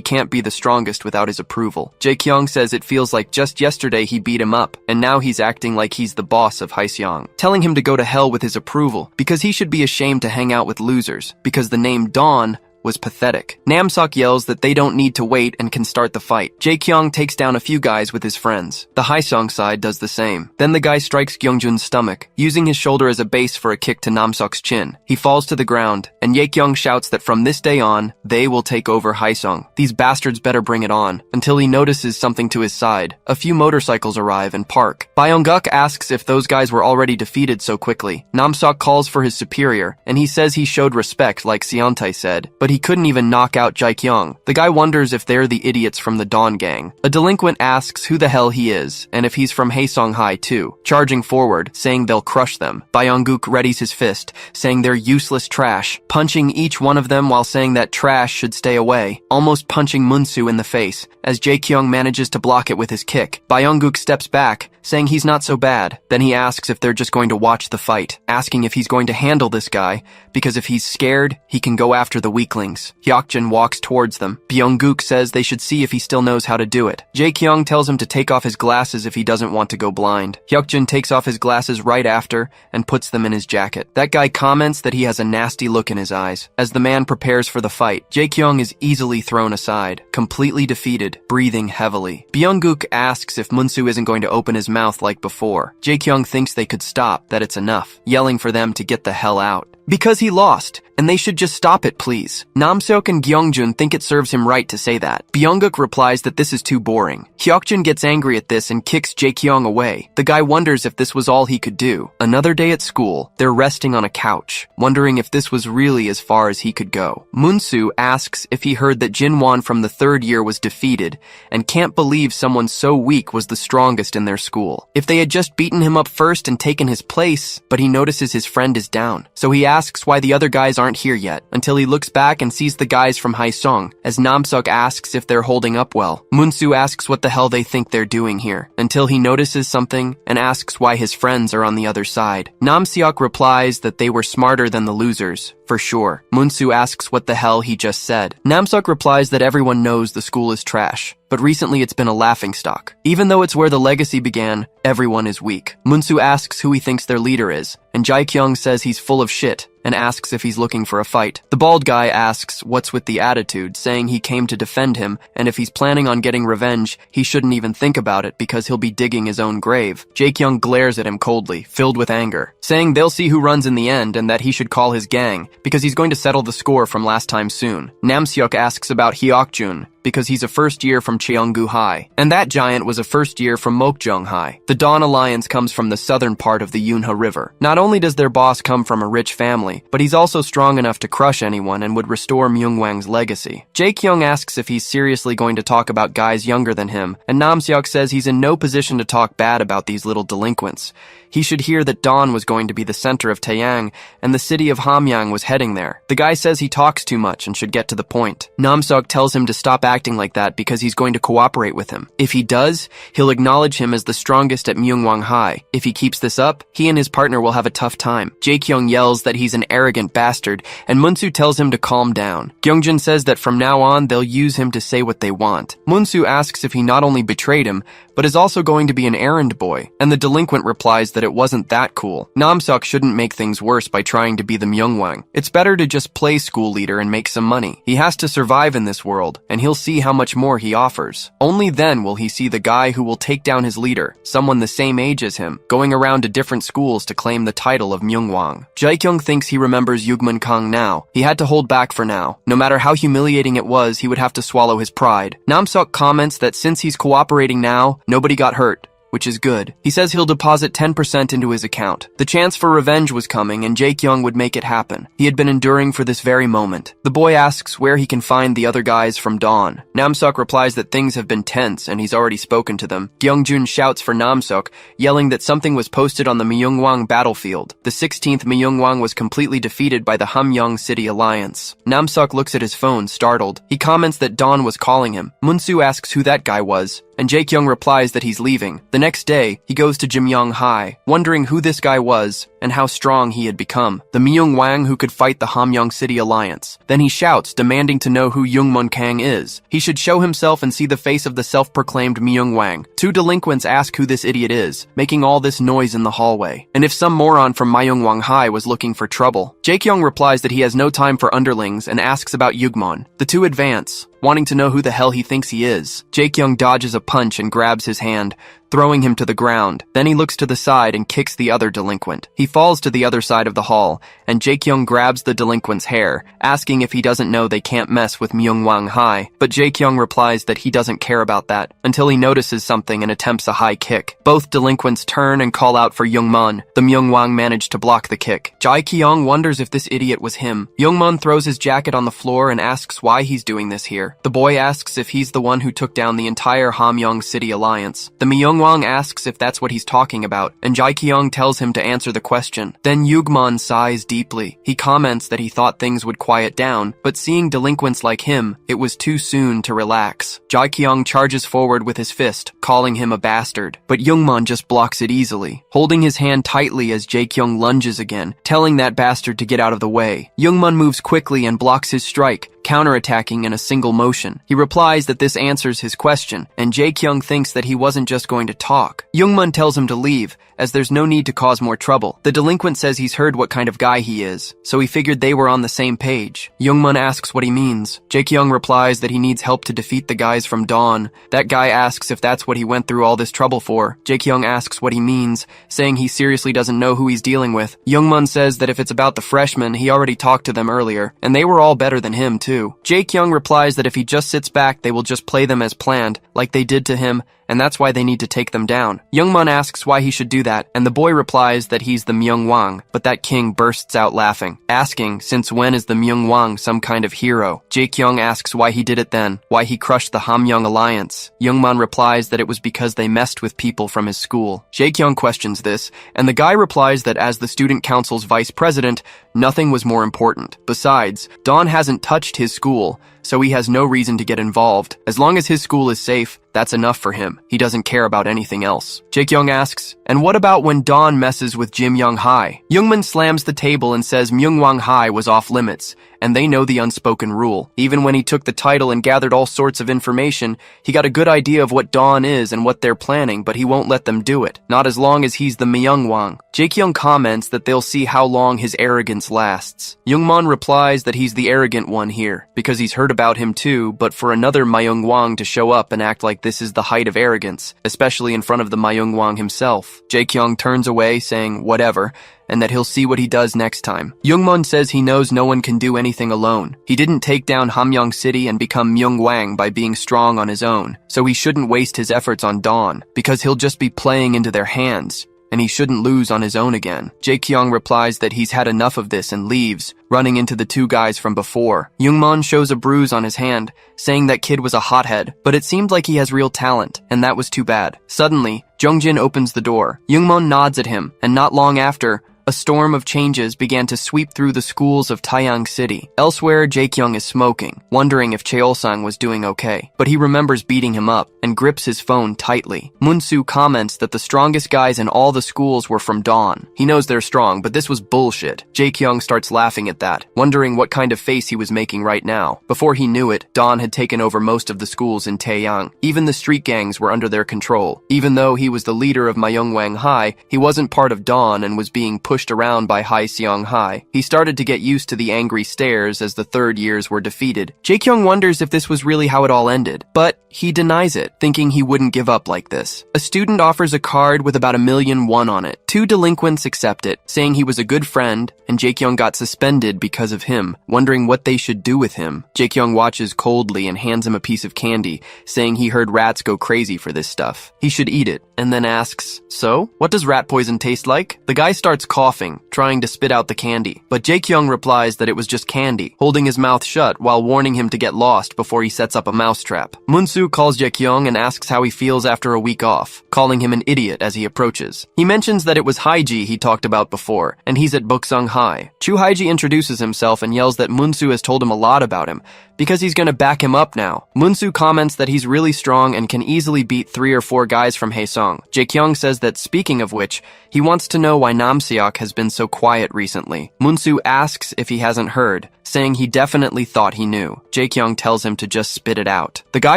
can't be the strongest without his approval. Jaekyung says it feels like just yesterday he beat him up, and now he's acting like he's the boss of Hyeseong, telling him to go to hell with his approval, because he should be ashamed to hang out with losers, because the name Dawn was pathetic. Namseok yells that they don't need to wait and can start the fight. Jaekyung takes down a few guys with his friends. The Hyeseong side does the same. Then the guy strikes Gyeongjun's stomach, using his shoulder as a base for a kick to Namseok's chin. He falls to the ground, and Jaekyung shouts that from this day on, they will take over Hyeseong. These bastards better bring it on, until he notices something to his side. A few motorcycles arrive and park. Byung-guk asks if those guys were already defeated so quickly. Namseok calls for his superior, and he says he showed respect like Seontae said, but he couldn't even knock out Jaekyung. The guy wonders if they're the idiots from the Dawn gang. A delinquent asks who the hell he is, and if he's from Haesong High too, charging forward, saying they'll crush them. Byung-guk readies his fist, saying they're useless trash, punching each one of them while saying that trash should stay away, almost punching Munsu in the face, as Jaekyung manages to block it with his kick. Byung-guk steps back, saying he's not so bad. Then he asks if they're just going to watch the fight, asking if he's going to handle this guy, because if he's scared, he can go after the weaklings. Hyokjin walks towards them. Byung-guk says they should see if he still knows how to do it. Jaekyung tells him to take off his glasses if he doesn't want to go blind. Hyokjin takes off his glasses right after and puts them in his jacket. That guy comments that he has a nasty look in his eyes. As the man prepares for the fight, Jaekyung is easily thrown aside, completely defeated, breathing heavily. Byung-guk asks if Munsu isn't going to open his mouth like before. Jaekyung thinks they could stop, that it's enough, yelling for them to get the hell out. Because he lost, and they should just stop it, please. Namseok and Gyeongjun think it serves him right to say that. Byung-guk replies that this is too boring. Hyokjin gets angry at this and kicks Jaekyung away. The guy wonders if this was all he could do. Another day at school, they're resting on a couch, wondering if this was really as far as he could go. Munsu asks if he heard that Jinwon from the third year was defeated, and can't believe someone so weak was the strongest in their school. If they had just beaten him up first and taken his place, but he notices his friend is down. So he asks why the other guys aren't here yet, until he looks back and sees the guys from Hyeseong, as Namseok asks if they're holding up well. Munsu asks what the hell they think they're doing here, until he notices something and asks why his friends are on the other side. Namseok replies that they were smarter than the losers, For sure. Munsu asks what the hell he just said. Namseok replies that everyone knows the school is trash, but recently it's been a laughingstock. Even though it's where the legacy began, everyone is weak. Munsu asks who he thinks their leader is, and Jae-kyung says he's full of shit and asks if he's looking for a fight. The bald guy asks what's with the attitude, saying he came to defend him, and if he's planning on getting revenge, he shouldn't even think about it because he'll be digging his own grave. Jae-kyung glares at him coldly, filled with anger, saying they'll see who runs in the end and that he should call his gang because he's going to settle the score from last time soon. Namseok asks about Hyokjun because he's a first year from Cheonggu High, and that giant was a first year from Mokjong High. The Dawn Alliance comes from the southern part of the Yunha River. Not only does their boss come from a rich family, but he's also strong enough to crush anyone and would restore Myungwang's legacy. Jae-kyung asks if he's seriously going to talk about guys younger than him, and Namseok says he's in no position to talk bad about these little delinquents. He should hear that Dawn was going to be the center of Taeyang, and the city of Hamyang was heading there. The guy says he talks too much and should get to the point. Namseok tells him to stop acting like that because he's going to cooperate with him. If he does, he'll acknowledge him as the strongest at Myungwang High. If he keeps this up, he and his partner will have a tough time. Jae-kyung yells that he's an arrogant bastard, and Munsu tells him to calm down. Gyeongjin says that from now on, they'll use him to say what they want. Munsu asks if he not only betrayed him, but is also going to be an errand boy, and the delinquent replies that it wasn't that cool. Namseok shouldn't make things worse by trying to be the Myungwang. It's better to just play school leader and make some money. He has to survive in this world, and he'll see how much more he offers. Only then will he see the guy who will take down his leader, someone the same age as him, going around to different schools to claim the title of Myungwang. Jae-kyung thinks he remembers Yugman Kang now. He had to hold back for now. No matter how humiliating it was, he would have to swallow his pride. Namseok comments that since he's cooperating now, nobody got hurt, which is good. He says he'll deposit 10% into his account. The chance for revenge was coming, and Jae-kyung would make it happen. He had been enduring for this very moment. The boy asks where he can find the other guys from Dawn. Namseok replies that things have been tense, and he's already spoken to them. Gyeongjun shouts for Namseok, yelling that something was posted on the Myungwang battlefield. The 16th Myungwang was completely defeated by the Hamyang City Alliance. Namseok looks at his phone, startled. He comments that Dawn was calling him. Munsu asks who that guy was, and Jae-kyung replies that he's leaving. The next day, he goes to Jimyong High, wondering who this guy was and how strong he had become. The Myungwang who could fight the Hamyang City Alliance. Then he shouts, demanding to know who Youngmun Kang is. He should show himself and see the face of the self-proclaimed Myungwang. Two delinquents ask who this idiot is, making all this noise in the hallway, and if some moron from Myungwang High was looking for trouble. Jae-kyung replies that he has no time for underlings and asks about Yugmon. The two advance, wanting to know who the hell he thinks he is. Jae-kyung dodges a punch and grabs his hand, throwing him to the ground. Then he looks to the side and kicks the other delinquent. He falls to the other side of the hall, and Jae-kyung grabs the delinquent's hair, asking if he doesn't know they can't mess with Myungwang High. But Jae-kyung replies that he doesn't care about that, until he notices something and attempts a high kick. Both delinquents turn and call out for Youngmun. The Myungwang manage to block the kick. Jae-kyung wonders if this idiot was him. Youngmun throws his jacket on the floor and asks why he's doing this here. The boy asks if he's the one who took down the entire Hamyang City Alliance. The Myungwang asks if that's what he's talking about, and Jae-kyung tells him to answer the question. Then Yugmon sighs deeply. He comments that he thought things would quiet down, but seeing delinquents like him, it was too soon to relax. Jae-kyung charges forward with his fist, calling him a bastard, but Youngmon just blocks it easily, holding his hand tightly as Jae-kyung lunges again, telling that bastard to get out of the way. Youngmon moves quickly and blocks his strike, counterattacking in a single motion. He replies that this answers his question, and Jae-kyung thinks that he wasn't just going to talk. Youngmun tells him to leave, as there's no need to cause more trouble. The delinquent says he's heard what kind of guy he is, so he figured they were on the same page. Youngmun asks what he means. Jae-kyung replies that he needs help to defeat the guys from Dawn. That guy asks if that's what he went through all this trouble for. Jae-kyung asks what he means, saying he seriously doesn't know who he's dealing with. Youngmun says that if it's about the freshmen, he already talked to them earlier, and they were all better than him too. Jae-kyung replies that if he just sits back, they will just play them as planned, like they did to him, and that's why they need to take them down. Youngmun asks why he should do that, and the boy replies that he's the Myungwang, but that king bursts out laughing, asking since when is the Myungwang some kind of hero. Jae-kyung asks why he did it then, why he crushed the Hamyang Alliance. Youngmun replies that it was because they messed with people from his school. Jae-kyung questions this, and the guy replies that as the student council's vice president, nothing was more important. Besides, Dawn hasn't touched his school, so he has no reason to get involved. As long as his school is safe, that's enough for him. He doesn't care about anything else. Jae-kyung asks, and what about when Dawn messes with Jim Young-hae? Youngman slams the table and says Myung-wang-hae was off limits, and they know the unspoken rule. Even when he took the title and gathered all sorts of information, he got a good idea of what Dawn is and what they're planning, but he won't let them do it. Not as long as he's the Myung-wang. Jae-kyung comments that they'll see how long his arrogance lasts. Youngman replies that he's the arrogant one here, because he's heard about him too, but for another Myung-wang to show up and act like this is the height of arrogance, especially in front of the Myung-wang himself. Jae-kyung turns away, saying whatever, and that he'll see what he does next time. Youngman says he knows no one can do anything alone. He didn't take down Hamyong City and become Myung-wang by being strong on his own, so he shouldn't waste his efforts on Dawn, because he'll just be playing into their hands, and he shouldn't lose on his own again. Jae-kyung replies that he's had enough of this and leaves, running into the two guys from before. Youngman shows a bruise on his hand, saying that kid was a hothead, but it seemed like he has real talent, and that was too bad. Suddenly, Jongjin opens the door. Youngman nods at him, and not long after, a storm of changes began to sweep through the schools of Taeyang City. Elsewhere, Jae-kyung is smoking, wondering if Cheol-sang was doing okay. But he remembers beating him up and grips his phone tightly. Moon-soo comments that the strongest guys in all the schools were from Dawn. He knows they're strong, but this was bullshit. Jae-kyung starts laughing at that, wondering what kind of face he was making right now. Before he knew it, Dawn had taken over most of the schools in Taeyang. Even the street gangs were under their control. Even though he was the leader of Myong-wang-hae, he wasn't part of Dawn and was being pushed around by Hai Seong-hae. He started to get used to the angry stares as the third years were defeated. Jae-kyung wonders if this was really how it all ended, but he denies it, thinking he wouldn't give up like this. A student offers a card with about 1,000,000 won on it. Two delinquents accept it, saying he was a good friend, and Jae-kyung got suspended because of him, wondering what they should do with him. Jae-kyung watches coldly and hands him a piece of candy, saying he heard rats go crazy for this stuff. He should eat it, and then asks, so, what does rat poison taste like? The guy starts coughing, trying to spit out the candy, but Jae-kyung replies that it was just candy, holding his mouth shut while warning him to get lost before he sets up a mousetrap. Moon-soo calls Jae-kyung and asks how he feels after a week off, calling him an idiot as he approaches. He mentions that it was Haiji he talked about before, and he's at Buksung High. Chu Haiji introduces himself and yells that Moon-soo has told him a lot about him, because he's gonna back him up now. Moon-soo comments that he's really strong and can easily beat 3 or 4 guys from Haesong. Jae-kyung says that, speaking of which, he wants to know why Namseok has been so quiet recently. Moon-soo asks if he hasn't heard, saying he definitely thought he knew. Jae-kyung tells him to just spit it out. The guy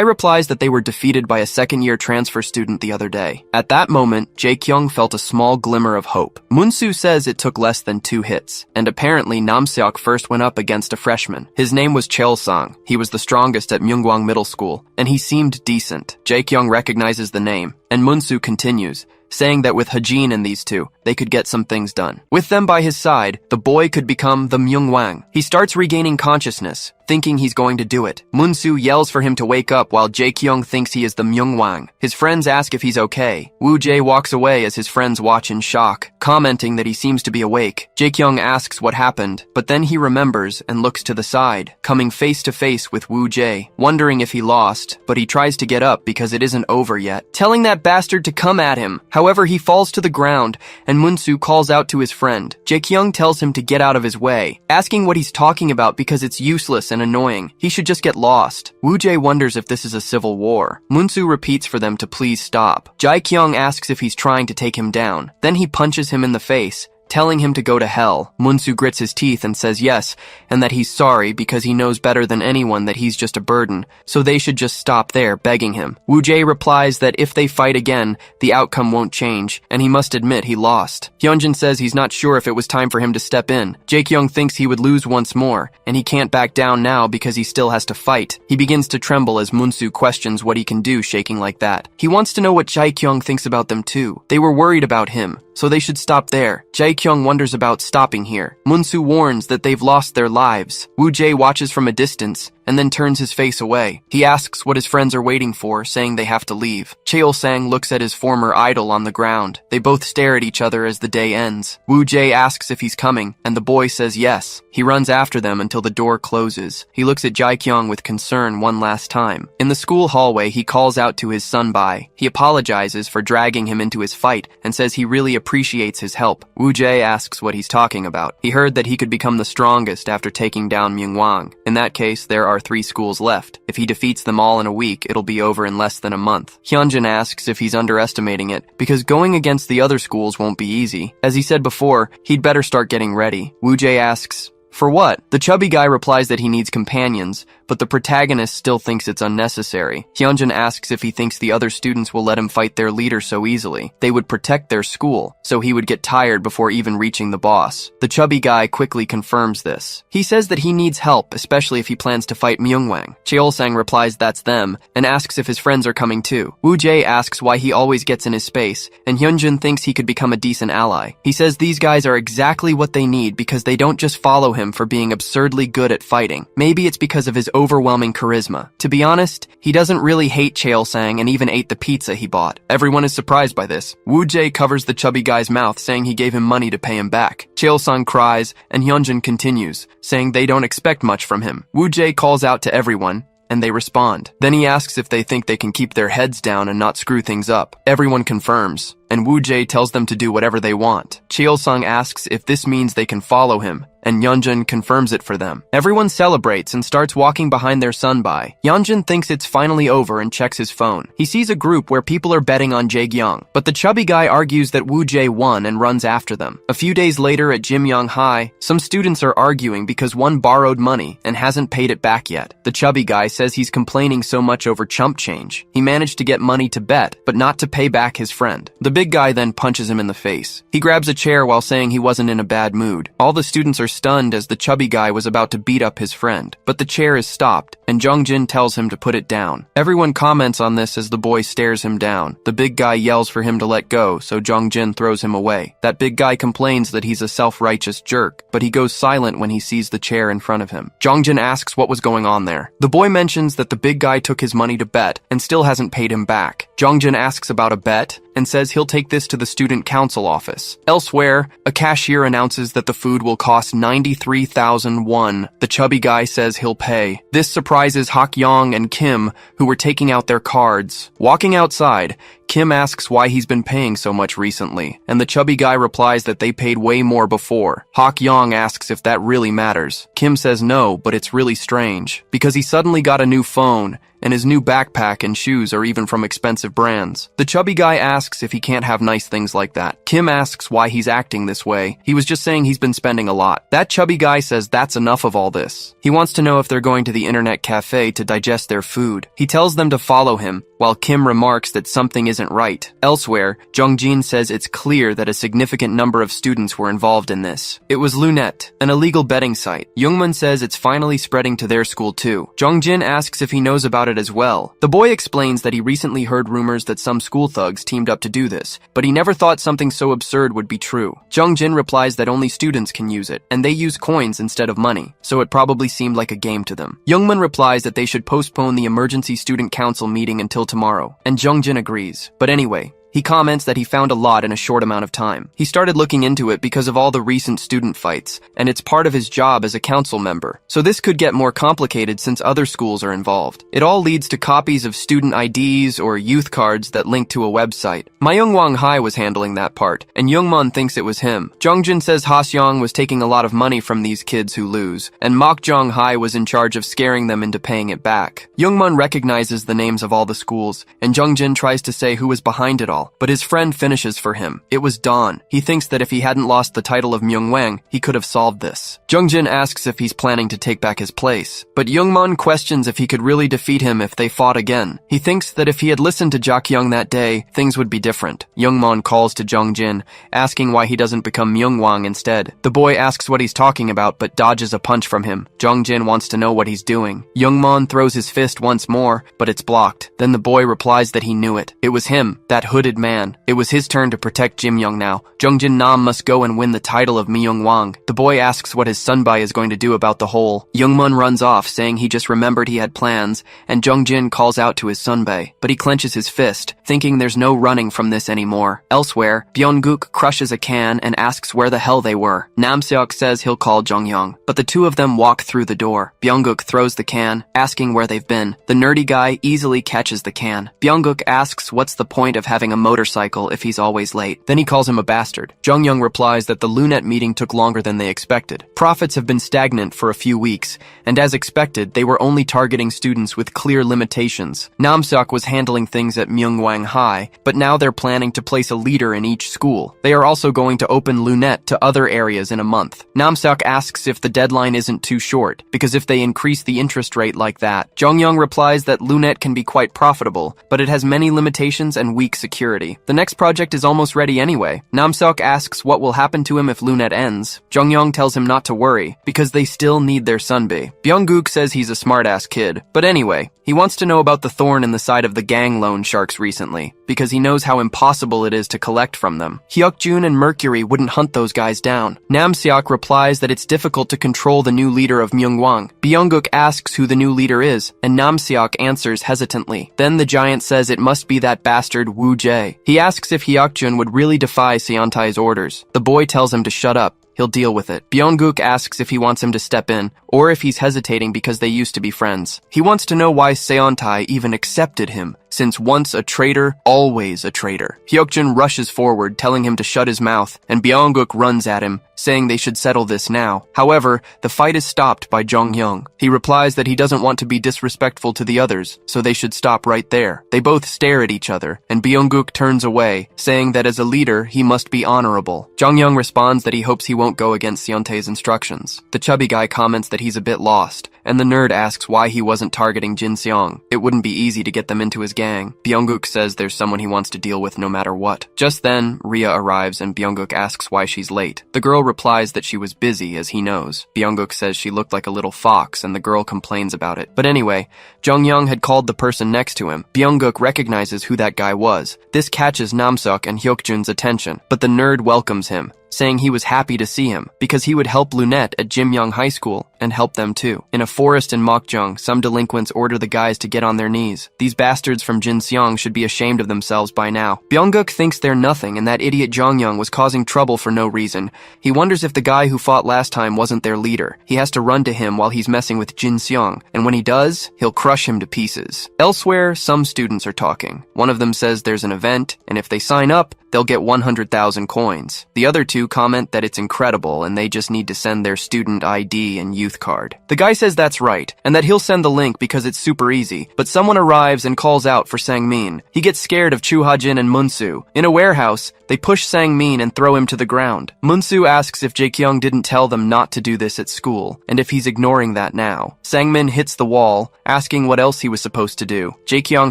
replies that they were defeated by a second-year transfer student the other day. At that moment, Jae-kyung felt a small glimmer of hope. Moon-soo says it took less than 2 hits, and apparently Namseok first went up against a freshman. His name was Cheol-sang. He was the strongest at Myungwang Middle School, and he seemed decent. Jae-kyung recognizes the name, and Moon-soo continues, saying that with Hajin and these two, they could get some things done. With them by his side, the boy could become the Myung-wang. He starts regaining consciousness, thinking he's going to do it. Moon-soo yells for him to wake up while Jae-kyung thinks he is the Myung-wang. His friends ask if he's okay. Woo-jae walks away as his friends watch in shock, commenting that he seems to be awake. Jae-kyung asks what happened, but then he remembers and looks to the side, coming face to face with Woo-jae, wondering if he lost, but he tries to get up because it isn't over yet, telling that bastard to come at him. However, he falls to the ground, and Moon-soo calls out to his friend. Jae-kyung tells him to get out of his way, asking what he's talking about because it's useless and annoying. He should just get lost. Woo-jae wonders if this is a civil war. Moon-soo repeats for them to please stop. Jae-kyung asks if he's trying to take him down. Then he punches him in the face, telling him to go to hell. Moon-soo grits his teeth and says yes, and that he's sorry because he knows better than anyone that he's just a burden, so they should just stop there, begging him. Woo-jae replies that if they fight again, the outcome won't change, and he must admit he lost. Hyunjin says he's not sure if it was time for him to step in. Jae-kyung thinks he would lose once more, and he can't back down now because he still has to fight. He begins to tremble as Moon-soo questions what he can do shaking like that. He wants to know what Jae-kyung thinks about them too. They were worried about him, so they should stop there. Jae-kyung wonders about stopping here. Moon-soo warns that they've lost their lives. Woo-jae watches from a distance, and then turns his face away. He asks what his friends are waiting for, saying they have to leave. Cheol-sang looks at his former idol on the ground. They both stare at each other as the day ends. Woo-jae asks if he's coming, and the boy says yes. He runs after them until the door closes. He looks at Jae-kyung with concern one last time. In the school hallway, he calls out to his son-bai. He apologizes for dragging him into his fight, and says he really appreciates his help. Woo-jae asks what he's talking about. He heard that he could become the strongest after taking down Myung-wang. In that case, there are are 3 schools left. If he defeats them all in a week, it'll be over in less than a month. Hyunjin asks if he's underestimating it, because going against the other schools won't be easy. As he said before, he'd better start getting ready. Woo-jae asks, "For what?" The chubby guy replies that he needs companions, but the protagonist still thinks it's unnecessary. Hyunjin asks if he thinks the other students will let him fight their leader so easily. They would protect their school, so he would get tired before even reaching the boss. The chubby guy quickly confirms this. He says that he needs help, especially if he plans to fight Myung-wang. Cheol-sang replies that's them, and asks if his friends are coming too. Woo-jae asks why he always gets in his space, and Hyunjin thinks he could become a decent ally. He says these guys are exactly what they need because they don't just follow him for being absurdly good at fighting. Maybe it's because of his overwhelming charisma. To be honest, he doesn't really hate Cheol-sang and even ate the pizza he bought. Everyone is surprised by this. Woo-jae covers the chubby guy's mouth, saying he gave him money to pay him back. Cheol-sang cries, and Hyunjin continues, saying they don't expect much from him. Woo-jae calls out to everyone, and they respond. Then he asks if they think they can keep their heads down and not screw things up. Everyone confirms, and Woo-jae tells them to do whatever they want. Cheol-sang asks if this means they can follow him, and Hyunjin confirms it for them. Everyone celebrates and starts walking behind their sunbae. Hyunjin thinks it's finally over and checks his phone. He sees a group where people are betting on Jae-gyung, but the chubby guy argues that Woo-jae won and runs after them. A few days later at Jimyong High, some students are arguing because one borrowed money and hasn't paid it back yet. The chubby guy says he's complaining so much over chump change. He managed to get money to bet, but not to pay back his friend. The big guy then punches him in the face. He grabs a chair while saying he wasn't in a bad mood. All the students are stunned as the chubby guy was about to beat up his friend, but the chair is stopped, and Jung-jin tells him to put it down. Everyone comments on this as the boy stares him down. The big guy yells for him to let go, so Jung-jin throws him away. That big guy complains that he's a self-righteous jerk, but he goes silent when he sees the chair in front of him. Jung-jin asks what was going on there. The boy mentions that the big guy took his money to bet and still hasn't paid him back. Jung-jin asks about a bet and says he'll take this to the student council office. Elsewhere, a cashier announces that the food will cost 93,000 won. The chubby guy says he'll pay. This surprises Hak-young and Kim, who were taking out their cards. Walking outside, Kim asks why he's been paying so much recently, and the chubby guy replies that they paid way more before. Hak-young asks if that really matters. Kim says no, but it's really strange, because he suddenly got a new phone, and his new backpack and shoes are even from expensive brands. The chubby guy asks if he can't have nice things like that. Kim asks why he's acting this way. He was just saying he's been spending a lot. That chubby guy says that's enough of all this. He wants to know if they're going to the internet cafe to digest their food. He tells them to follow him, while Kim remarks that something isn't right. Elsewhere, Jung-jin says it's clear that a significant number of students were involved in this. It was Lunette, an illegal betting site. Youngman says it's finally spreading to their school too. Jung-jin asks if he knows about it as well. The boy explains that he recently heard rumors that some school thugs teamed up to do this, but he never thought something so absurd would be true. Jung-jin replies that only students can use it, and they use coins instead of money, so it probably seemed like a game to them. Youngman replies that they should postpone the emergency student council meeting until tomorrow, and Jung-jin agrees. But anyway, he comments that he found a lot in a short amount of time. He started looking into it because of all the recent student fights, and it's part of his job as a council member. So this could get more complicated since other schools are involved. It all leads to copies of student IDs or youth cards that link to a website. Myong High was handling that part, and Youngmun thinks it was him. Jung-jin says Haseong was taking a lot of money from these kids who lose, and Mokjong High was in charge of scaring them into paying it back. Youngmun recognizes the names of all the schools, and Jung-jin tries to say who was behind it all. But his friend finishes for him. It was Dawn. He thinks that if he hadn't lost the title of Myung-wang, he could have solved this. Jung-jin asks if he's planning to take back his place, but Youngmun questions if he could really defeat him if they fought again. He thinks that if he had listened to Jak-young that day, things would be different. Youngmun calls to Jung-jin, asking why he doesn't become Myung-wang instead. The boy asks what he's talking about, but dodges a punch from him. Jung-jin wants to know what he's doing. Youngmun throws his fist once more, but it's blocked. Then the boy replies that he knew it. It was him, that hooded man. It was his turn to protect Jim-young now. Jung-jin Nam must go and win the title of Myung-wang. The boy asks what his sunbae is going to do about the whole. Youngmun runs off, saying he just remembered he had plans, and Jung-jin calls out to his sunbae, but he clenches his fist, thinking there's no running from this anymore. Elsewhere, Byung-guk crushes a can and asks where the hell they were. Nam-seok says he'll call Jong-young, but the two of them walk through the door. Byung-guk throws the can, asking where they've been. The nerdy guy easily catches the can. Byung-guk asks what's the point of having a motorcycle if he's always late. Then he calls him a bastard. Jong-young replies that the Lunette meeting took longer than they expected. Profits have been stagnant for a few weeks, and as expected, they were only targeting students with clear limitations. Nam-seok was handling things at Myungwang High, but now they're planning to place a leader in each school. They are also going to open Lunette to other areas in a month. Nam-seok asks if the deadline isn't too short, because if they increase the interest rate like that. Jong-young replies that Lunette can be quite profitable, but it has many limitations and weak security. The next project is almost ready anyway. Nam-seok asks what will happen to him if Lunette ends. Jong-young tells him not to worry, because they still need their sunbae. Byung-guk says he's a smart-ass kid, but anyway, he wants to know about the thorn in the side of the gang loan sharks recently, because he knows how impossible it is to collect from them. Hyuk-jun and Mercury wouldn't hunt those guys down. Nam-seok replies that it's difficult to control the new leader of Myungwang. Byung-guk asks who the new leader is, and Nam-seok answers hesitantly. Then the giant says it must be that bastard Woo Jae. He asks if Hyuk-jun would really defy Seontai's orders. The boy tells him to shut up. He'll deal with it. Byung-guk asks if he wants him to step in, or if he's hesitating because they used to be friends. He wants to know why Seontai even accepted him, since once a traitor, always a traitor. Hyuk-jun rushes forward, telling him to shut his mouth, and Byung-guk runs at him, saying they should settle this now. However, the fight is stopped by Jong-young. He replies that he doesn't want to be disrespectful to the others, so they should stop right there. They both stare at each other, and Byung-guk turns away, saying that as a leader, he must be honorable. Jong-young responds that he hopes he won't go against Seontai's instructions. The chubby guy comments that he's a bit lost, and the nerd asks why he wasn't targeting Jin Seong. It wouldn't be easy to get them into his gang. Byung-guk says there's someone he wants to deal with no matter what. Just then, Rhea arrives and Byung-guk asks why she's late. The girl replies that she was busy, as he knows. Byung-guk says she looked like a little fox and the girl complains about it. But anyway, Jong-young had called the person next to him. Byung-guk recognizes who that guy was. This catches Nam-seok and Hyuk-jun's attention, but the nerd welcomes him, saying he was happy to see him because he would help Lunette at Jimyong High School and help them too. In a forest in Mokjong, some delinquents order the guys to get on their knees. These bastards from Jinseong should be ashamed of themselves by now. Byung-guk thinks they're nothing and that idiot Jong-young was causing trouble for no reason. He wonders if the guy who fought last time wasn't their leader. He has to run to him while he's messing with Jinseong, and when he does, he'll crush him to pieces. Elsewhere, some students are talking. One of them says there's an event, and if they sign up, they'll get 100,000 coins. The other two comment that it's incredible and they just need to send their student ID and youth card. The guy says that's right, and that he'll send the link because it's super easy, but someone arrives and calls out for Sang-min. He gets scared of Chu Ha-jin and Munsu. In a warehouse, they push Sang-min and throw him to the ground. Munsu asks if Jae-kyung didn't tell them not to do this at school, and if he's ignoring that now. Sang-min hits the wall, asking what else he was supposed to do. Jae-kyung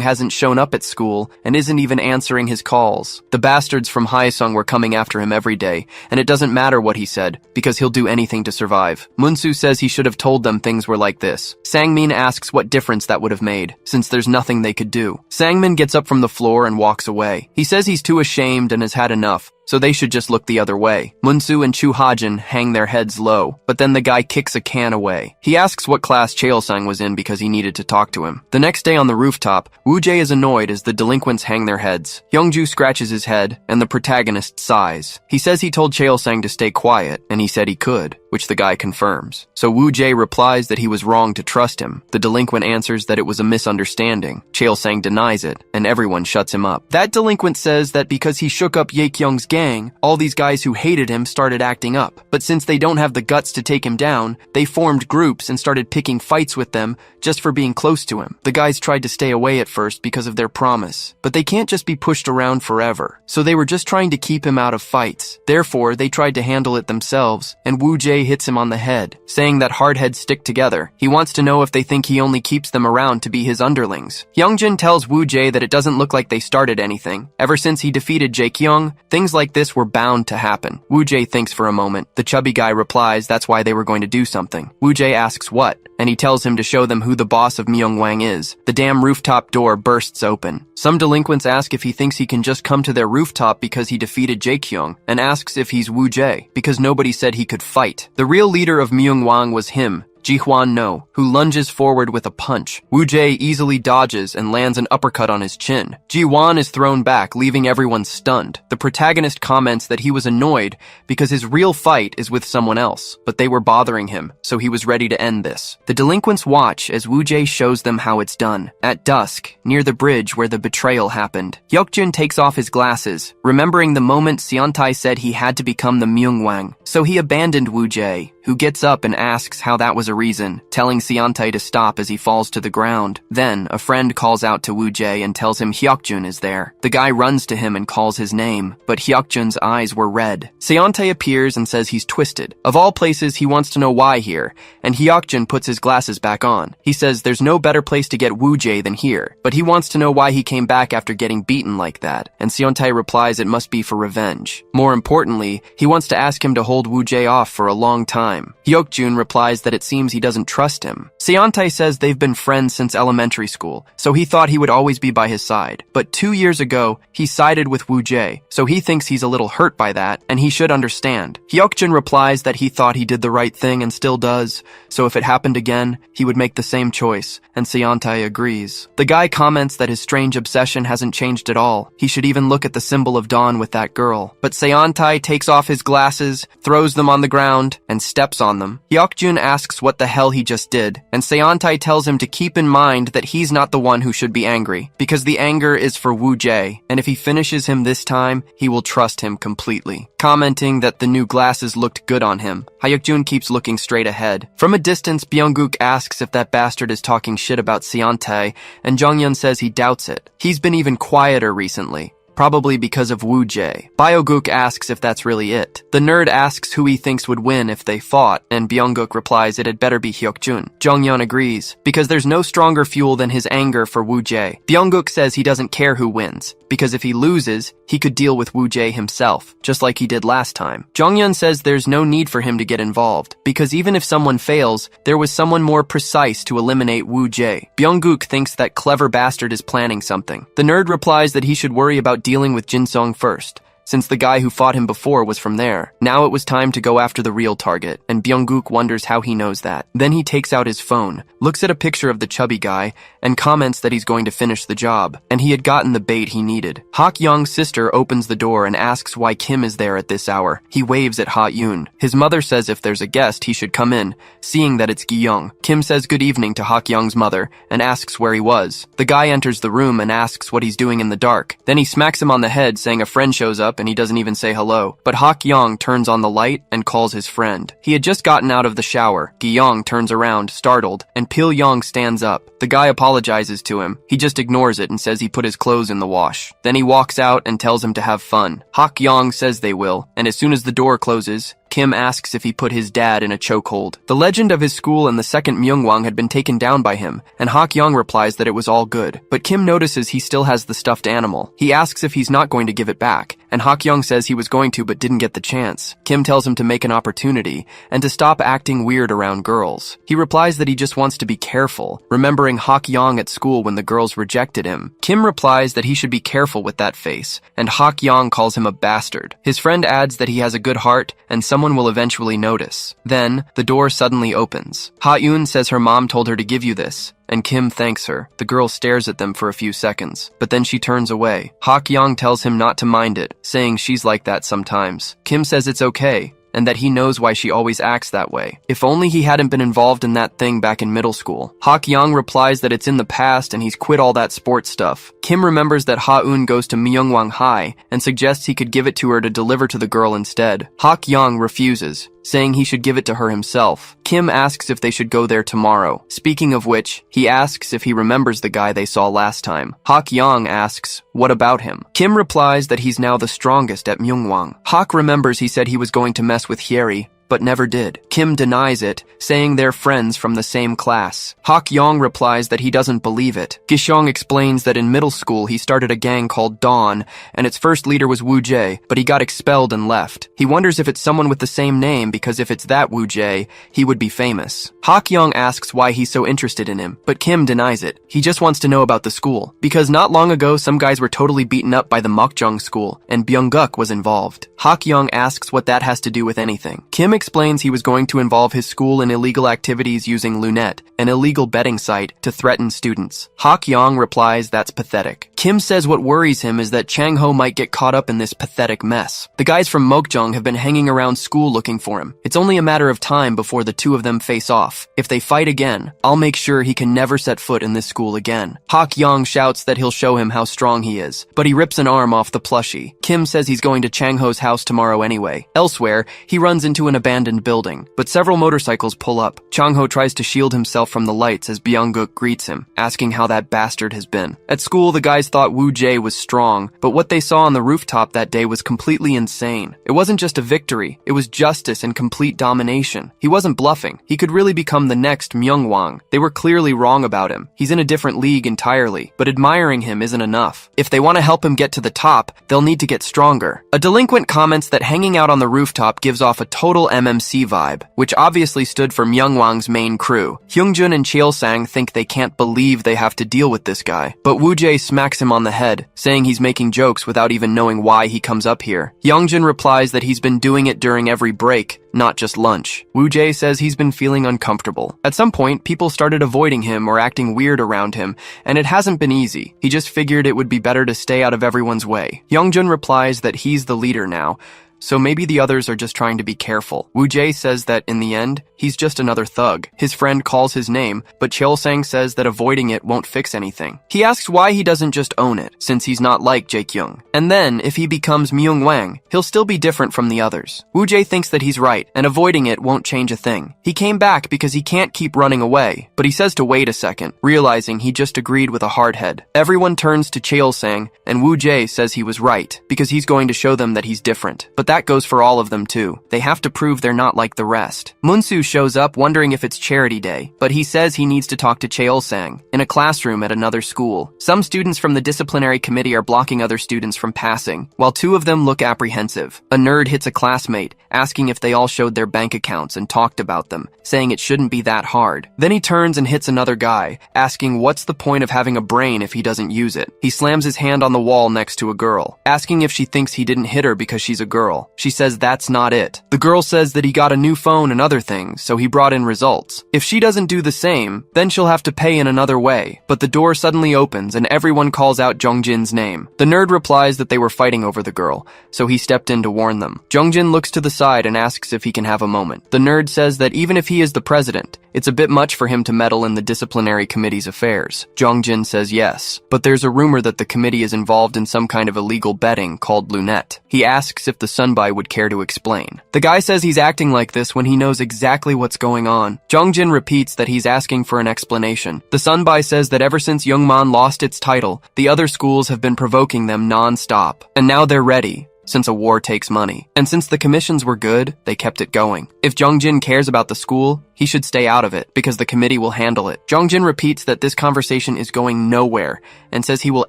hasn't shown up at school and isn't even answering his calls. The bastards from Haesung were coming after him every day, and it doesn't matter what he said, because he'll do anything to survive. Munsu says he should have told them things were like this. Sang-min asks what difference that would have made, since there's nothing they could do. Sang-min gets up from the floor and walks away. He says he's too ashamed and has had enough, so they should just look the other way. Munsu and Chu Ha-jin hang their heads low, but then the guy kicks a can away. He asks what class Cheol-sang was in because he needed to talk to him. The next day on the rooftop, Woo Jae is annoyed as the delinquents hang their heads. Youngju scratches his head, and the protagonist sighs. He says he told Cheol-sang to stay quiet, and he said he could, which the guy confirms. So Woo Jae replies that he was wrong to trust him. The delinquent answers that it was a misunderstanding. Cheol-sang denies it, and everyone shuts him up. That delinquent says that because he shook up Ye-kyung's gang, all these guys who hated him started acting up. But since they don't have the guts to take him down, they formed groups and started picking fights with them just for being close to him. The guys tried to stay away at first because of their promise, but they can't just be pushed around forever. So they were just trying to keep him out of fights. Therefore, they tried to handle it themselves, and Woo Jae hits him on the head, saying that hardheads stick together. He wants to know if they think he only keeps them around to be his underlings. Youngjin tells Woo Jae that it doesn't look like they started anything. Ever since he defeated Jae-kyung, things like this were bound to happen. Woo Jae thinks for a moment. The chubby guy replies that's why they were going to do something. Woo Jae asks what, and he tells him to show them who the boss of Myongwang is. The damn rooftop door bursts open. Some delinquents ask if he thinks he can just come to their rooftop because he defeated Jae-kyung, and asks if he's Woo Jae, because nobody said he could fight. The real leader of Myongwang was him, Ji-hwan No, who lunges forward with a punch. Woo-jae easily dodges and lands an uppercut on his chin. Ji-hwan is thrown back, leaving everyone stunned. The protagonist comments that he was annoyed because his real fight is with someone else, but they were bothering him, so he was ready to end this. The delinquents watch as Woo-jae shows them how it's done. At dusk, near the bridge where the betrayal happened, Hyukjun takes off his glasses, remembering the moment Seontae said he had to become the myong wang. So he abandoned Woo-jae, who gets up and asks how that was a reason, telling Seontae to stop as he falls to the ground. Then, a friend calls out to Woo-jae and tells him Hyukjun is there. The guy runs to him and calls his name, but Hyukjun's eyes were red. Seontae appears and says he's twisted. Of all places, he wants to know why here, and Hyukjun puts his glasses back on. He says there's no better place to get Woo-jae than here, but he wants to know why he came back after getting beaten like that, and Seontae replies it must be for revenge. More importantly, he wants to ask him to hold Woo-jae off for a long time. Hyukjun replies that it seems he doesn't trust him. Seontae says they've been friends since elementary school, so he thought he would always be by his side. But 2 years ago, he sided with Woo-jae, so he thinks he's a little hurt by that, and he should understand. Hyukjun replies that he thought he did the right thing and still does, so if it happened again, he would make the same choice, and Seontae agrees. The guy comments that his strange obsession hasn't changed at all. He should even look at the symbol of dawn with that girl. But Seontae takes off his glasses, throws them on the ground, and steps on them. Hyukjun asks what the hell he just did, and Seontae tells him to keep in mind that he's not the one who should be angry, because the anger is for Woo-jae, and if he finishes him this time, he will trust him completely. Commenting that the new glasses looked good on him, Hyukjun keeps looking straight ahead. From a distance, Byung-guk asks if that bastard is talking shit about Seontae, and Jonghyun says he doubts it. He's been even quieter recently, probably because of Woo-jae. Byung-guk asks if that's really it. The nerd asks who he thinks would win if they fought, and Byung-guk replies it had better be Hyukjun. Jonghyun agrees, because there's no stronger fuel than his anger for Woo-jae. Byung-guk says he doesn't care who wins, because if he loses, he could deal with Woo-jae himself, just like he did last time. Jonghyun says there's no need for him to get involved, because even if someone fails, there was someone more precise to eliminate Woo-jae. Byung-guk thinks that clever bastard is planning something. The nerd replies that he should worry about dealing with Jinsung first, since the guy who fought him before was from there. Now it was time to go after the real target, and Byung-guk wonders how he knows that. Then he takes out his phone, looks at a picture of the chubby guy, and comments that he's going to finish the job, and he had gotten the bait he needed. Hak-young's sister opens the door and asks why Kim is there at this hour. He waves at Ha-yoon. His mother says if there's a guest, he should come in, seeing that it's Gi-young. Kim says good evening to Hak-young's mother, and asks where he was. The guy enters the room and asks what he's doing in the dark. Then he smacks him on the head, saying a friend shows up, and he doesn't even say hello. But Hak-young turns on the light and calls his friend. He had just gotten out of the shower. Gi-young turns around, startled, and Pil-young stands up. The guy apologizes to him. He just ignores it and says he put his clothes in the wash. Then he walks out and tells him to have fun. Hak-young says they will, and as soon as the door closes, Kim asks if he put his dad in a chokehold. The legend of his school and the second Myungwang had been taken down by him, and Hak-young replies that it was all good. But Kim notices he still has the stuffed animal. He asks if he's not going to give it back, and Hak-young says he was going to but didn't get the chance. Kim tells him to make an opportunity, and to stop acting weird around girls. He replies that he just wants to be careful, remembering Hak-young at school when the girls rejected him. Kim replies that he should be careful with that face, and Hak-young calls him a bastard. His friend adds that he has a good heart, and someone will eventually notice. Then, the door suddenly opens. Ha-yoon says her mom told her to give you this, and Kim thanks her. The girl stares at them for a few seconds, but then she turns away. Hak-young tells him not to mind it, saying she's like that sometimes. Kim says it's okay, and that he knows why she always acts that way. If only he hadn't been involved in that thing back in middle school. Hak-young replies that it's in the past and he's quit all that sports stuff. Kim remembers that Ha-eun goes to Myeongwang High and suggests he could give it to her to deliver to the girl instead. Hak-young refuses, saying he should give it to her himself. Kim asks if they should go there tomorrow. Speaking of which, he asks if he remembers the guy they saw last time. Hak-young asks, what about him? Kim replies that he's now the strongest at Myeongwang. Hak remembers he said he was going to mess with Hyeri, but never did. Kim denies it, saying they're friends from the same class. Hak-young replies that he doesn't believe it. Gishong explains that in middle school he started a gang called Dawn, and its first leader was Woo-jae, but he got expelled and left. He wonders if it's someone with the same name, because if it's that Woo-jae, he would be famous. Hak-young asks why he's so interested in him, but Kim denies it. He just wants to know about the school, because not long ago some guys were totally beaten up by the Mokjong school, and Byung-guk was involved. Hak-young asks what that has to do with anything. Kim explains he was going to involve his school in illegal activities using Lunette, an illegal betting site, to threaten students. Hak-yong replies that's pathetic. Kim says what worries him is that Chang-ho might get caught up in this pathetic mess. The guys from Mokjong have been hanging around school looking for him. It's only a matter of time before the two of them face off. If they fight again, I'll make sure he can never set foot in this school again. Hak-yong shouts that he'll show him how strong he is, but he rips an arm off the plushie. Kim says he's going to Chang-ho's house tomorrow anyway. Elsewhere, he runs into an abandoned building, but several motorcycles pull up. Chang-ho tries to shield himself from the lights as Byung-guk greets him, asking how that bastard has been. At school, the guys thought Woo Jae was strong, but what they saw on the rooftop that day was completely insane. It wasn't just a victory, it was justice and complete domination. He wasn't bluffing. He could really become the next Myung Wang. They were clearly wrong about him. He's in a different league entirely, but admiring him isn't enough. If they want to help him get to the top, they'll need to get stronger. A delinquent comments that hanging out on the rooftop gives off a total MMC vibe, which obviously stood for Myung Wang's main crew. Hyungjun and Cheol-sang think they can't believe they have to deal with this guy, but Woo Jae smacks him on the head, saying he's making jokes without even knowing why he comes up here. Youngjun replies that he's been doing it during every break, not just lunch. Woo Jae says he's been feeling uncomfortable. At some point, people started avoiding him or acting weird around him, and it hasn't been easy. He just figured it would be better to stay out of everyone's way. Youngjun replies that he's the leader now, so maybe the others are just trying to be careful. Woo Jae says that, in the end, he's just another thug. His friend calls his name, but Cheol-sang says that avoiding it won't fix anything. He asks why he doesn't just own it, since he's not like Jae-kyung. And then, if he becomes Myung Wang, he'll still be different from the others. Woo Jae thinks that he's right, and avoiding it won't change a thing. He came back because he can't keep running away, but he says to wait a second, realizing he just agreed with a hard head. Everyone turns to Cheol-sang, and Woo Jae says he was right, because he's going to show them that he's different. But that goes for all of them too. They have to prove they're not like the rest. Munsu shows up wondering if it's charity day, but he says he needs to talk to Cheol-sang in a classroom at another school. Some students from the disciplinary committee are blocking other students from passing, while two of them look apprehensive. A nerd hits a classmate, asking if they all showed their bank accounts and talked about them, saying it shouldn't be that hard. Then he turns and hits another guy, asking what's the point of having a brain if he doesn't use it. He slams his hand on the wall next to a girl, asking if she thinks he didn't hit her because she's a girl. She says that's not it. The girl says that he got a new phone and other things, so he brought in results. If she doesn't do the same, then she'll have to pay in another way. But the door suddenly opens and everyone calls out Jongjin's name. The nerd replies that they were fighting over the girl, so he stepped in to warn them. Jongjin looks to the side and asks if he can have a moment. The nerd says that even if he is the president, it's a bit much for him to meddle in the disciplinary committee's affairs. Jongjin says yes, but there's a rumor that the committee is involved in some kind of illegal betting called Lunette. He asks if the Sunbai would care to explain. The guy says he's acting like this when he knows exactly what's going on. Jongjin repeats that he's asking for an explanation. The Sunbai says that ever since Youngman lost its title, the other schools have been provoking them non-stop, and now they're ready, since a war takes money. And since the commissions were good, they kept it going. If Jongjin cares about the school, he should stay out of it, because the committee will handle it. Jongjin repeats that this conversation is going nowhere, and says he will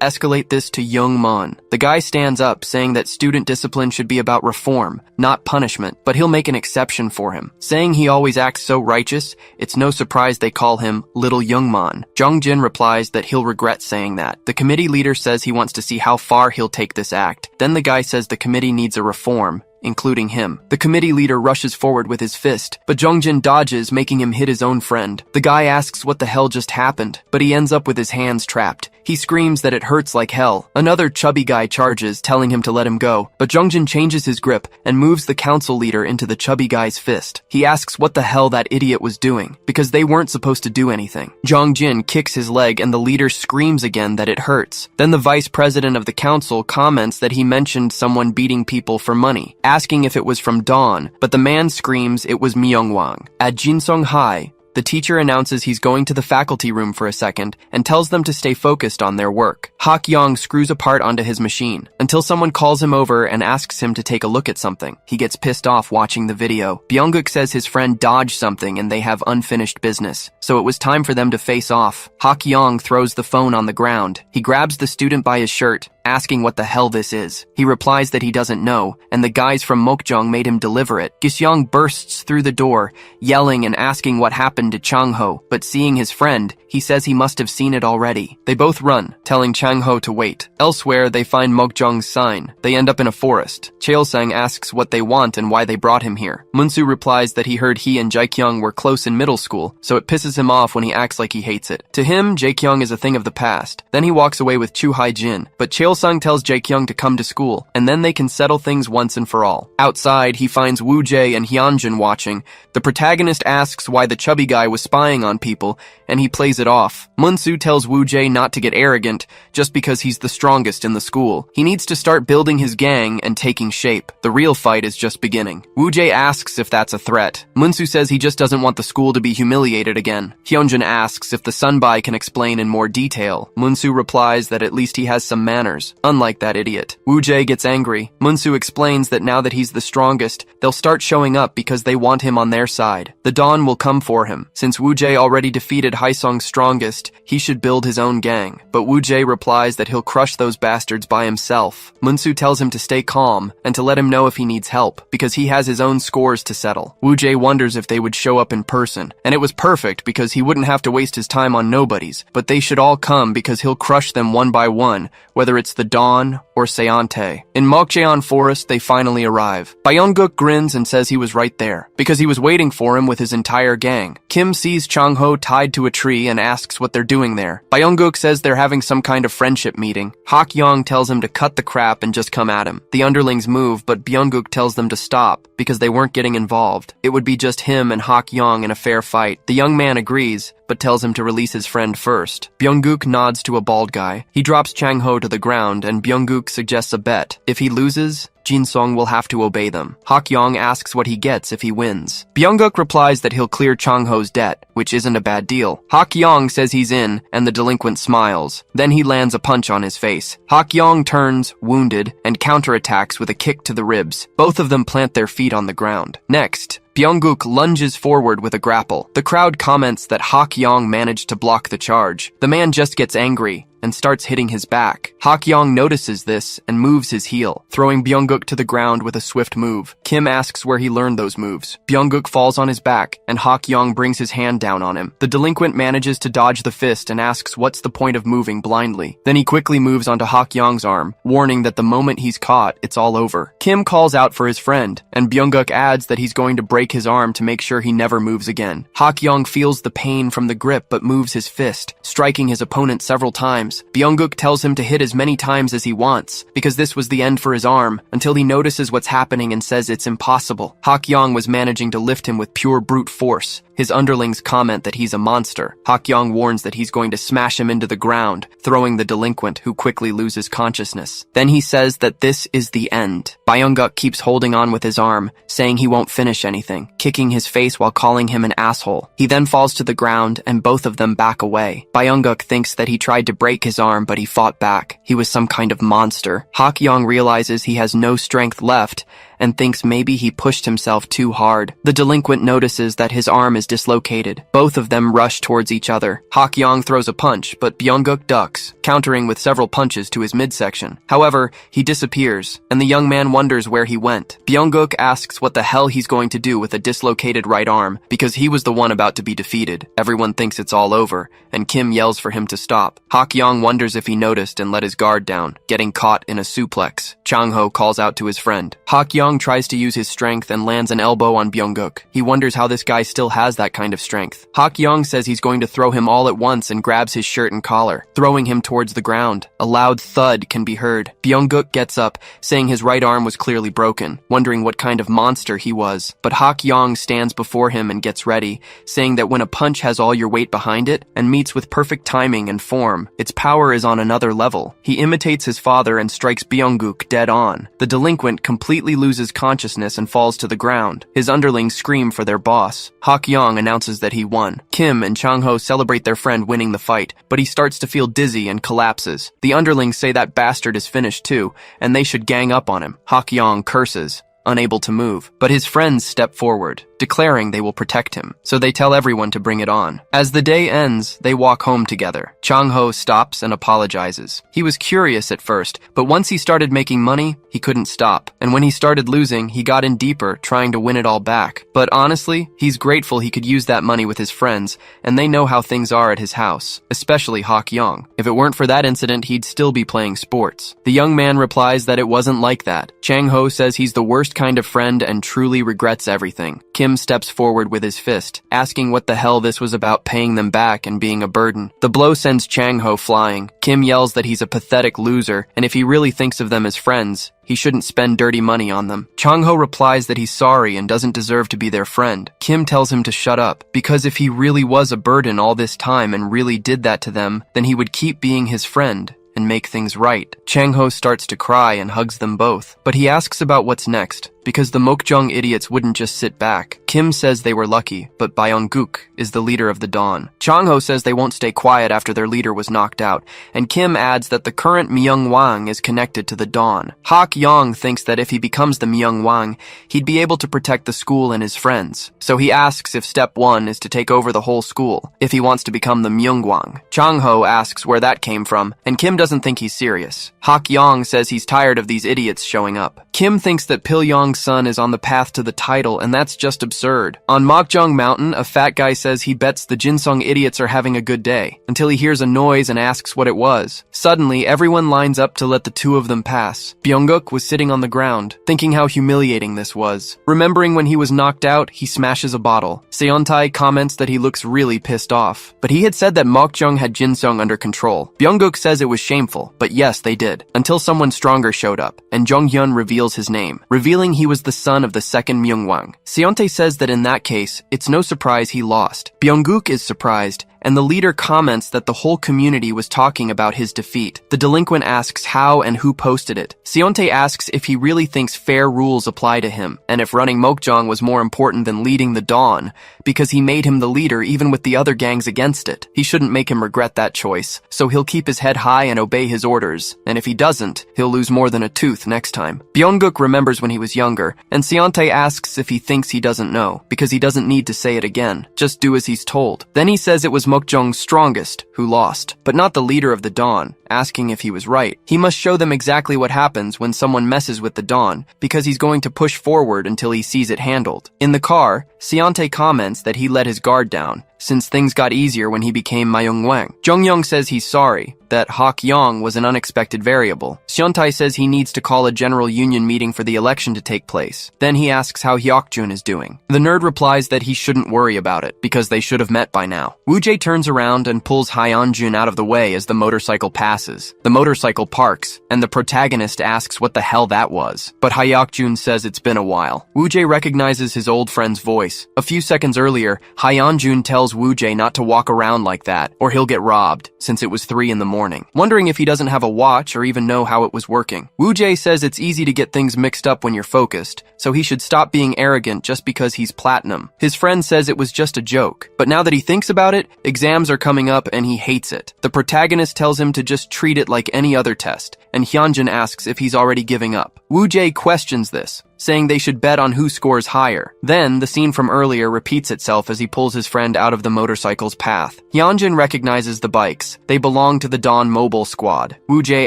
escalate this to Youngman. The guy stands up, saying that student discipline should be about reform, not punishment, but he'll make an exception for him. Saying he always acts so righteous, it's no surprise they call him Little Youngman. Jongjin replies that he'll regret saying that. The committee leader says he wants to see how far he'll take this act. Then the guy says the committee needs a reform, including him. The committee leader rushes forward with his fist, but Jongjin dodges, making him hit his own friend. The guy asks what the hell just happened, but he ends up with his hands trapped. He screams that it hurts like hell. Another chubby guy charges, telling him to let him go, but Jongjin changes his grip and moves the council leader into the chubby guy's fist. He asks what the hell that idiot was doing, because they weren't supposed to do anything. Jongjin kicks his leg and the leader screams again that it hurts. Then the vice president of the council comments that he mentioned someone beating people for money, asking if it was from Dawn, but the man screams it was Myung Wang. At Jinsong High, the teacher announces he's going to the faculty room for a second and tells them to stay focused on their work. Hak-yong screws a part onto his machine until someone calls him over and asks him to take a look at something. He gets pissed off watching the video. Byung-guk says his friend dodged something and they have unfinished business, so it was time for them to face off. Hak-yong throws the phone on the ground. He grabs the student by his shirt, asking what the hell this is. He replies that he doesn't know, and the guys from Mokjong made him deliver it. Gisyong bursts through the door, yelling and asking what happened to Chang-ho, but seeing his friend, he says he must have seen it already. They both run, telling Chang-ho to wait. Elsewhere, they find Mokjong's sign. They end up in a forest. Cheolsang asks what they want and why they brought him here. Munsu replies that he heard he and Jaekyung were close in middle school, so it pisses him off when he acts like he hates it. To him, Jaekyung is a thing of the past. Then he walks away with Chu Hai-jin, but Cheolsang tells Jaekyung to come to school, and then they can settle things once and for all. Outside, he finds Woo Jae and Hyunjin watching. The protagonist asks why the chubby guy was spying on people, and he plays it off. Munsu tells Woo Jae not to get arrogant just because he's the strongest in the school. He needs to start building his gang and taking shape. The real fight is just beginning. Woo Jae asks if that's a threat. Munsu says he just doesn't want the school to be humiliated again. Hyunjin asks if the Sunbai can explain in more detail. Munsu replies that at least he has some manners, unlike that idiot. Woo Jae gets angry. Munsu explains that now that he's the strongest, they'll start showing up because they want him on their side. The dawn will come for him. Since Woo Jae already defeated Haesung's strongest, he should build his own gang. But Woo Jae replies that he'll crush those bastards by himself. Munsu tells him to stay calm and to let him know if he needs help, because he has his own scores to settle. Woo Jae wonders if they would show up in person, and it was perfect because he wouldn't have to waste his time on nobodies, but they should all come because he'll crush them one by one, whether it's the dawn or Seante. In Mokjeon Forest, they finally arrive. Byung-guk grins and says he was right there, because he was waiting for him with his entire gang. Kim sees Chang-ho tied to a tree and asks what they're doing there. Byung-guk says they're having some kind of friendship meeting. Hak-yong tells him to cut the crap and just come at him. The underlings move, but Byung-guk tells them to stop, because they weren't getting involved. It would be just him and Hak-yong in a fair fight. The young man agrees, but tells him to release his friend first. Byung-guk nods to a bald guy. He drops Chang-ho to the ground, and Byung-guk suggests a bet. If he loses, Jin-sung will have to obey them. Hak-yong asks what he gets if he wins. Byung-guk replies that he'll clear Chang-ho's debt, which isn't a bad deal. Hak-yong says he's in, and the delinquent smiles. Then he lands a punch on his face. Hak-yong turns, wounded, and counterattacks with a kick to the ribs. Both of them plant their feet on the ground. Next, Byung-guk lunges forward with a grapple. The crowd comments that Hak-yong managed to block the charge. The man just gets angry and starts hitting his back. Hak-yong notices this and moves his heel, throwing Byung-guk to the ground with a swift move. Kim asks where he learned those moves. Byung-guk falls on his back, and Hak-yong brings his hand down on him. The delinquent manages to dodge the fist and asks what's the point of moving blindly. Then he quickly moves onto Hak-yong's arm, warning that the moment he's caught, it's all over. Kim calls out for his friend, and Byung-guk adds that he's going to break his arm to make sure he never moves again. Hak-yong feels the pain from the grip but moves his fist, striking his opponent several times. Byung-guk tells him to hit as many times as he wants, because this was the end for his arm, until he notices what's happening and says it's impossible. Hak-yong was managing to lift him with pure brute force. His underlings comment that he's a monster. Hak-yong warns that he's going to smash him into the ground, throwing the delinquent, who quickly loses consciousness. Then he says that this is the end. Byung-guk keeps holding on with his arm, saying he won't finish anything, kicking his face while calling him an asshole. He then falls to the ground, and both of them back away. Byung-guk thinks that he tried to break his arm, but he fought back. He was some kind of monster. Hak-yong realizes he has no strength left, and thinks maybe he pushed himself too hard. The delinquent notices that his arm is dislocated. Both of them rush towards each other. Hak-yong throws a punch, but Byung-guk ducks, countering with several punches to his midsection. However, he disappears, and the young man wonders where he went. Byung-guk asks what the hell he's going to do with a dislocated right arm, because he was the one about to be defeated. Everyone thinks it's all over, and Kim yells for him to stop. Hak-yong wonders if he noticed and let his guard down, getting caught in a suplex. Chang-ho calls out to his friend. Hak-yong tries to use his strength and lands an elbow on Byung-guk. He wonders how this guy still has that kind of strength. Hak-yong says he's going to throw him all at once and grabs his shirt and collar, throwing him towards the ground. A loud thud can be heard. Byung-guk gets up, saying his right arm was clearly broken, wondering what kind of monster he was. But Hak-yong stands before him and gets ready, saying that when a punch has all your weight behind it and meets with perfect timing and form, its power is on another level. He imitates his father and strikes Byung-guk dead on. The delinquent completely loses consciousness and falls to the ground. His underlings scream for their boss. Hak-yong announces that he won. Kim and Chang-ho celebrate their friend winning the fight, but he starts to feel dizzy and collapses. The underlings say that bastard is finished too, and they should gang up on him. Hak-yong curses. unable to move, but his friends step forward, declaring they will protect him, so they tell everyone to bring it on. As the day ends, they walk home together. Chang-ho stops and apologizes. He was curious at first, but once he started making money, he couldn't stop. And when he started losing, he got in deeper, trying to win it all back. But honestly, he's grateful he could use that money with his friends, and they know how things are at his house, especially Hak Yong. If it weren't for that incident, he'd still be playing sports. The young man replies that it wasn't like that. Chang-ho says he's the worst kind of friend and truly regrets everything. Kim steps forward with his fist, asking what the hell this was about paying them back and being a burden. The blow sends Chang-ho flying. Kim yells that he's a pathetic loser, and if he really thinks of them as friends, he shouldn't spend dirty money on them. Chang-ho replies that he's sorry and doesn't deserve to be their friend. Kim tells him to shut up, because if he really was a burden all this time and really did that to them, then he would keep being his friend and make things right. Chang-ho starts to cry and hugs them both, but he asks about what's next, because the Mokjong idiots wouldn't just sit back. Kim says they were lucky, but Byung-guk is the leader of the Dawn. Chang-ho says they won't stay quiet after their leader was knocked out, and Kim adds that the current myong wang is connected to the Dawn. Hak Yong thinks that if he becomes the myong wang, he'd be able to protect the school and his friends. So he asks if step 1 is to take over the whole school, if he wants to become the myong wang. Chang-ho asks where that came from, and Kim doesn't think he's serious. Hak Yong says he's tired of these idiots showing up. Kim thinks that Pil-yong's son is on the path to the title, and that's just absurd. On Mokjong Mountain, a fat guy says he bets the Jinsong idiots are having a good day, until he hears a noise and asks what it was. Suddenly, everyone lines up to let the two of them pass. Byung-guk was sitting on the ground, thinking how humiliating this was. Remembering when he was knocked out, he smashes a bottle. Seontae comments that he looks really pissed off, but he had said that Mokjong had Jinsong under control. Byung-guk says it was shameful, but yes, they did, until someone stronger showed up, and Jong-hyun reveals his name, revealing he was the son of the second Myung-wang. Seontae says that in that case, it's no surprise he lost. Byung-guk is surprised, and the leader comments that the whole community was talking about his defeat. The delinquent asks how and who posted it. Seontae asks if he really thinks fair rules apply to him, and if running Mokjong was more important than leading the Dawn, because he made him the leader even with the other gangs against it. He shouldn't make him regret that choice, so he'll keep his head high and obey his orders, and if he doesn't, he'll lose more than a tooth next time. Byung-guk remembers when he was younger, and Seontae asks if he thinks he doesn't know, because he doesn't need to say it again. Just do as he's told. Then he says it was Mokjong's strongest who lost, but not the leader of the Dawn, asking if he was right. He must show them exactly what happens when someone messes with the Dawn, because he's going to push forward until he sees it handled. In the car, Seontae comments that he let his guard down, since things got easier when he became myong wang. Jong-hyun says he's sorry, that Hak Yong was an unexpected variable. Seontae says he needs to call a general union meeting for the election to take place. Then he asks how Hyokjun is doing. The nerd replies that he shouldn't worry about it, because they should have met by now. Woo-jae turns around and pulls Hyeonjun out of the way as the motorcycle passes. The motorcycle parks, and the protagonist asks what the hell that was. But Hyokjun says it's been a while. Woo-jae recognizes his old friend's voice. A few seconds earlier, Hyeonjun tells Woo-jae not to walk around like that, or he'll get robbed, since it was 3 in the morning, wondering if he doesn't have a watch or even know how it was working. Woo-jae says it's easy to get things mixed up when you're focused, so he should stop being arrogant just because he's platinum. His friend says it was just a joke, but now that he thinks about it, exams are coming up and he hates it. The protagonist tells him to just treat it like any other test, and Hyunjin asks if he's already giving up. Woo-jae questions this, saying they should bet on who scores higher. Then, the scene from earlier repeats itself as he pulls his friend out of the motorcycle's path. Hyunjin recognizes the bikes. They belong to the Dawn Mobile Squad. Woo-jae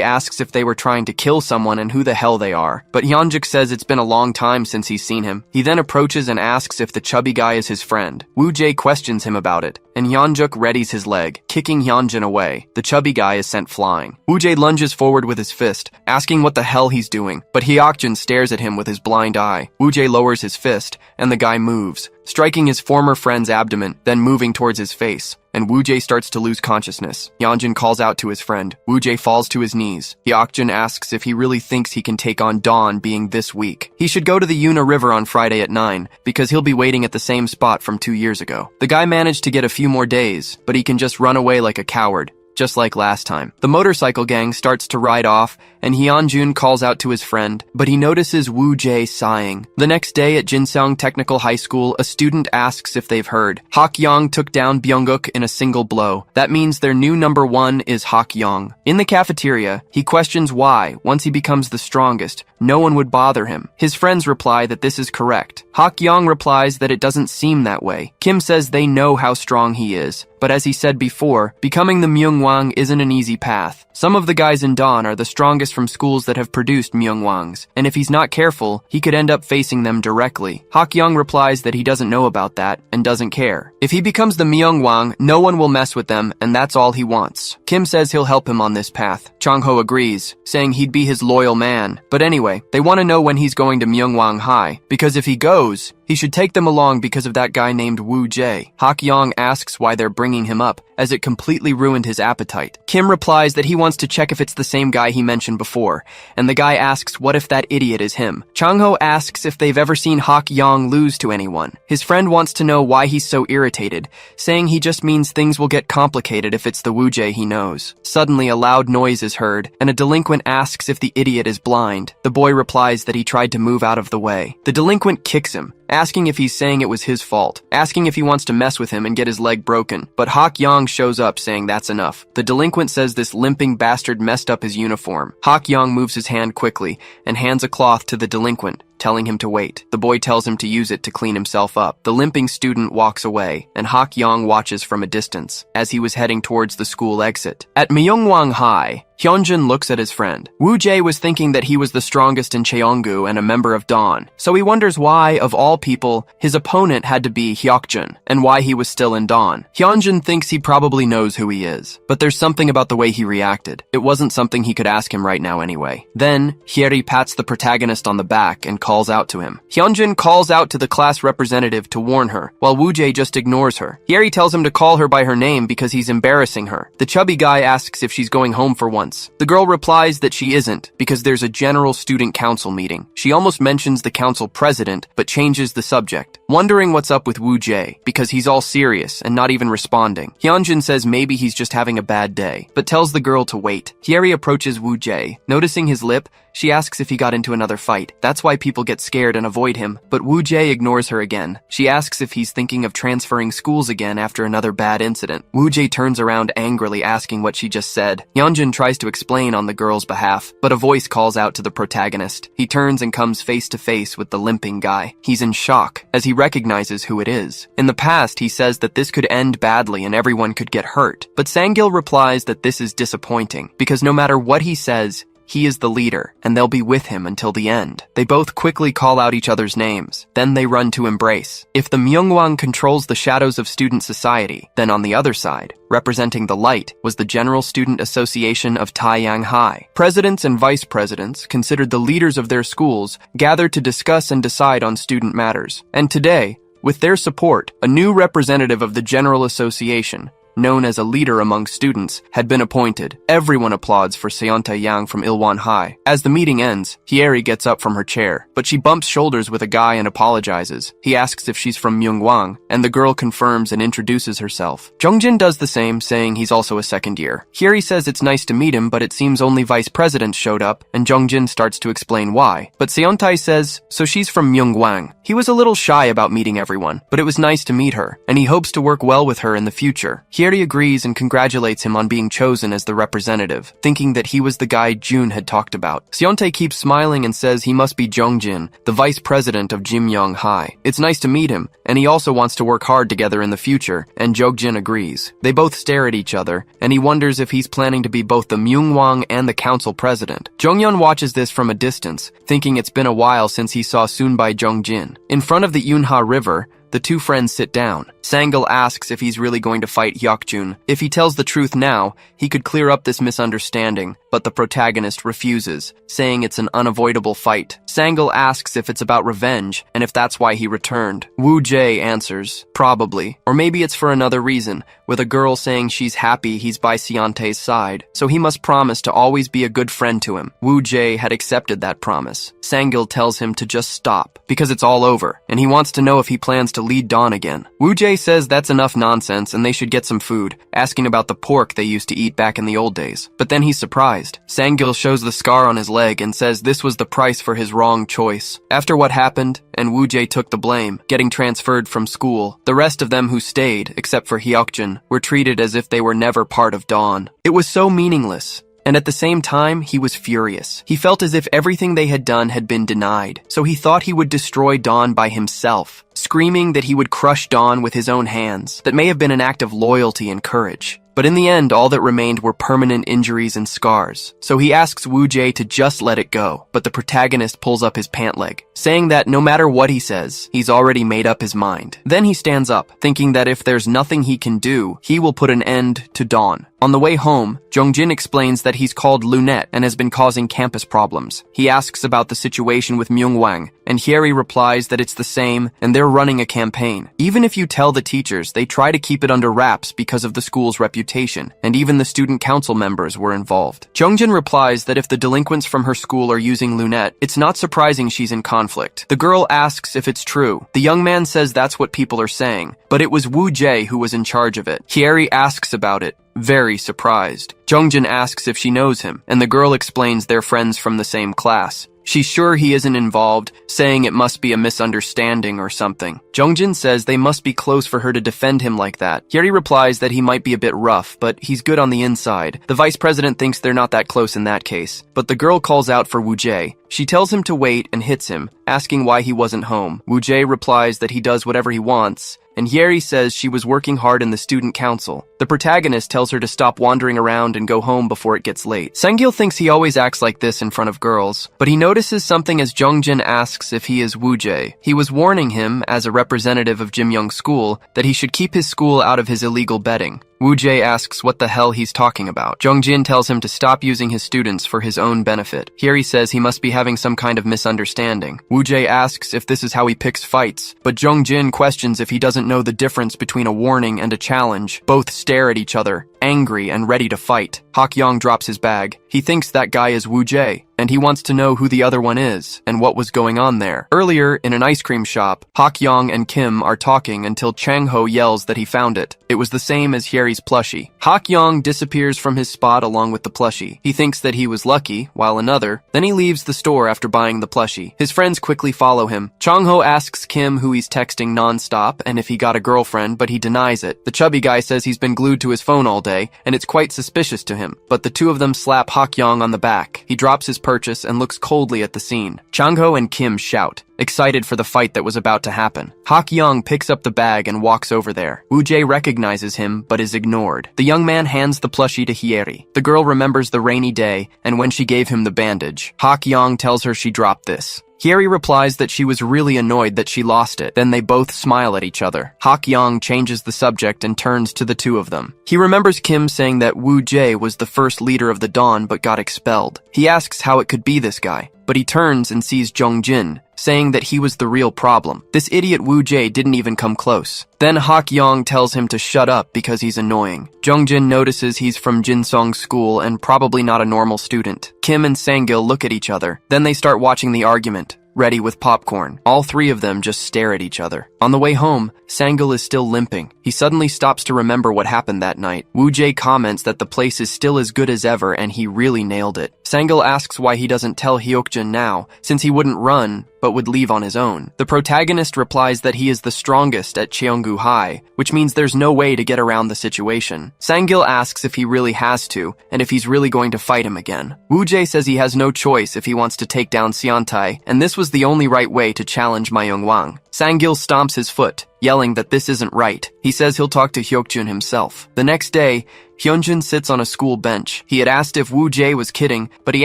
asks if they were trying to kill someone and who the hell they are, but Hyunjuk says it's been a long time since he's seen him. He then approaches and asks if the chubby guy is his friend. Woo-jae questions him about it, and Hyunjuk readies his leg, kicking Hyunjin away. The chubby guy is sent flying. Woo-jae lunges forward with his fist, asking what the hell he's doing, but Hyokjin stares at him with his blind eye. Woo-jae lowers his fist, and the guy moves, striking his former friend's abdomen, then moving towards his face, and Woo-jae starts to lose consciousness. Hyunjin calls out to his friend. Woo-jae falls to his knees. Hyokjin asks if he really thinks he can take on Dawn being this weak. He should go to the Yuna River on Friday at 9, because he'll be waiting at the same spot from 2 years ago. The guy managed to get a few more days, but he can just run away like a coward. just like last time. The motorcycle gang starts to ride off, and Hyunjun calls out to his friend, but he notices Woo Jae sighing. The next day at Jinseong Technical High School, a student asks if they've heard. Hak Yong took down Byunguk in a single blow. That means their new number one is Hak Yong. In the cafeteria, he questions why, once he becomes the strongest, no one would bother him. His friends reply that this is correct. Hak Yong replies that it doesn't seem that way. Kim says they know how strong he is, but as he said before, becoming the Myongwang isn't an easy path. Some of the guys in Dawn are the strongest from schools that have produced Myongwangs, and if he's not careful, he could end up facing them directly. Hak Young replies that he doesn't know about that and doesn't care. If he becomes the Myongwang, no one will mess with them, and that's all he wants. Kim says he'll help him on this path. Chang-ho agrees, saying he'd be his loyal man. But anyway, they want to know when he's going to Myongwang High, because if he goes, he should take them along because of that guy named Woo Jae. Hak Young asks why they're bringing him up, as it completely ruined his appetite. Kim replies that he wants to check if it's the same guy he mentioned before, and the guy asks what if that idiot is him. Chang-ho asks if they've ever seen Hak Young lose to anyone. His friend wants to know why he's so irritated, saying he just means things will get complicated if it's the Woo Jae he knows. Suddenly, a loud noise is heard, and a delinquent asks if the idiot is blind. The boy replies that he tried to move out of the way. The delinquent kicks him, asking if he's saying it was his fault, asking if he wants to mess with him and get his leg broken. But Hak Young shows up saying that's enough. The delinquent says this limping bastard messed up his uniform. Hak Young moves his hand quickly and hands a cloth to the delinquent, telling him to wait. The boy tells him to use it to clean himself up. The limping student walks away, and Hak Young watches from a distance as he was heading towards the school exit. At Myongwang High, Hyunjin looks at his friend. Woo Jae was thinking that he was the strongest in Cheonggu and a member of Dawn, so he wonders why, of all people, his opponent had to be Hyokjun, and why he was still in Dawn. Hyunjin thinks he probably knows who he is, but there's something about the way he reacted. It wasn't something he could ask him right now anyway. Then, Hyeri pats the protagonist on the back and calls out to him. Hyunjin calls out to the class representative to warn her, while Woo Jae just ignores her. Hyeri tells him to call her by her name because he's embarrassing her. The chubby guy asks if she's going home for once. The girl replies that she isn't, because there's a general student council meeting. She almost mentions the council president, but changes the subject, wondering what's up with Woo Jae, because he's all serious and not even responding. Hyunjin says maybe he's just having a bad day, but tells the girl to wait. Hyeri approaches Woo Jae. Noticing his lip, she asks if he got into another fight. That's why people get scared and avoid him, but Woo Jae ignores her again. She asks if he's thinking of transferring schools again after another bad incident. Woo Jae turns around angrily asking what she just said. Hyunjin tries to explain on the girl's behalf, but a voice calls out to the protagonist. He turns and comes face to face with the limping guy. He's in shock, as he recognizes who it is. In the past, he says that this could end badly and everyone could get hurt, but Sangil replies that this is disappointing, because no matter what he says, he is the leader, and they'll be with him until the end. They both quickly call out each other's names. Then they run to embrace. If the Myongwang controls the shadows of student society, then on the other side, representing the light, was the General Student Association of Taiyang High. Presidents and vice presidents, considered the leaders of their schools, gathered to discuss and decide on student matters. And today, with their support, a new representative of the General Association, known as a leader among students, had been appointed. Everyone applauds for Seontae Yang from Ilwon High. As the meeting ends, Hyeri gets up from her chair, but she bumps shoulders with a guy and apologizes. He asks if she's from Myongwang, and the girl confirms and introduces herself. Jongjin does the same, saying he's also a second year. Hyeri says it's nice to meet him, but it seems only vice presidents showed up, and Jongjin starts to explain why. But Seontae says, so she's from Myongwang. He was a little shy about meeting everyone, but it was nice to meet her, and he hopes to work well with her in the future. Hyeri agrees and congratulates him on being chosen as the representative, thinking that he was the guy June had talked about. Seontae keeps smiling and says he must be Jongjin, the vice president of Jimyong High. It's nice to meet him, and he also wants to work hard together in the future, and Jongjin agrees. They both stare at each other, and he wonders if he's planning to be both the Myungwang and the council president. Jonghyun watches this from a distance, thinking it's been a while since he saw Soonbai Jongjin. In front of the Yunha River, the two friends sit down. Sangil asks if he's really going to fight Hyokjun. If he tells the truth now, he could clear up this misunderstanding, but the protagonist refuses, saying it's an unavoidable fight. Sangil asks if it's about revenge, and if that's why he returned. Woo Jae answers, probably. Or maybe it's for another reason, with a girl saying she's happy he's by Seontae's side, so he must promise to always be a good friend to him. Woo Jae had accepted that promise. Sangil tells him to just stop, because it's all over, and he wants to know if he plans to lead Dawn again. Woo Jae Jae says that's enough nonsense and they should get some food, asking about the pork they used to eat back in the old days. But then he's surprised. Sang-gil shows the scar on his leg and says this was the price for his wrong choice. After what happened, and Woo-jae took the blame, getting transferred from school, the rest of them who stayed, except for Hyukjin, were treated as if they were never part of Dawn. It was so meaningless. And at the same time, he was furious. He felt as if everything they had done had been denied, so he thought he would destroy Dawn by himself, screaming that he would crush Dawn with his own hands. That may have been an act of loyalty and courage. But in the end, all that remained were permanent injuries and scars. So he asks Woo-jae to just let it go, but the protagonist pulls up his pant leg, saying that no matter what he says, he's already made up his mind. Then he stands up, thinking that if there's nothing he can do, he will put an end to Dawn. On the way home, Jongjin explains that he's called Lunette and has been causing campus problems. He asks about the situation with Myung-wang, and Hyeri replies that it's the same and they're running a campaign. Even if you tell the teachers, they try to keep it under wraps because of the school's reputation, and even the student council members were involved. Jongjin replies that if the delinquents from her school are using Lunette, it's not surprising she's in conflict. The girl asks if it's true. The young man says that's what people are saying, but it was Woo-jae who was in charge of it. Hyeri asks about it, very surprised. Jongjin asks if she knows him, and the girl explains they're friends from the same class. She's sure he isn't involved, saying it must be a misunderstanding or something. Jongjin says they must be close for her to defend him like that. Hyeri replies that he might be a bit rough, but he's good on the inside. The vice president thinks they're not that close in that case, but the girl calls out for Woo-jae. She tells him to wait and hits him, asking why he wasn't home. Woo-jae replies that he does whatever he wants, and Hyeri says she was working hard in the student council. The protagonist tells her to stop wandering around and go home before it gets late. Sang-gil thinks he always acts like this in front of girls, but he notices something as Jongjin asks if he is Woo-jae. He was warning him, as a representative of Jimyoung's school, that he should keep his school out of his illegal betting. Woo-jae asks what the hell he's talking about. Jongjin tells him to stop using his students for his own benefit. Hyeri says he must be having some kind of misunderstanding. Woo-jae asks if this is how he picks fights, but Jongjin questions if he doesn't know the difference between a warning and a challenge. Both stare at each other, angry and ready to fight. Hak-yong drops his bag. He thinks that guy is Woo-jae, and he wants to know who the other one is and what was going on there. Earlier, in an ice cream shop, Hak-yong and Kim are talking until Chang-ho yells that he found it. It was the same as Hyeri's plushie. Hak-yong disappears from his spot along with the plushie. He thinks that he was lucky, while another. Then he leaves the store after buying the plushie. His friends quickly follow him. Chang-ho asks Kim who he's texting non-stop and if he got a girlfriend, but he denies it. The chubby guy says he's been glued to his phone all day, and it's quite suspicious to him. But the two of them slap Hak-yong on the back. He drops his purchase and looks coldly at the scene. Chang-ho and Kim shout, excited for the fight that was about to happen. Hak-yong picks up the bag and walks over there. Woo-jae recognizes him, but is ignored. The young man hands the plushie to Hyeri. The girl remembers the rainy day and when she gave him the bandage. Hak-yong tells her she dropped this. Hyeri replies that she was really annoyed that she lost it. Then they both smile at each other. Hak-yong changes the subject and turns to the two of them. He remembers Kim saying that Woo-jae was the first leader of the Dawn but got expelled. He asks how it could be this guy, but he turns and sees Jongjin, saying that he was the real problem. This idiot Woo-jae didn't even come close. Then Hak-yong tells him to shut up because he's annoying. Jongjin notices he's from Jinsong's school and probably not a normal student. Kim and Sang-gil look at each other. Then they start watching the argument, ready with popcorn. All three of them just stare at each other. On the way home, Sang-gil is still limping. He suddenly stops to remember what happened that night. Woo-jae comments that the place is still as good as ever and he really nailed it. Sang-gil asks why he doesn't tell Hyukjin now, since he wouldn't run, but would leave on his own. The protagonist replies that he is the strongest at Cheonggu High, which means there's no way to get around the situation. Sang-gil asks if he really has to, and if he's really going to fight him again. Woo-jae says he has no choice if he wants to take down Seontai, and this was the only right way to challenge myong Wang. Sang-gil stomps his foot, yelling that this isn't right. He says he'll talk to Hyukjin himself. The next day, Hyunjin sits on a school bench. He had asked if Woo-jae was kidding, but he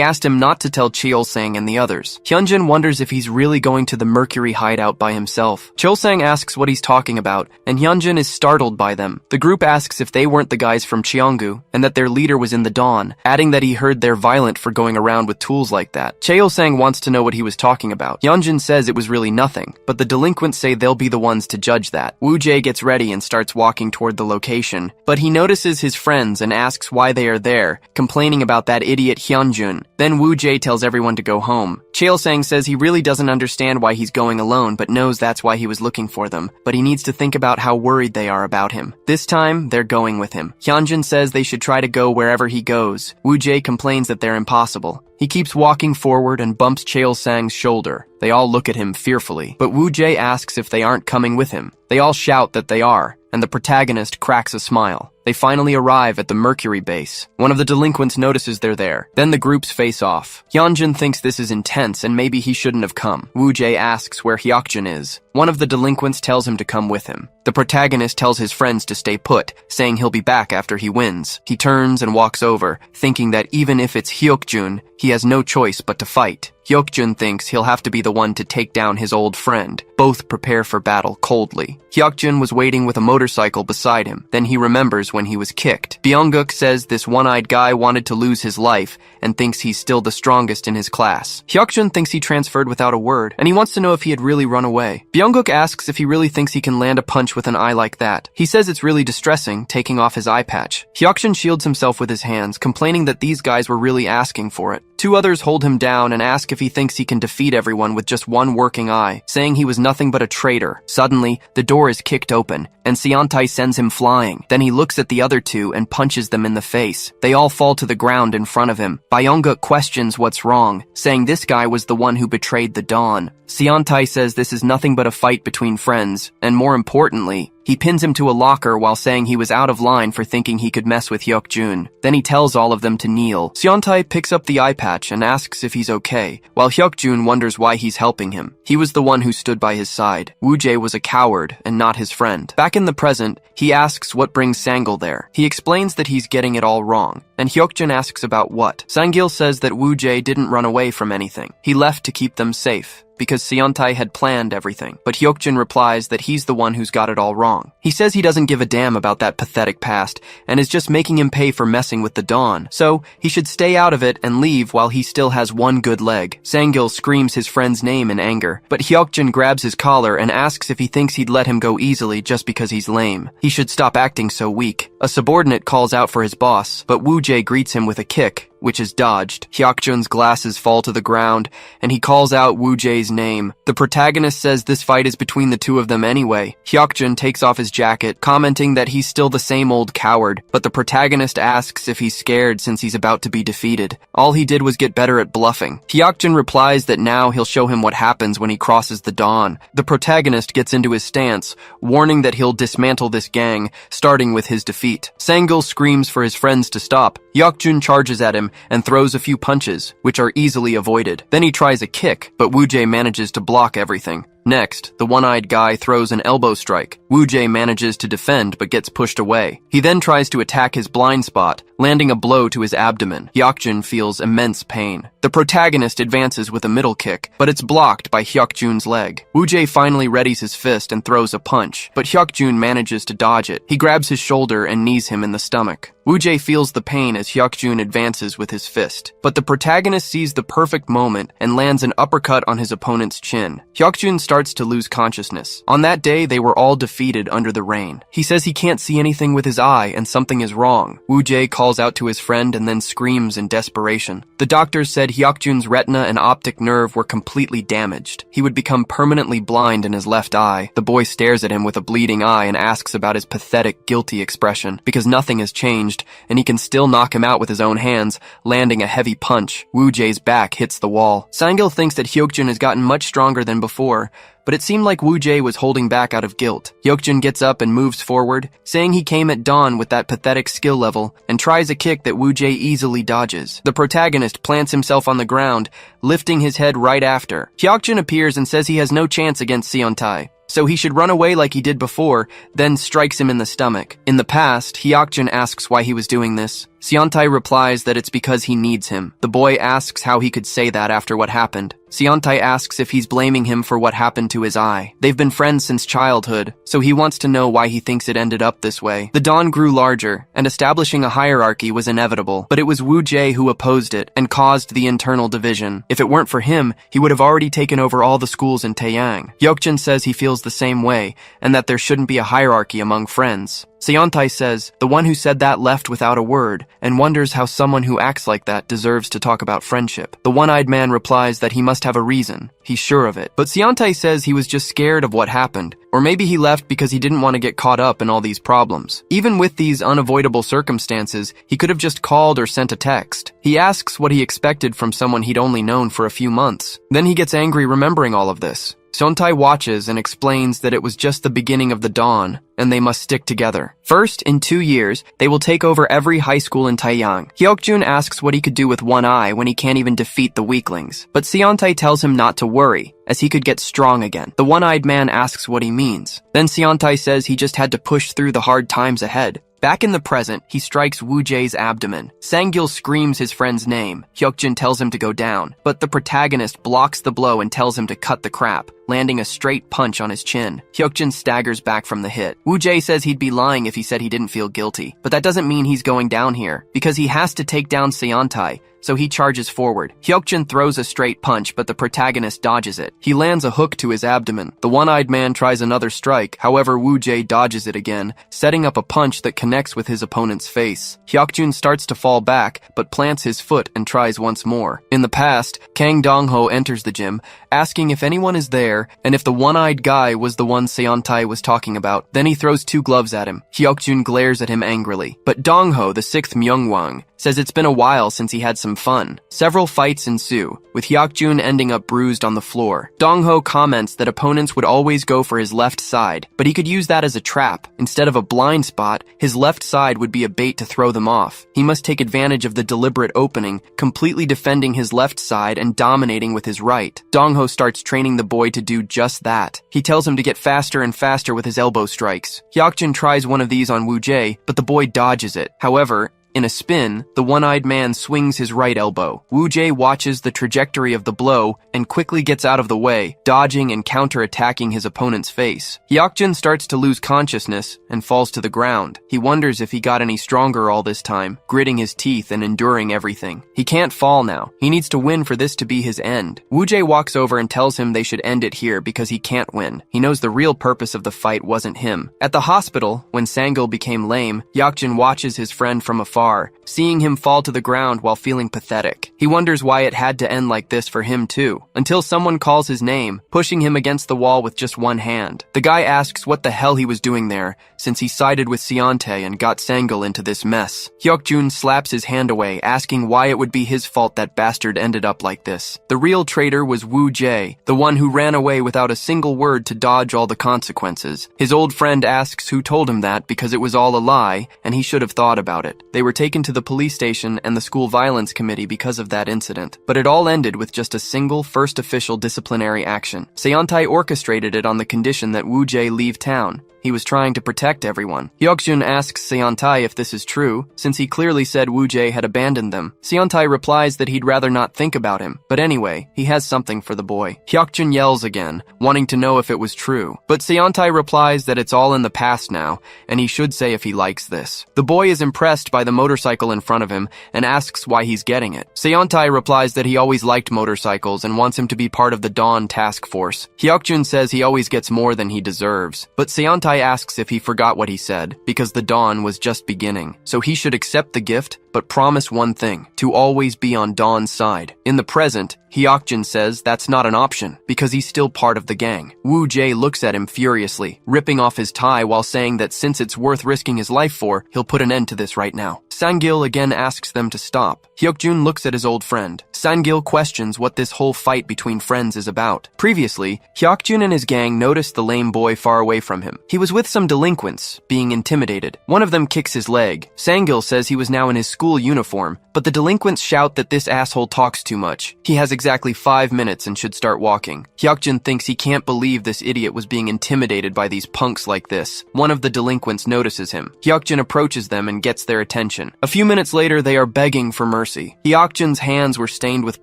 asked him not to tell Cheol-sang and the others. Hyunjin wonders if he's really going to the Mercury hideout by himself. Cheol-sang asks what he's talking about, and Hyunjin is startled by them. The group asks if they weren't the guys from Cheonggu, and that their leader was in the Dawn, adding that he heard they're violent for going around with tools like that. Cheol-sang wants to know what he was talking about. Hyunjin says it was really nothing, but the delinquents say they'll be the ones to judge change that. Woo-jae gets ready and starts walking toward the location, but he notices his friends and asks why they are there, complaining about that idiot Hyunjun. Then Woo-jae tells everyone to go home. Chael-sang says he really doesn't understand why he's going alone, but knows that's why he was looking for them. But he needs to think about how worried they are about him. This time, they're going with him. Hyunjin says they should try to go wherever he goes. Woo-jae complains that they're impossible. He keeps walking forward and bumps Chael-sang's shoulder. They all look at him fearfully, but Woo-jae asks if they aren't coming with him. They all shout that they are, and the protagonist cracks a smile. They finally arrive at the Mercury base. One of the delinquents notices they're there. Then the groups face off. Hyunjin thinks this is intense and maybe he shouldn't have come. Woo-jae asks where Hyokjin is. One of the delinquents tells him to come with him. The protagonist tells his friends to stay put, saying he'll be back after he wins. He turns and walks over, thinking that even if it's Hyokjun, he has no choice but to fight. Hyokjun thinks he'll have to be the one to take down his old friend. Both prepare for battle coldly. Hyokjun was waiting with a motorcycle beside him. Then he remembers when he was kicked. Byunguk says this one-eyed guy wanted to lose his life and thinks he's still the strongest in his class. Hyokjun thinks he transferred without a word, and he wants to know if he had really run away. Byunguk asks if he really thinks he can land a punch with an eye like that. He says it's really distressing, taking off his eye patch. Hyokjun shields himself with his hands, complaining that these guys were really asking for it. Two others hold him down and ask if he thinks he can defeat everyone with just one working eye, saying he was nothing but a traitor. Suddenly, the door is kicked open, and Seontai sends him flying. Then he looks at the other two and punches them in the face. They all fall to the ground in front of him. Byunguk questions what's wrong, saying this guy was the one who betrayed the Dawn. Seontai says this is nothing but a fight between friends, and more importantly, he pins him to a locker while saying he was out of line for thinking he could mess with Hyokjun. Then he tells all of them to kneel. Seontai picks up the eye patch and asks if he's okay, while Hyokjun wonders why he's helping him. He was the one who stood by his side. Woo-jae was a coward and not his friend. Back in the present, he asks what brings Sangil there. He explains that he's getting it all wrong, and Hyokjun asks about what. Sangil says that Woo-jae didn't run away from anything. He left to keep them safe, because Seontai had planned everything. But Hyokjun replies that he's the one who's got it all wrong. He says he doesn't give a damn about that pathetic past, and is just making him pay for messing with the Dawn. So, he should stay out of it and leave while he still has one good leg. Sangil screams his friend's name in anger, but Hyokjun grabs his collar and asks if he thinks he'd let him go easily just because he's lame. He should stop acting so weak. A subordinate calls out for his boss, but Woo-jae greets him with a kick, which is dodged. Hyokjun's glasses fall to the ground, and he calls out Woo-jae's name. The protagonist says this fight is between the two of them anyway. Hyokjun takes off his jacket, commenting that he's still the same old coward, but the protagonist asks if he's scared since he's about to be defeated. All he did was get better at bluffing. Hyokjun replies that now he'll show him what happens when he crosses the Dawn. The protagonist gets into his stance, warning that he'll dismantle this gang, starting with his defeat. Sangil screams for his friends to stop. Hyokjun charges at him and throws a few punches, which are easily avoided. Then he tries a kick, but Woo-jae manages to block everything. Next, the one-eyed guy throws an elbow strike. Woo-jae manages to defend but gets pushed away. He then tries to attack his blind spot, landing a blow to his abdomen. Hyokjun feels immense pain. The protagonist advances with a middle kick, but it's blocked by Hyokjun's leg. Woo-jae finally readies his fist and throws a punch, but Hyokjun manages to dodge it. He grabs his shoulder and knees him in the stomach. Woo-jae feels the pain as Hyokjun advances with his fist, but the protagonist sees the perfect moment and lands an uppercut on his opponent's chin. Hyokjun starts to lose consciousness. On that day, they were all defeated under the rain. He says he can't see anything with his eye and something is wrong. Woo-jae calls out to his friend and then screams in desperation. The doctors said Hyokjun's retina and optic nerve were completely damaged. He would become permanently blind in his left eye. The boy stares at him with a bleeding eye and asks about his pathetic, guilty expression, because nothing has changed, and he can still knock him out with his own hands, landing a heavy punch. Woo-jae's back hits the wall. Sangil thinks that Hyokjun has gotten much stronger than before, but it seemed like Woo-jae was holding back out of guilt. Hyokjun gets up and moves forward, saying he came at dawn with that pathetic skill level, and tries a kick that Woo-jae easily dodges. The protagonist plants himself on the ground, lifting his head right after. Hyokjun appears and says he has no chance against Seontai, so he should run away like he did before, then strikes him in the stomach. In the past, Hyokjun asks why he was doing this, Seontae replies that it's because he needs him. The boy asks how he could say that after what happened. Seontae asks if he's blaming him for what happened to his eye. They've been friends since childhood, so he wants to know why he thinks it ended up this way. The dawn grew larger, and establishing a hierarchy was inevitable, but it was Woo Jae who opposed it and caused the internal division. If it weren't for him, he would have already taken over all the schools in Taeyang. Hyokjin says he feels the same way, and that there shouldn't be a hierarchy among friends. Seontae says, the one who said that left without a word, and wonders how someone who acts like that deserves to talk about friendship. The one-eyed man replies that he must have a reason. He's sure of it. But Seontae says he was just scared of what happened, or maybe he left because he didn't want to get caught up in all these problems. Even with these unavoidable circumstances, he could have just called or sent a text. He asks what he expected from someone he'd only known for a few months. Then he gets angry remembering all of this. Seontae watches and explains that it was just the beginning of the dawn, and they must stick together. First, in 2 years, they will take over every high school in Taeyang. Hyokjun asks what he could do with one eye when he can't even defeat the weaklings. But Seontae tells him not to worry, as he could get strong again. The one-eyed man asks what he means. Then Seontae says he just had to push through the hard times ahead. Back in the present, he strikes Woo Jae's abdomen. Sang-gil screams his friend's name. Hyokjin tells him to go down, but the protagonist blocks the blow and tells him to cut the crap, landing a straight punch on his chin. Hyokjin staggers back from the hit. Woo Jae says he'd be lying if he said he didn't feel guilty, but that doesn't mean he's going down here, because he has to take down Seontae, so he charges forward. Hyokjin throws a straight punch, but the protagonist dodges it. He lands a hook to his abdomen. The one-eyed man tries another strike, however Woo Jae dodges it again, setting up a punch that connects with his opponent's face. Hyokjun starts to fall back, but plants his foot and tries once more. In the past, Kang Dong-ho enters the gym, asking if anyone is there, and if the one-eyed guy was the one Seontae was talking about. Then he throws 2 gloves at him. Hyokjun glares at him angrily. But Dong-ho, the 6th Myong, says it's been a while since he had some fun. Several fights ensue, with Hyokjun ending up bruised on the floor. Dong-ho comments that opponents would always go for his left side, but he could use that as a trap. Instead of a blind spot, his left side would be a bait to throw them off. He must take advantage of the deliberate opening, completely defending his left side and dominating with his right. Dong-ho starts training the boy to do just that. He tells him to get faster and faster with his elbow strikes. Hyokjin tries one of these on Woo Jae, but the boy dodges it. However, in a spin, the one-eyed man swings his right elbow. Woo Jae watches the trajectory of the blow and quickly gets out of the way, dodging and counter-attacking his opponent's face. Hyokjin starts to lose consciousness and falls to the ground. He wonders if he got any stronger all this time, gritting his teeth and enduring everything. He can't fall now. He needs to win for this to be his end. Woo Jae walks over and tells him they should end it here because he can't win. He knows the real purpose of the fight wasn't him. At the hospital, when Sang-gil became lame, Hyokjin watches his friend from afar, seeing him fall to the ground while feeling pathetic. He wonders why it had to end like this for him too, until someone calls his name, pushing him against the wall with just one hand. The guy asks what the hell he was doing there, since he sided with Seontae and got Sang-gil into this mess. Hyokjun slaps his hand away, asking why it would be his fault that bastard ended up like this. The real traitor was Woo Jae, the one who ran away without a single word to dodge all the consequences. His old friend asks who told him that because it was all a lie, and he should have thought about it. They were taken to the police station and the school violence committee because of that incident. But it all ended with just a single first official disciplinary action. Seontae orchestrated it on the condition that Woo Jae leave town. He was trying to protect everyone. Hyokjun asks Seontae if this is true, since he clearly said Woo Jae had abandoned them. Seontae replies that he'd rather not think about him, but anyway, he has something for the boy. Hyokjun yells again, wanting to know if it was true, but Seontae replies that it's all in the past now, and he should say if he likes this. The boy is impressed by the motorcycle in front of him and asks why he's getting it. Seontae replies that he always liked motorcycles and wants him to be part of the Dawn task force. Hyokjun says he always gets more than he deserves, but Seontae asks if he forgot what he said, because the dawn was just beginning. So he should accept the gift, but promise one thing, to always be on Dawn's side. In the present, Hyokjin says that's not an option, because he's still part of the gang. Woo Jae looks at him furiously, ripping off his tie while saying that since it's worth risking his life for, he'll put an end to this right now. Sang-gil again asks them to stop. Hyokjun looks at his old friend. Sang-gil questions what this whole fight between friends is about. Previously, Hyokjun and his gang noticed the lame boy far away from him. He was with some delinquents, being intimidated. One of them kicks his leg. Sang-gil says he was now in his school uniform, but the delinquents shout that this asshole talks too much. He has exactly 5 minutes and should start walking. Hyukjin thinks he can't believe this idiot was being intimidated by these punks like this. One of the delinquents notices him. Hyukjin approaches them and gets their attention. A few minutes later, they are begging for mercy. Hyukjin's hands were stained with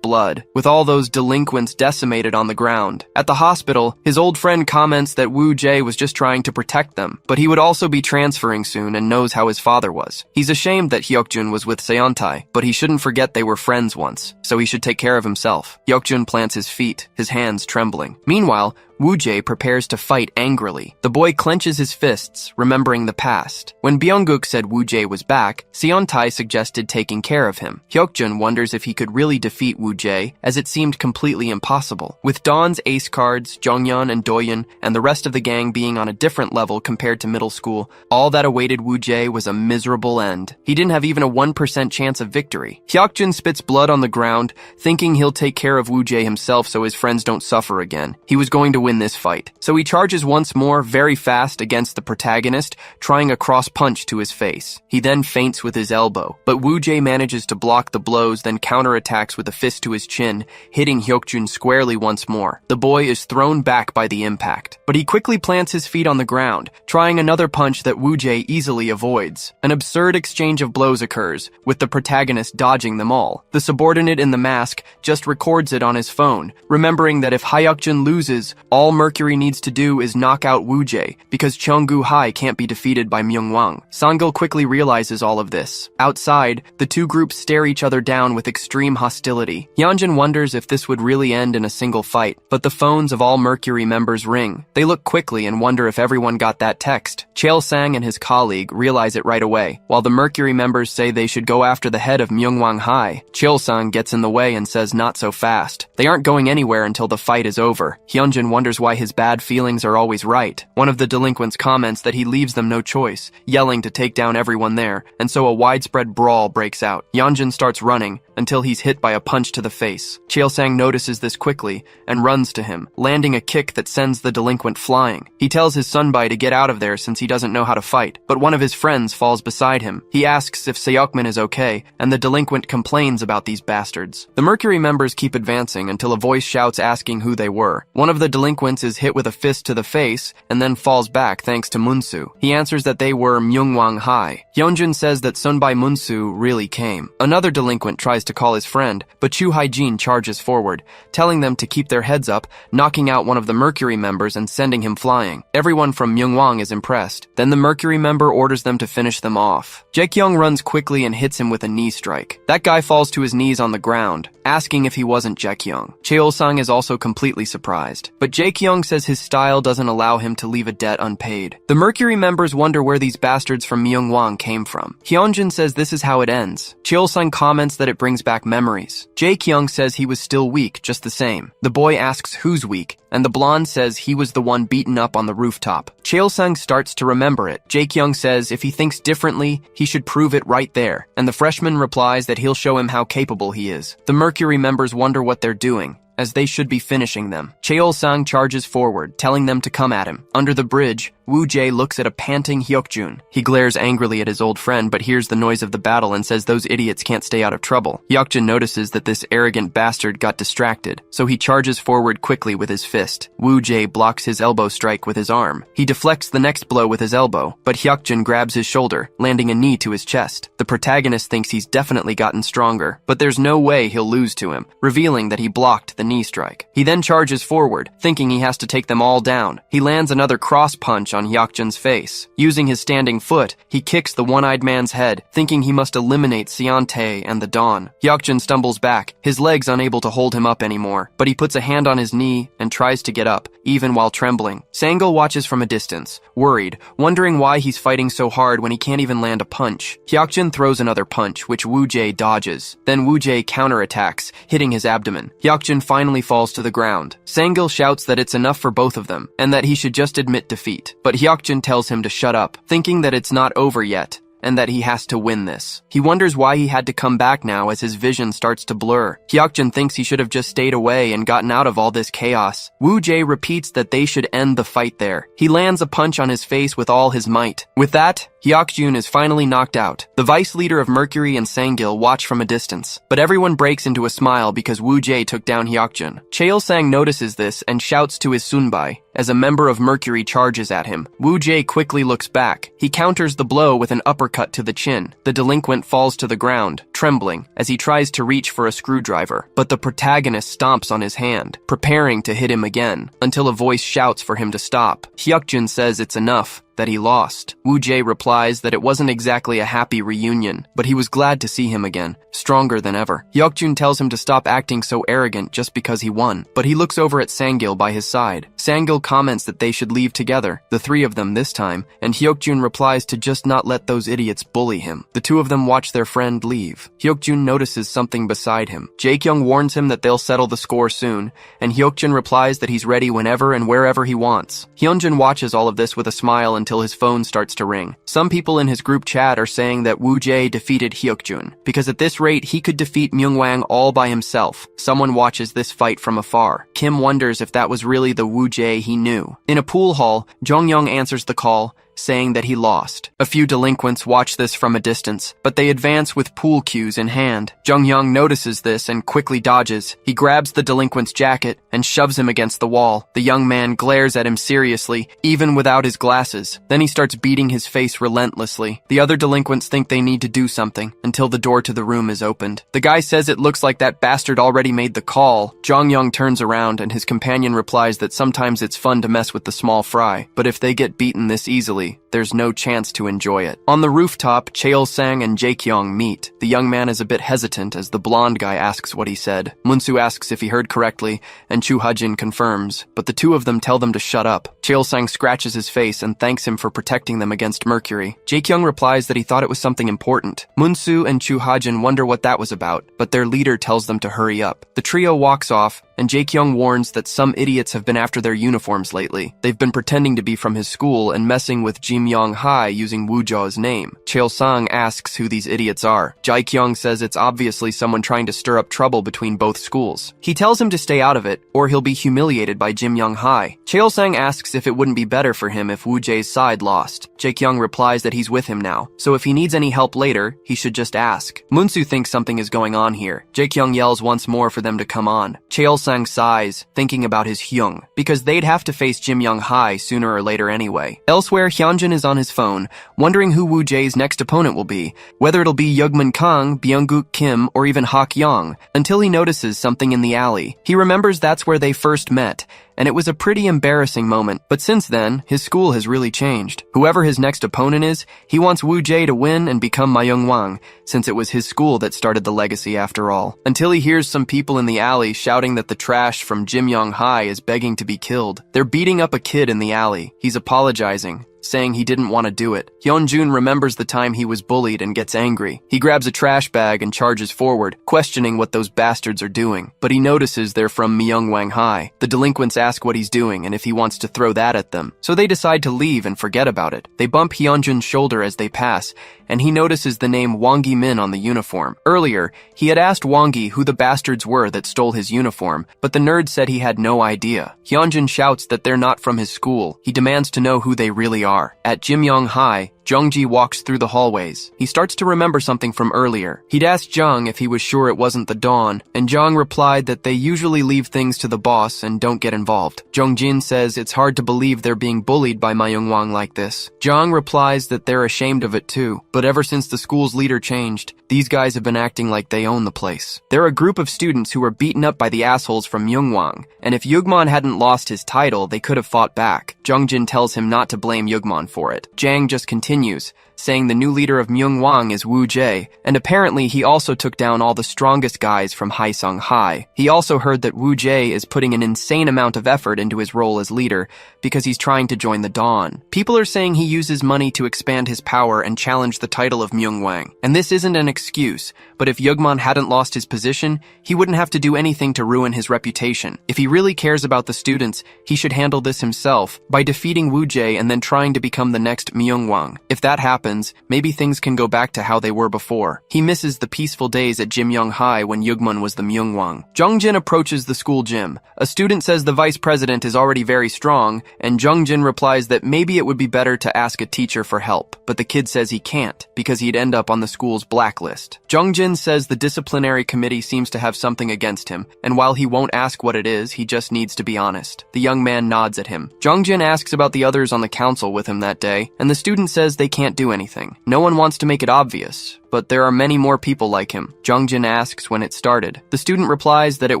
blood, with all those delinquents decimated on the ground. At the hospital, his old friend comments that Woo Jae was just trying to protect them, but he would also be transferring soon and knows how his father was. He's ashamed that Hyukjin was with Seontae, but he shouldn't forget they were friends once, so he should take care of himself. Hyukjin plants his feet, his hands trembling. Meanwhile, Woo Jae prepares to fight angrily. The boy clenches his fists, remembering the past. When Byung-guk said Woo Jae was back, Seontae suggested taking care of him. Hyukjin wonders if he could really defeat Woo Jae, as it seemed completely impossible. With Dawn's ace cards, Jonghyun and Doyeon, and the rest of the gang being on a different level compared to middle school, all that awaited Woo Jae was a miserable end. He didn't have even a 1% chance of victory. Hyukjin spits blood on the ground, thinking he'll take care of Woo Jae himself so his friends don't suffer again. He was going to win this fight. So he charges once more, very fast, against the protagonist, trying a cross punch to his face. He then feints with his elbow, but Woo Jae manages to block the blows, then counterattacks with a fist to his chin, hitting Hyukjin squarely once more. The boy is thrown back by the impact, but he quickly plants his feet on the ground, trying another punch that Woo Jae easily avoids. An absurd exchange of blows occurs, with the protagonist dodging them all. The subordinate in the mask just records it on his phone, remembering that if Hyukjin loses, all Mercury needs to do is knock out Woo Jae, because Cheonggu Hai can't be defeated by Myung Wang. Sangil quickly realizes all of this. Outside, the two groups stare each other down with extreme hostility. Hyunjin wonders if this would really end in a single fight, but the phones of all Mercury members ring. They look quickly and wonder if everyone got that text. Chael-sang and his colleague realize it right away. While the Mercury members say they should go after the head of Myung Wang Hai, Chael-sang gets in the way and says not so fast. They aren't going anywhere until the fight is over. Hyunjin wonders why his bad feelings are always right. One of the delinquents comments that he leaves them no choice, yelling to take down everyone there, and so a widespread brawl breaks out. Hyunjin starts running until he's hit by a punch to the face. Chael-sang notices this quickly and runs to him, landing a kick that sends the delinquent flying. He tells his sunbae to get out of there since he doesn't know how to fight, but one of his friends falls beside him. He asks if Seokmin is okay, and the delinquent complains about these bastards. The Mercury members keep advancing until a voice shouts asking who they were. One of the delinquents is hit with a fist to the face and then falls back thanks to Munsu. He answers that they were Myung Wang Hai. Hyunjin says that Sunbae Munsu really came. Another delinquent tries to call his friend, but Chu Haijin charges forward, telling them to keep their heads up, knocking out one of the Mercury members and sending him flying. Everyone from Myung Wang is impressed. Then the Mercury member orders them to finish them off. Jaekyung runs quickly and hits him with a knee strike. That guy falls to his knees on the ground, asking if he wasn't Jaekyung. Cheol-sang is also completely surprised, but Jaekyung says his style doesn't allow him to leave a debt unpaid. The Mercury members wonder where these bastards from Myung Wang came from. Hyunjin says this is how it ends. Cheol-sang comments that it brings back memories. Jaekyung says he was still weak, just the same. The boy asks who's weak, and the blonde says he was the one beaten up on the rooftop. Cheol-sang starts to remember it. Jaekyung says if he thinks differently, he should prove it right there, and the freshman replies that he'll show him how capable he is. The Mercury members wonder what they're doing, as they should be finishing them. Cheol-sang charges forward, telling them to come at him. Under the bridge, Woo Jae looks at a panting Hyukjun. He glares angrily at his old friend, but hears the noise of the battle and says those idiots can't stay out of trouble. Hyukjun notices that this arrogant bastard got distracted, so he charges forward quickly with his fist. Woo Jae blocks his elbow strike with his arm. He deflects the next blow with his elbow, but Hyukjun grabs his shoulder, landing a knee to his chest. The protagonist thinks he's definitely gotten stronger, but there's no way he'll lose to him, revealing that he blocked the knee strike. He then charges forward, thinking he has to take them all down. He lands another cross punch on Hyukjun's face. Using his standing foot, he kicks the one-eyed man's head, thinking he must eliminate Seontae and the Dawn. Hyukjun stumbles back, his legs unable to hold him up anymore, but he puts a hand on his knee and tries to get up, even while trembling. Sangil watches from a distance, worried, wondering why he's fighting so hard when he can't even land a punch. Hyukjun throws another punch, which Woo Jae dodges. Then Woo Jae counterattacks, hitting his abdomen. Hyukjun finally falls to the ground. Sangil shouts that it's enough for both of them, and that he should just admit defeat. But Hyukjun tells him to shut up, thinking that it's not over yet, and that he has to win this. He wonders why he had to come back now as his vision starts to blur. Hyukjin thinks he should have just stayed away and gotten out of all this chaos. Woo-jae repeats that they should end the fight there. He lands a punch on his face with all his might. With that, Hyukjun is finally knocked out. The vice leader of Mercury and Sangil watch from a distance, but everyone breaks into a smile because Woo-jae took down Hyukjun. Cheol-sang notices this and shouts to his Sunbai as a member of Mercury charges at him. Woo-jae quickly looks back. He counters the blow with an uppercut to the chin. The delinquent falls to the ground, trembling, as he tries to reach for a screwdriver, but the protagonist stomps on his hand, preparing to hit him again, until a voice shouts for him to stop. Hyukjun says it's enough, that he lost. Woo-jae replies that it wasn't exactly a happy reunion, but he was glad to see him again, stronger than ever. Hyukjun tells him to stop acting so arrogant just because he won, but he looks over at Sangil by his side. Sangil comments that they should leave together, the three of them this time, and Hyukjun replies to just not let those idiots bully him. The two of them watch their friend leave. Hyukjun notices something beside him. Jae-kyung warns him that they'll settle the score soon, and Hyukjun replies that he's ready whenever and wherever he wants. Hyunjin watches all of this with a smile until his phone starts to ring. Some people in his group chat are saying that Woo-jae defeated Hyukjun, because at this rate he could defeat Myung-wang all by himself. Someone watches this fight from afar. Kim wonders if that was really the Woo-jae he knew. In a pool hall, Jong-young answers the call, saying that he lost. A few delinquents watch this from a distance, but they advance with pool cues in hand. Jong-young notices this and quickly dodges. He grabs the delinquent's jacket and shoves him against the wall. The young man glares at him seriously, even without his glasses. Then he starts beating his face relentlessly. The other delinquents think they need to do something, until the door to the room is opened. The guy says it looks like that bastard already made the call. Jong-young turns around and his companion replies that sometimes it's fun to mess with the small fry, but if they get beaten this easily, there's no chance to enjoy it. On the rooftop, Cheol-sang and Jae-kyung meet. The young man is a bit hesitant as the blonde guy asks what he said. Munsu asks if he heard correctly, and Chu Ha-jin confirms, but the two of them tell them to shut up. Cheol-sang scratches his face and thanks him for protecting them against Mercury. Jae-kyung replies that he thought it was something important. Munsu and Chu Ha-jin wonder what that was about, but their leader tells them to hurry up. The trio walks off, and Jae-kyung warns that some idiots have been after their uniforms lately. They've been pretending to be from his school and messing with Jim Yong-hai using Woo-jae's name. Cheol-sang asks who these idiots are. Jae-kyung says it's obviously someone trying to stir up trouble between both schools. He tells him to stay out of it, or he'll be humiliated by Jim Yong-hai. Cheol-sang asks if it wouldn't be better for him if Woo-jae's side lost. Jae-kyung replies that he's with him now, so if he needs any help later, he should just ask. Munsu thinks something is going on here. Jae-kyung yells once more for them to come on. Cheol-sang sighs, thinking about his Hyung, because they'd have to face Jim Yong-hai sooner or later anyway. Elsewhere, Hyunjin is on his phone, wondering who Woo-jae's next opponent will be, whether it'll be Yeogmun Kang, Byung-guk Kim, or even Hak Young, until he notices something in the alley. He remembers that's where they first met, and it was a pretty embarrassing moment, but since then, his school has really changed. Whoever his next opponent is, he wants Woo-jae to win and become myong Wang, since it was his school that started the legacy after all. Until he hears some people in the alley shouting that the trash from Jim Yong-hai is begging to be killed. They're beating up a kid in the alley. He's apologizing, saying he didn't want to do it. Hyunjun remembers the time he was bullied and gets angry. He grabs a trash bag and charges forward, questioning what those bastards are doing. But he notices they're from Myong Wang Hai. The delinquents ask what he's doing and if he wants to throw that at them. So they decide to leave and forget about it. They bump Hyunjun's shoulder as they pass, and he notices the name Wongi Min on the uniform. Earlier, he had asked Wongi who the bastards were that stole his uniform, but the nerd said he had no idea. Hyunjun shouts that they're not from his school. He demands to know who they really are. At Jim Yong-hai, Jungji walks through the hallways. He starts to remember something from earlier. He'd asked Jung if he was sure it wasn't the Dawn, and Jung replied that they usually leave things to the boss and don't get involved. Jongjin says it's hard to believe they're being bullied by Myong Wang like this. Jung replies that they're ashamed of it too, but ever since the school's leader changed, these guys have been acting like they own the place. They're a group of students who were beaten up by the assholes from Myungwang, and if Yugmon hadn't lost his title, they could have fought back. Jungjin tells him not to blame Yugmon for it. Jang just continues, saying the new leader of Myungwang is Woo-jae, and apparently he also took down all the strongest guys from Haesung High. He also heard that Woo-jae is putting an insane amount of effort into his role as leader because he's trying to join the Dawn. People are saying he uses money to expand his power and challenge the title of Myungwang. And this isn't an excuse, but if Yugmon hadn't lost his position, he wouldn't have to do anything to ruin his reputation. If he really cares about the students, he should handle this himself by defeating Woo-jae and then trying to become the next Myungwang. If that happens, happens, maybe things can go back to how they were before. He misses the peaceful days at Jimyong High when Yugmun was the Myungwang. Jongjin approaches the school gym. A student says the vice president is already very strong, and Jongjin replies that maybe it would be better to ask a teacher for help, but the kid says he can't, because he'd end up on the school's blacklist. Jongjin says the disciplinary committee seems to have something against him, and while he won't ask what it is, he just needs to be honest. The young man nods at him. Jongjin asks about the others on the council with him that day, and the student says they can't do anything. No one wants to make it obvious, but there are many more people like him. Jongjin asks when it started. The student replies that it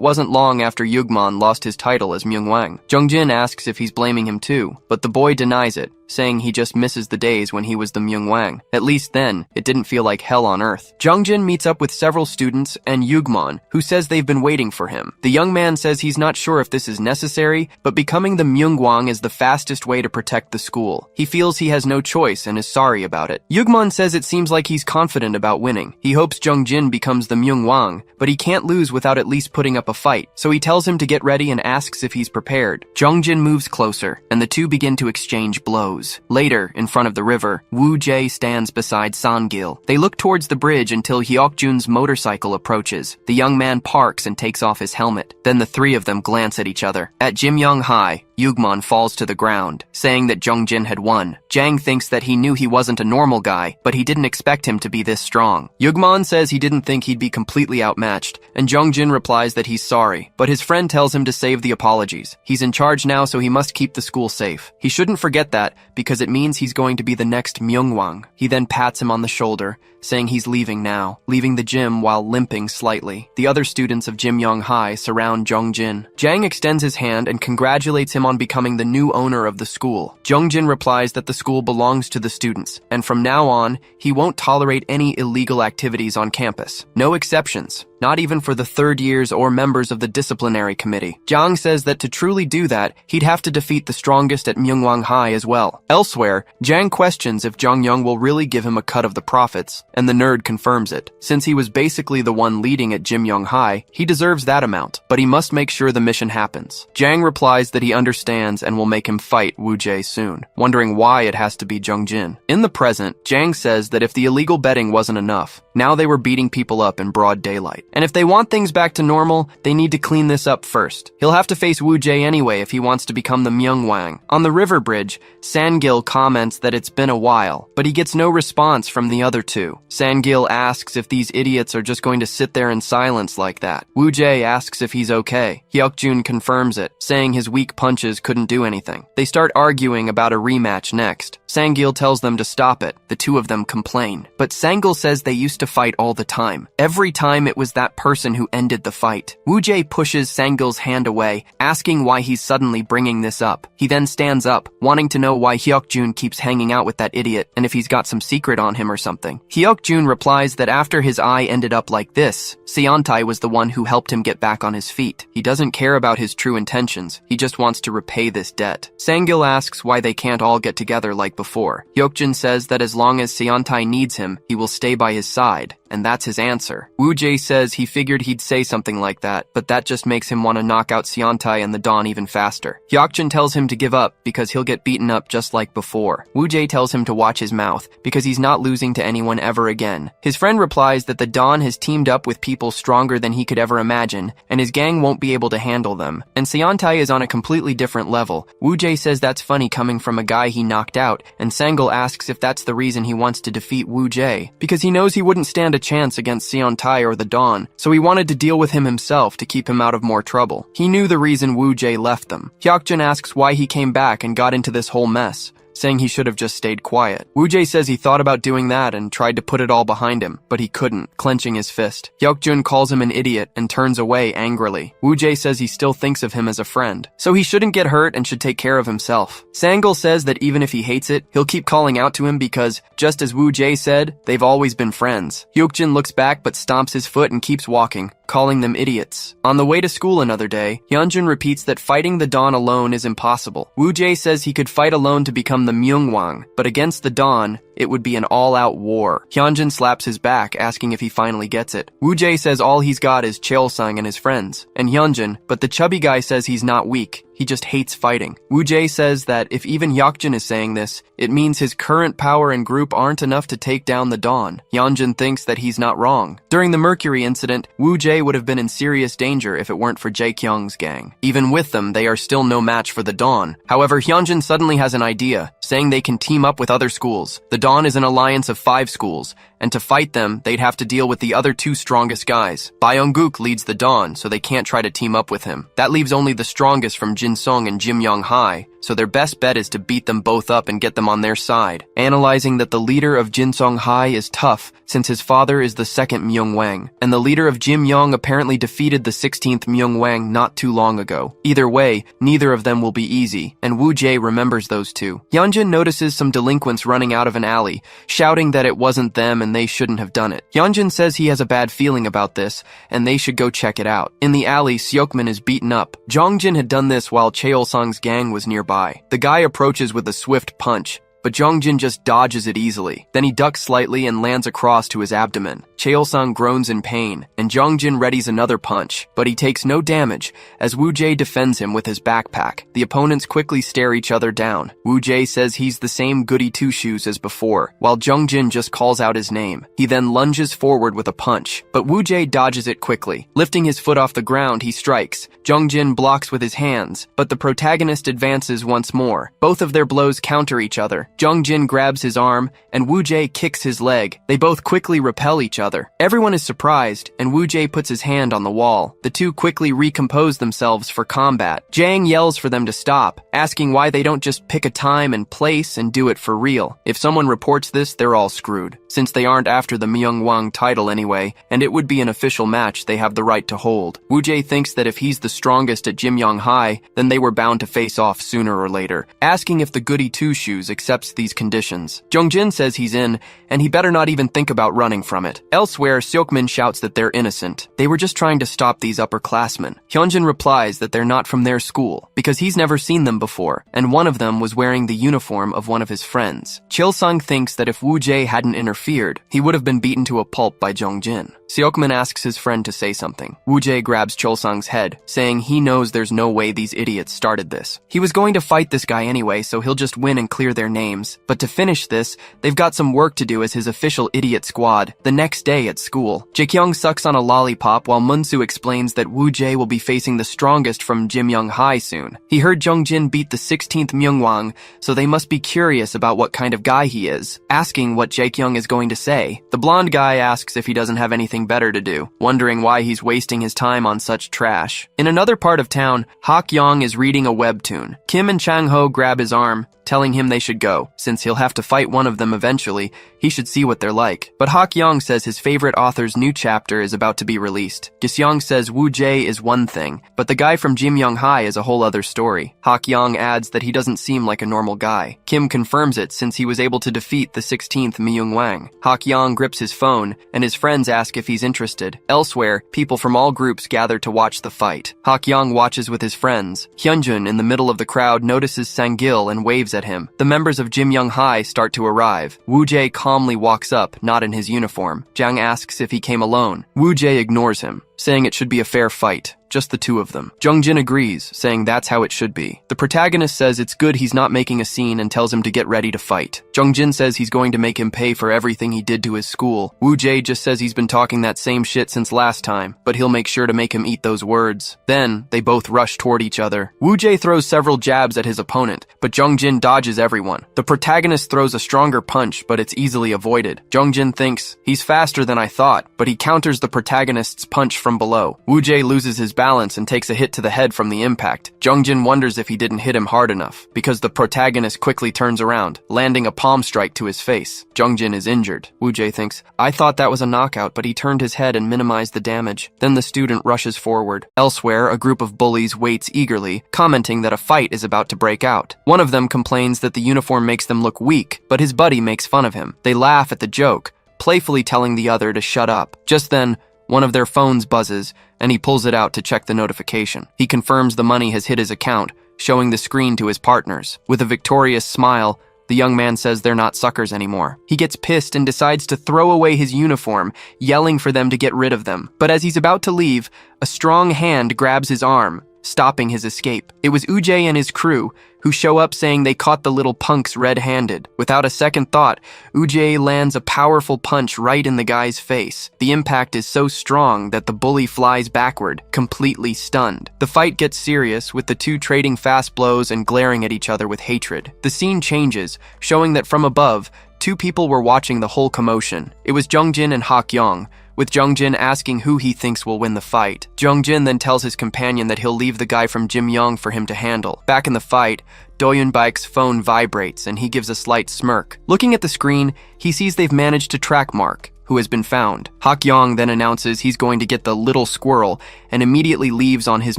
wasn't long after Yugman lost his title as Myungwang. Jongjin asks if he's blaming him too, but the boy denies it, saying he just misses the days when he was the Myungwang. At least then, it didn't feel like hell on earth. Jongjin meets up with several students and Yugman, who says they've been waiting for him. The young man says he's not sure if this is necessary, but becoming the Myungwang is the fastest way to protect the school. He feels he has no choice and is sorry about it. Yugman says it seems like he's confident about winning. He hopes Jongjin becomes the Myungwang, but he can't lose without at least putting up a fight, so he tells him to get ready and asks if he's prepared. Jongjin moves closer, and the two begin to exchange blows. Later, in front of the river, Wu Jae stands beside Sangil. They look towards the bridge until Hyokjun's motorcycle approaches. The young man parks and takes off his helmet. Then the three of them glance at each other. At Jimyong High, Yugman falls to the ground, saying that Jongjin had won. Jang thinks that he knew he wasn't a normal guy, but he didn't expect him to be this strong. Yugman says he didn't think he'd be completely outmatched, and Jongjin replies that he's sorry, but his friend tells him to save the apologies. He's in charge now, so he must keep the school safe. He shouldn't forget that, because it means he's going to be the next Myungwang. He then pats him on the shoulder, saying he's leaving now, leaving the gym while limping slightly. The other students of Jimyong High surround Jongjin. Jang extends his hand and congratulates him on becoming the new owner of the school. Jongjin replies that the school belongs to the students, and from now on, he won't tolerate any illegal activities on campus. No exceptions. Not even for the third years or members of the disciplinary committee. Jang says that to truly do that, he'd have to defeat the strongest at Myungwang High as well. Elsewhere, Jang questions if Jongyung will really give him a cut of the profits, and the nerd confirms it. Since he was basically the one leading at Jimyong High, he deserves that amount, but he must make sure the mission happens. Jang replies that he understands and will make him fight Wu Jae soon, wondering why it has to be Jongjin. In the present, Jang says that if the illegal betting wasn't enough, now they were beating people up in broad daylight. And if they want things back to normal, they need to clean this up first. He'll have to face Wu Jae anyway if he wants to become the Myungwang. On the river bridge, Sangil comments that it's been a while, but he gets no response from the other two. Sangil asks if these idiots are just going to sit there in silence like that. Wu Jae asks if he's okay. Hyokjun confirms it, saying his weak punches couldn't do anything. They start arguing about a rematch next. Sangil tells them to stop it. The two of them complain. But Sangil says they used to fight all the time. Every time it was that person who ended the fight. Wu Jae pushes Sangil's hand away, asking why he's suddenly bringing this up. He then stands up, wanting to know why Hyokjun keeps hanging out with that idiot and if he's got some secret on him or something. Hyokjun replies that after his eye ended up like this, Seontai was the one who helped him get back on his feet. He doesn't care about his true intentions. He just wants to repay this debt. Sangil asks why they can't all get together like before. Hyokjun says that as long as Seontai needs him, he will stay by his side. And that's his answer. Wu Jae says he figured he'd say something like that, but that just makes him want to knock out Seontai and the Dawn even faster. Hyokjun tells him to give up because he'll get beaten up just like before. Wu Jae tells him to watch his mouth because he's not losing to anyone ever again. His friend replies that the Dawn has teamed up with people stronger than he could ever imagine, and his gang won't be able to handle them. And Seontai is on a completely different level. Wu Jae says that's funny coming from a guy he knocked out, and Sangil asks if that's the reason he wants to defeat Wu Jae, because he knows he wouldn't stand a chance against Seontai or the Dawn, so he wanted to deal with him himself to keep him out of more trouble. He knew the reason Wu Jae left them. Hyokjun asks why he came back and got into this whole mess, saying he should have just stayed quiet. Wu Jae says he thought about doing that and tried to put it all behind him, but he couldn't, clenching his fist. Hyokjun calls him an idiot and turns away angrily. Wu Jae says he still thinks of him as a friend, so he shouldn't get hurt and should take care of himself. Sangil says that even if he hates it, he'll keep calling out to him because, just as Wu Jae said, they've always been friends. Hyokjun looks back but stomps his foot and keeps walking, calling them idiots. On the way to school another day, Hyunjun repeats that fighting the Dawn alone is impossible. Wu Jae says he could fight alone to become the Myungwang, but against the Dawn, it would be an all-out war. Hyunjun slaps his back, asking if he finally gets it. Wu Jae says all he's got is Cheolsang and his friends, and Hyunjun, but the chubby guy says he's not weak. he just hates fighting. Woo-jae says that if even Hyokjin is saying this, it means his current power and group aren't enough to take down the Dawn. Hyunjin thinks that he's not wrong. During the Mercury incident, Woo-jae would have been in serious danger if it weren't for Jae-kyung's gang. Even with them, they are still no match for the Dawn. However, Hyunjin suddenly has an idea, saying they can team up with other schools. The Dawn is an alliance of 5 schools, and to fight them, they'd have to deal with the other 2 strongest guys. Byung-guk leads the Dawn, so they can't try to team up with him. That leaves only the strongest from Jinsung and Jimyong-hae, so their best bet is to beat them both up and get them on their side. Analyzing that the leader of Jinsung-hae is tough, since his father is the 2nd Myong-wang, and the leader of Jimyong apparently defeated the 16th Myong-wang not too long ago. Either way, neither of them will be easy, and Woo-jae remembers those 2. Hyunjin notices some delinquents running out of an alley, shouting that it wasn't them and they shouldn't have done it. Hyunjin says he has a bad feeling about this, and they should go check it out. In the alley, Seokmin is beaten up. Jongjin had done this while Cheol-sung's gang was nearby. The guy approaches with a swift punch, but Jongjin just dodges it easily. Then he ducks slightly and lands across to his abdomen. Cheol-sung groans in pain, and Jongjin readies another punch, but he takes no damage as Woo-jae defends him with his backpack. The opponents quickly stare each other down. Woo-jae says he's the same goody two-shoes as before, while Jongjin just calls out his name. He then lunges forward with a punch, but Woo-jae dodges it quickly. Lifting his foot off the ground, he strikes. Jongjin blocks with his hands, but the protagonist advances once more. Both of their blows counter each other. Jongjin grabs his arm, and Woo-jae kicks his leg. They both quickly repel each other. Everyone is surprised, and Woo-jae puts his hand on the wall. The 2 quickly recompose themselves for combat. Jang yells for them to stop, asking why they don't just pick a time and place and do it for real. If someone reports this, they're all screwed, since they aren't after the Myung-wang title anyway, and it would be an official match they have the right to hold. Woo-jae thinks that if he's the strongest at Jimyong-hae, then they were bound to face off sooner or later, asking if the goody two-shoes accepts these conditions. Jongjin says he's in, and he better not even think about running from it. Elsewhere, Seokmin shouts that they're innocent. They were just trying to stop these upperclassmen. Hyunjin replies that they're not from their school, because he's never seen them before, and one of them was wearing the uniform of one of his friends. Cheol-sung thinks that if Woo-jae hadn't interfered, he would have been beaten to a pulp by Jongjin. Seokmin asks his friend to say something. Woo-jae grabs Cheol-sung's head, saying he knows there's no way these idiots started this. He was going to fight this guy anyway, so he'll just win and clear their names. But to finish this, they've got some work to do as his official idiot squad. The next day at school, Jae-kyung sucks on a lollipop while Munsu explains that Woo-jae will be facing the strongest from Jimyong-hae soon. He heard Jongjin beat the 16th Myung-wang, so they must be curious about what kind of guy he is, asking what Jae-kyung is going to say. The blonde guy asks if he doesn't have anything better to do, wondering why he's wasting his time on such trash. In another part of town, Hak-yong is reading a webtoon. Kim and Chang-ho grab his arm, telling him they should go. Since he'll have to fight one of them eventually, he should see what they're like. But Hak-yong says his favorite author's new chapter is about to be released. Giseong says Woo-jae is one thing, but the guy from Jimyong-hae is a whole other story. Hak-yong adds that he doesn't seem like a normal guy. Kim confirms it since he was able to defeat the 16th Myung-wang. Hak-yong grips his phone, and his friends ask if he's interested. Elsewhere, people from all groups gather to watch the fight. Hak-yong watches with his friends. Hyunjin, in the middle of the crowd, notices Sang-gil and waves at him. The members of Jimyong-hae start to arrive. Woo-jae calmly walks up, not in his uniform. Jang asks if he came alone. Woo-jae ignores him, saying it should be a fair fight. Just the 2 of them. Jongjin agrees, saying that's how it should be. The protagonist says it's good he's not making a scene and tells him to get ready to fight. Jongjin says he's going to make him pay for everything he did to his school. Woo-jae just says he's been talking that same shit since last time, but he'll make sure to make him eat those words. Then, they both rush toward each other. Woo-jae throws several jabs at his opponent, but Jongjin dodges everyone. The protagonist throws a stronger punch, but it's easily avoided. Jongjin thinks, he's faster than I thought, but he counters the protagonist's punch from below. Woo-jae loses his balance and takes a hit to the head from the impact. Jongjin wonders if he didn't hit him hard enough, because the protagonist quickly turns around, landing a palm strike to his face. Jongjin is injured. Woo-jae thinks, I thought that was a knockout, but he turned his head and minimized the damage. Then the student rushes forward. Elsewhere, a group of bullies waits eagerly, commenting that a fight is about to break out. One of them complains that the uniform makes them look weak, but his buddy makes fun of him. They laugh at the joke, playfully telling the other to shut up. Just then, one of their phones buzzes, and he pulls it out to check the notification. He confirms the money has hit his account, showing the screen to his partners. With a victorious smile, the young man says they're not suckers anymore. He gets pissed and decides to throw away his uniform, yelling for them to get rid of them. But as he's about to leave, a strong hand grabs his arm, stopping his escape. It was Ujay and his crew who show up saying they caught the little punks red-handed. Without a second thought, Ujay lands a powerful punch right in the guy's face. The impact is so strong that the bully flies backward, completely stunned. The fight gets serious, with the two trading fast blows and glaring at each other with hatred. The scene changes, showing that from above, two people were watching the whole commotion. It was Jungjin and Hakyong, with Jungjin asking who he thinks will win the fight. Jungjin then tells his companion that he'll leave the guy from Jimyong for him to handle. Back in the fight, Doyunbaek's phone vibrates and he gives a slight smirk. Looking at the screen, he sees they've managed to track Mark, who has been found. Hakyong then announces he's going to get the little squirrel and immediately leaves on his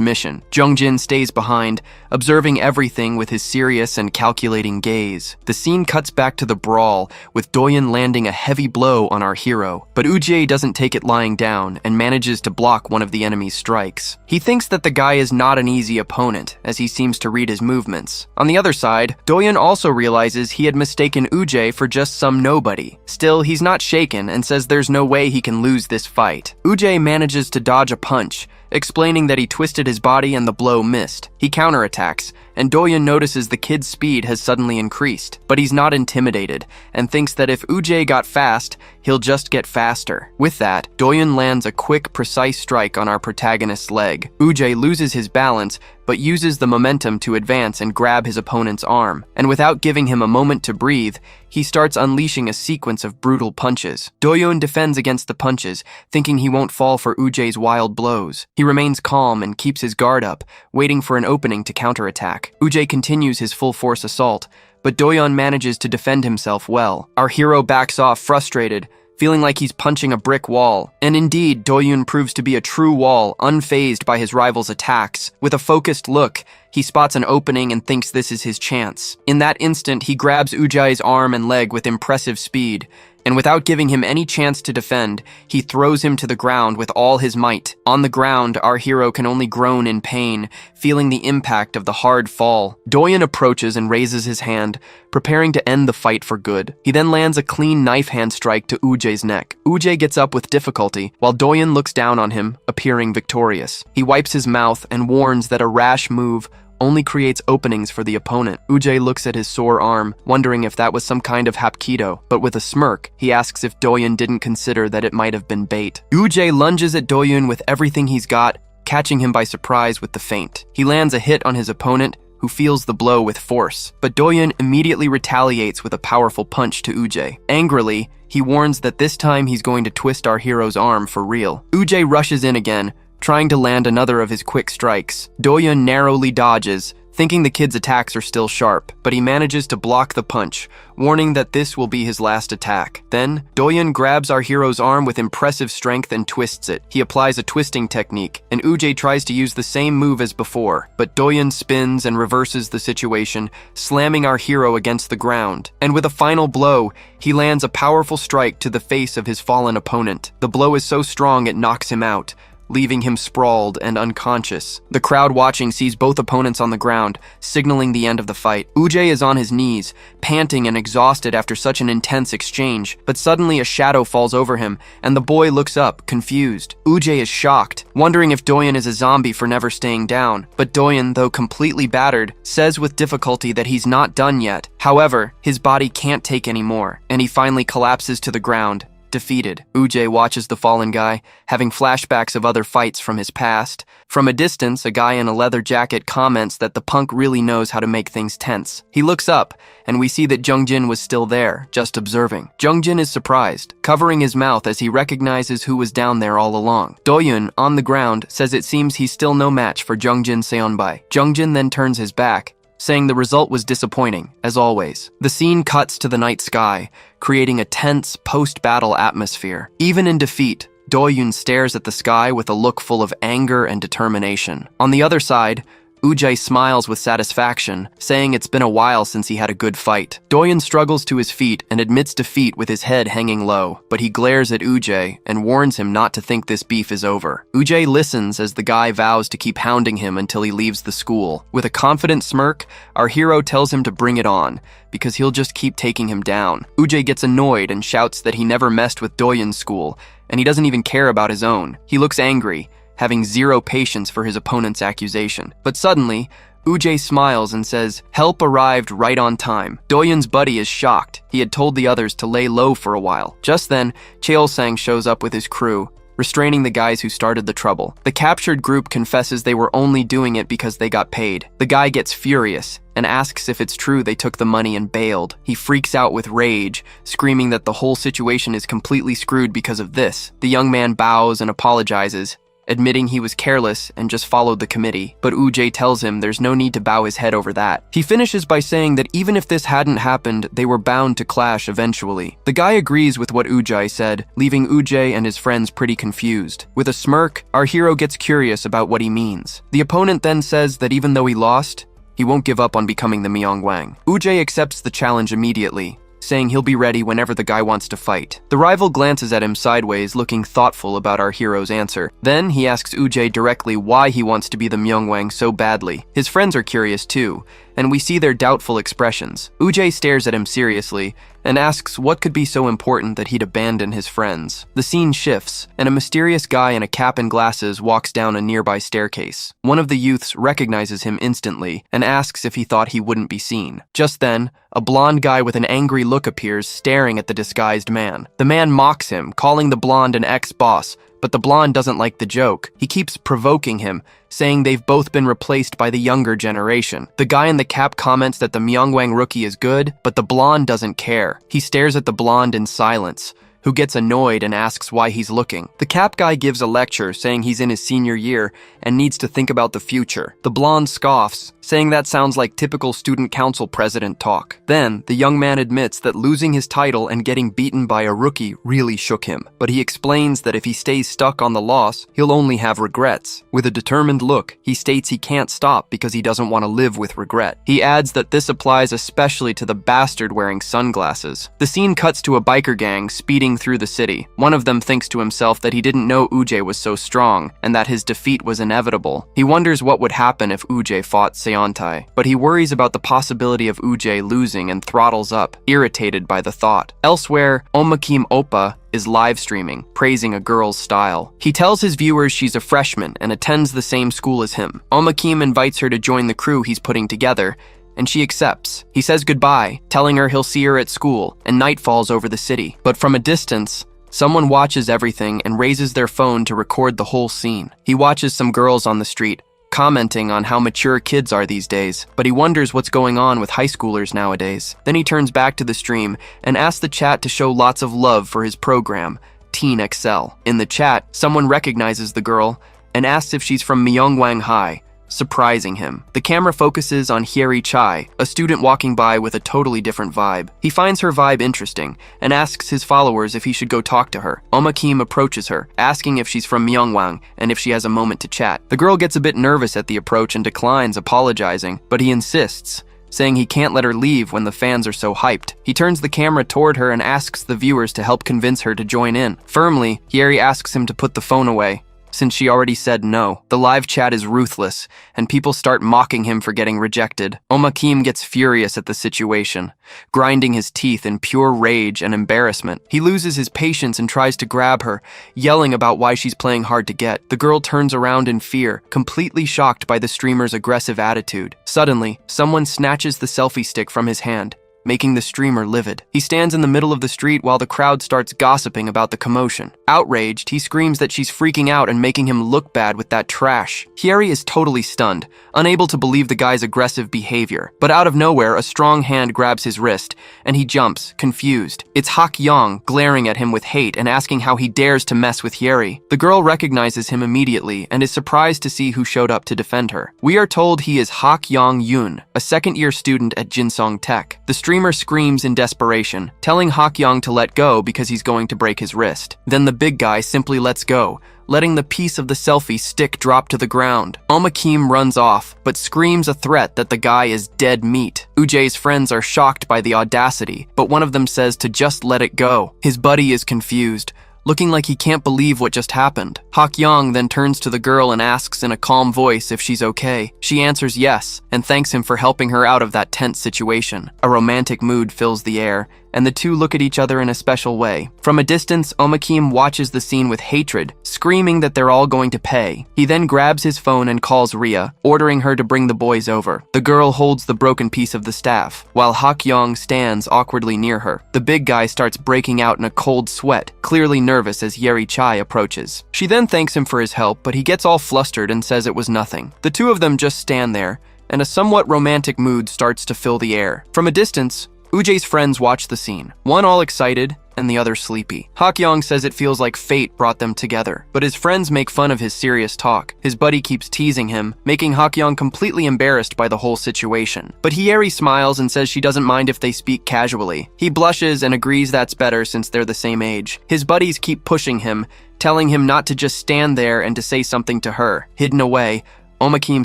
mission. Jungjin stays behind, observing everything with his serious and calculating gaze. The scene cuts back to the brawl, with Doyun landing a heavy blow on our hero. But Ujay doesn't take it lying down and manages to block one of the enemy's strikes. He thinks that the guy is not an easy opponent, as he seems to read his movements. On the other side, Doyun also realizes he had mistaken Ujay for just some nobody. Still, he's not shaken and says there's no way he can lose this fight. Ujay manages to dodge a punch, explaining that he twisted his body and the blow missed. He counterattacks, and Doyun notices the kid's speed has suddenly increased, but he's not intimidated, and thinks that if Ujay got fast, he'll just get faster. With that, Doyun lands a quick, precise strike on our protagonist's leg. Ujay loses his balance, but uses the momentum to advance and grab his opponent's arm, and without giving him a moment to breathe, he starts unleashing a sequence of brutal punches. Doyun defends against the punches, thinking he won't fall for Ujay's wild blows. He remains calm and keeps his guard up, waiting for an opening to counterattack. Ujay continues his full-force assault, but Doyun manages to defend himself well. Our hero backs off frustrated, feeling like he's punching a brick wall. And indeed, Doyun proves to be a true wall, unfazed by his rival's attacks. With a focused look, he spots an opening and thinks this is his chance. In that instant, he grabs Ujay's arm and leg with impressive speed, and without giving him any chance to defend, he throws him to the ground with all his might. On the ground, our hero can only groan in pain, feeling the impact of the hard fall. Doyun approaches and raises his hand, preparing to end the fight for good. He then lands a clean knife hand strike to Ujay's neck. Ujay gets up with difficulty, while Doyun looks down on him, appearing victorious. He wipes his mouth and warns that a rash move only creates openings for the opponent. Ujay looks at his sore arm, wondering if that was some kind of hapkido, but with a smirk, he asks if Doyun didn't consider that it might have been bait. Ujay lunges at Doyun with everything he's got, catching him by surprise with the feint. He lands a hit on his opponent, who feels the blow with force, but Doyun immediately retaliates with a powerful punch to Ujay. Angrily, he warns that this time he's going to twist our hero's arm for real. Ujay rushes in again, trying to land another of his quick strikes. Doyun narrowly dodges, thinking the kid's attacks are still sharp, but he manages to block the punch, warning that this will be his last attack. Then, Doyun grabs our hero's arm with impressive strength and twists it. He applies a twisting technique, and Ujay tries to use the same move as before, but Doyun spins and reverses the situation, slamming our hero against the ground. And with a final blow, he lands a powerful strike to the face of his fallen opponent. The blow is so strong it knocks him out, leaving him sprawled and unconscious. The crowd watching sees both opponents on the ground, signaling the end of the fight. Ujay is on his knees, panting and exhausted after such an intense exchange, but suddenly a shadow falls over him, and the boy looks up, confused. Ujay is shocked, wondering if Doyun is a zombie for never staying down. But Doyun, though completely battered, says with difficulty that he's not done yet. However, his body can't take any more, and he finally collapses to the ground, defeated. Ujay watches the fallen guy, having flashbacks of other fights from his past. From a distance, a guy in a leather jacket comments that the punk really knows how to make things tense. He looks up, and we see that Jungjin was still there, just observing. Jungjin is surprised, covering his mouth as he recognizes who was down there all along. Doyun, on the ground, says it seems he's still no match for Jungjin Seonbai. Jungjin then turns his back, saying the result was disappointing, as always. The scene cuts to the night sky, creating a tense, post-battle atmosphere. Even in defeat, Doyun stares at the sky with a look full of anger and determination. On the other side, Ujay smiles with satisfaction, saying it's been a while since he had a good fight. Doyun struggles to his feet and admits defeat with his head hanging low, but he glares at Ujay and warns him not to think this beef is over. Ujay listens as the guy vows to keep hounding him until he leaves the school. With a confident smirk, our hero tells him to bring it on, because he'll just keep taking him down. Ujay gets annoyed and shouts that he never messed with Doyun's school, and he doesn't even care about his own. He looks angry, having zero patience for his opponent's accusation. But suddenly, Ujay smiles and says, "Help arrived right on time." Doyun's buddy is shocked. He had told the others to lay low for a while. Just then, Cheolsang shows up with his crew, restraining the guys who started the trouble. The captured group confesses they were only doing it because they got paid. The guy gets furious and asks if it's true they took the money and bailed. He freaks out with rage, screaming that the whole situation is completely screwed because of this. The young man bows and apologizes, admitting he was careless and just followed the committee, but Ujay tells him there's no need to bow his head over that. He finishes by saying that even if this hadn't happened, they were bound to clash eventually. The guy agrees with what Ujay said, leaving Ujay and his friends pretty confused. With a smirk, our hero gets curious about what he means. The opponent then says that even though he lost, he won't give up on becoming the Myong Wang. Ujay accepts the challenge immediately, saying he'll be ready whenever the guy wants to fight. The rival glances at him sideways, looking thoughtful about our hero's answer. Then he asks Ujay directly why he wants to be the Myongwang so badly. His friends are curious too, and we see their doubtful expressions. Ujay stares at him seriously and asks what could be so important that he'd abandon his friends. The scene shifts, and a mysterious guy in a cap and glasses walks down a nearby staircase. One of the youths recognizes him instantly and asks if he thought he wouldn't be seen. Just then, a blonde guy with an angry look appears, staring at the disguised man. The man mocks him, calling the blonde an ex-boss, but the blonde doesn't like the joke. He keeps provoking him, saying they've both been replaced by the younger generation. The guy in the cap comments that the Myongwang rookie is good, but the blonde doesn't care. He stares at the blonde in silence, who gets annoyed and asks why he's looking. The cap guy gives a lecture saying he's in his senior year and needs to think about the future. The blonde scoffs, saying that sounds like typical student council president talk. Then, the young man admits that losing his title and getting beaten by a rookie really shook him, but he explains that if he stays stuck on the loss, he'll only have regrets. With a determined look, he states he can't stop because he doesn't want to live with regret. He adds that this applies especially to the bastard wearing sunglasses. The scene cuts to a biker gang speeding through the city. One of them thinks to himself that he didn't know Ujay was so strong and that his defeat was inevitable. He wonders what would happen if Ujay fought Seontai, but he worries about the possibility of Ujay losing and throttles up, irritated by the thought. Elsewhere, Omakim Oppa is live streaming, praising a girl's style. He tells his viewers she's a freshman and attends the same school as him. Omakim invites her to join the crew he's putting together, and she accepts. He says goodbye, telling her he'll see her at school, and night falls over the city. But from a distance, someone watches everything and raises their phone to record the whole scene. He watches some girls on the street, commenting on how mature kids are these days, but he wonders what's going on with high schoolers nowadays. Then he turns back to the stream and asks the chat to show lots of love for his program, Teen Excel. In the chat, someone recognizes the girl and asks if she's from Myongwang High, surprising him. The camera focuses on Hyeri Chai, a student walking by with a totally different vibe. He finds her vibe interesting and asks his followers if he should go talk to her. Omakim approaches her, asking if she's from Myongwang and if she has a moment to chat. The girl gets a bit nervous at the approach and declines, apologizing, but he insists, saying he can't let her leave when the fans are so hyped. He turns the camera toward her and asks the viewers to help convince her to join in. Firmly, Hyeri asks him to put the phone away, since she already said no. The live chat is ruthless, and people start mocking him for getting rejected. Omakim gets furious at the situation, grinding his teeth in pure rage and embarrassment. He loses his patience and tries to grab her, yelling about why she's playing hard to get. The girl turns around in fear, completely shocked by the streamer's aggressive attitude. Suddenly, someone snatches the selfie stick from his hand, making the streamer livid. He stands in the middle of the street while the crowd starts gossiping about the commotion. Outraged, he screams that she's freaking out and making him look bad with that trash. Hyeri is totally stunned, unable to believe the guy's aggressive behavior. But out of nowhere, a strong hand grabs his wrist, and he jumps, confused. It's Hak Yong, glaring at him with hate and asking how he dares to mess with Hyeri. The girl recognizes him immediately and is surprised to see who showed up to defend her. We are told he is Hak Yong Yoon, a second-year student at Jinsong Tech. The streamer screams in desperation, telling Hak Yong to let go because he's going to break his wrist. Then the big guy simply lets go, letting the piece of the selfie stick drop to the ground. Omakim runs off, but screams a threat that the guy is dead meat. Ujay's friends are shocked by the audacity, but one of them says to just let it go. His buddy is confused, looking like he can't believe what just happened. Hak Yong then turns to the girl and asks in a calm voice if she's okay. She answers yes, and thanks him for helping her out of that tense situation. A romantic mood fills the air, and the two look at each other in a special way. From a distance, Omakim watches the scene with hatred, screaming that they're all going to pay. He then grabs his phone and calls Ria, ordering her to bring the boys over. The girl holds the broken piece of the staff, while Hakyong stands awkwardly near her. The big guy starts breaking out in a cold sweat, clearly nervous as Yeri Chai approaches. She then thanks him for his help, but he gets all flustered and says it was nothing. The two of them just stand there, and a somewhat romantic mood starts to fill the air. From a distance, Ujay's friends watch the scene, one all excited and the other sleepy. Hakyong says it feels like fate brought them together, but his friends make fun of his serious talk. His buddy keeps teasing him, making Hakyong completely embarrassed by the whole situation. But Hyeri smiles and says she doesn't mind if they speak casually. He blushes and agrees that's better since they're the same age. His buddies keep pushing him, telling him not to just stand there and to say something to her. Hidden away, Omakim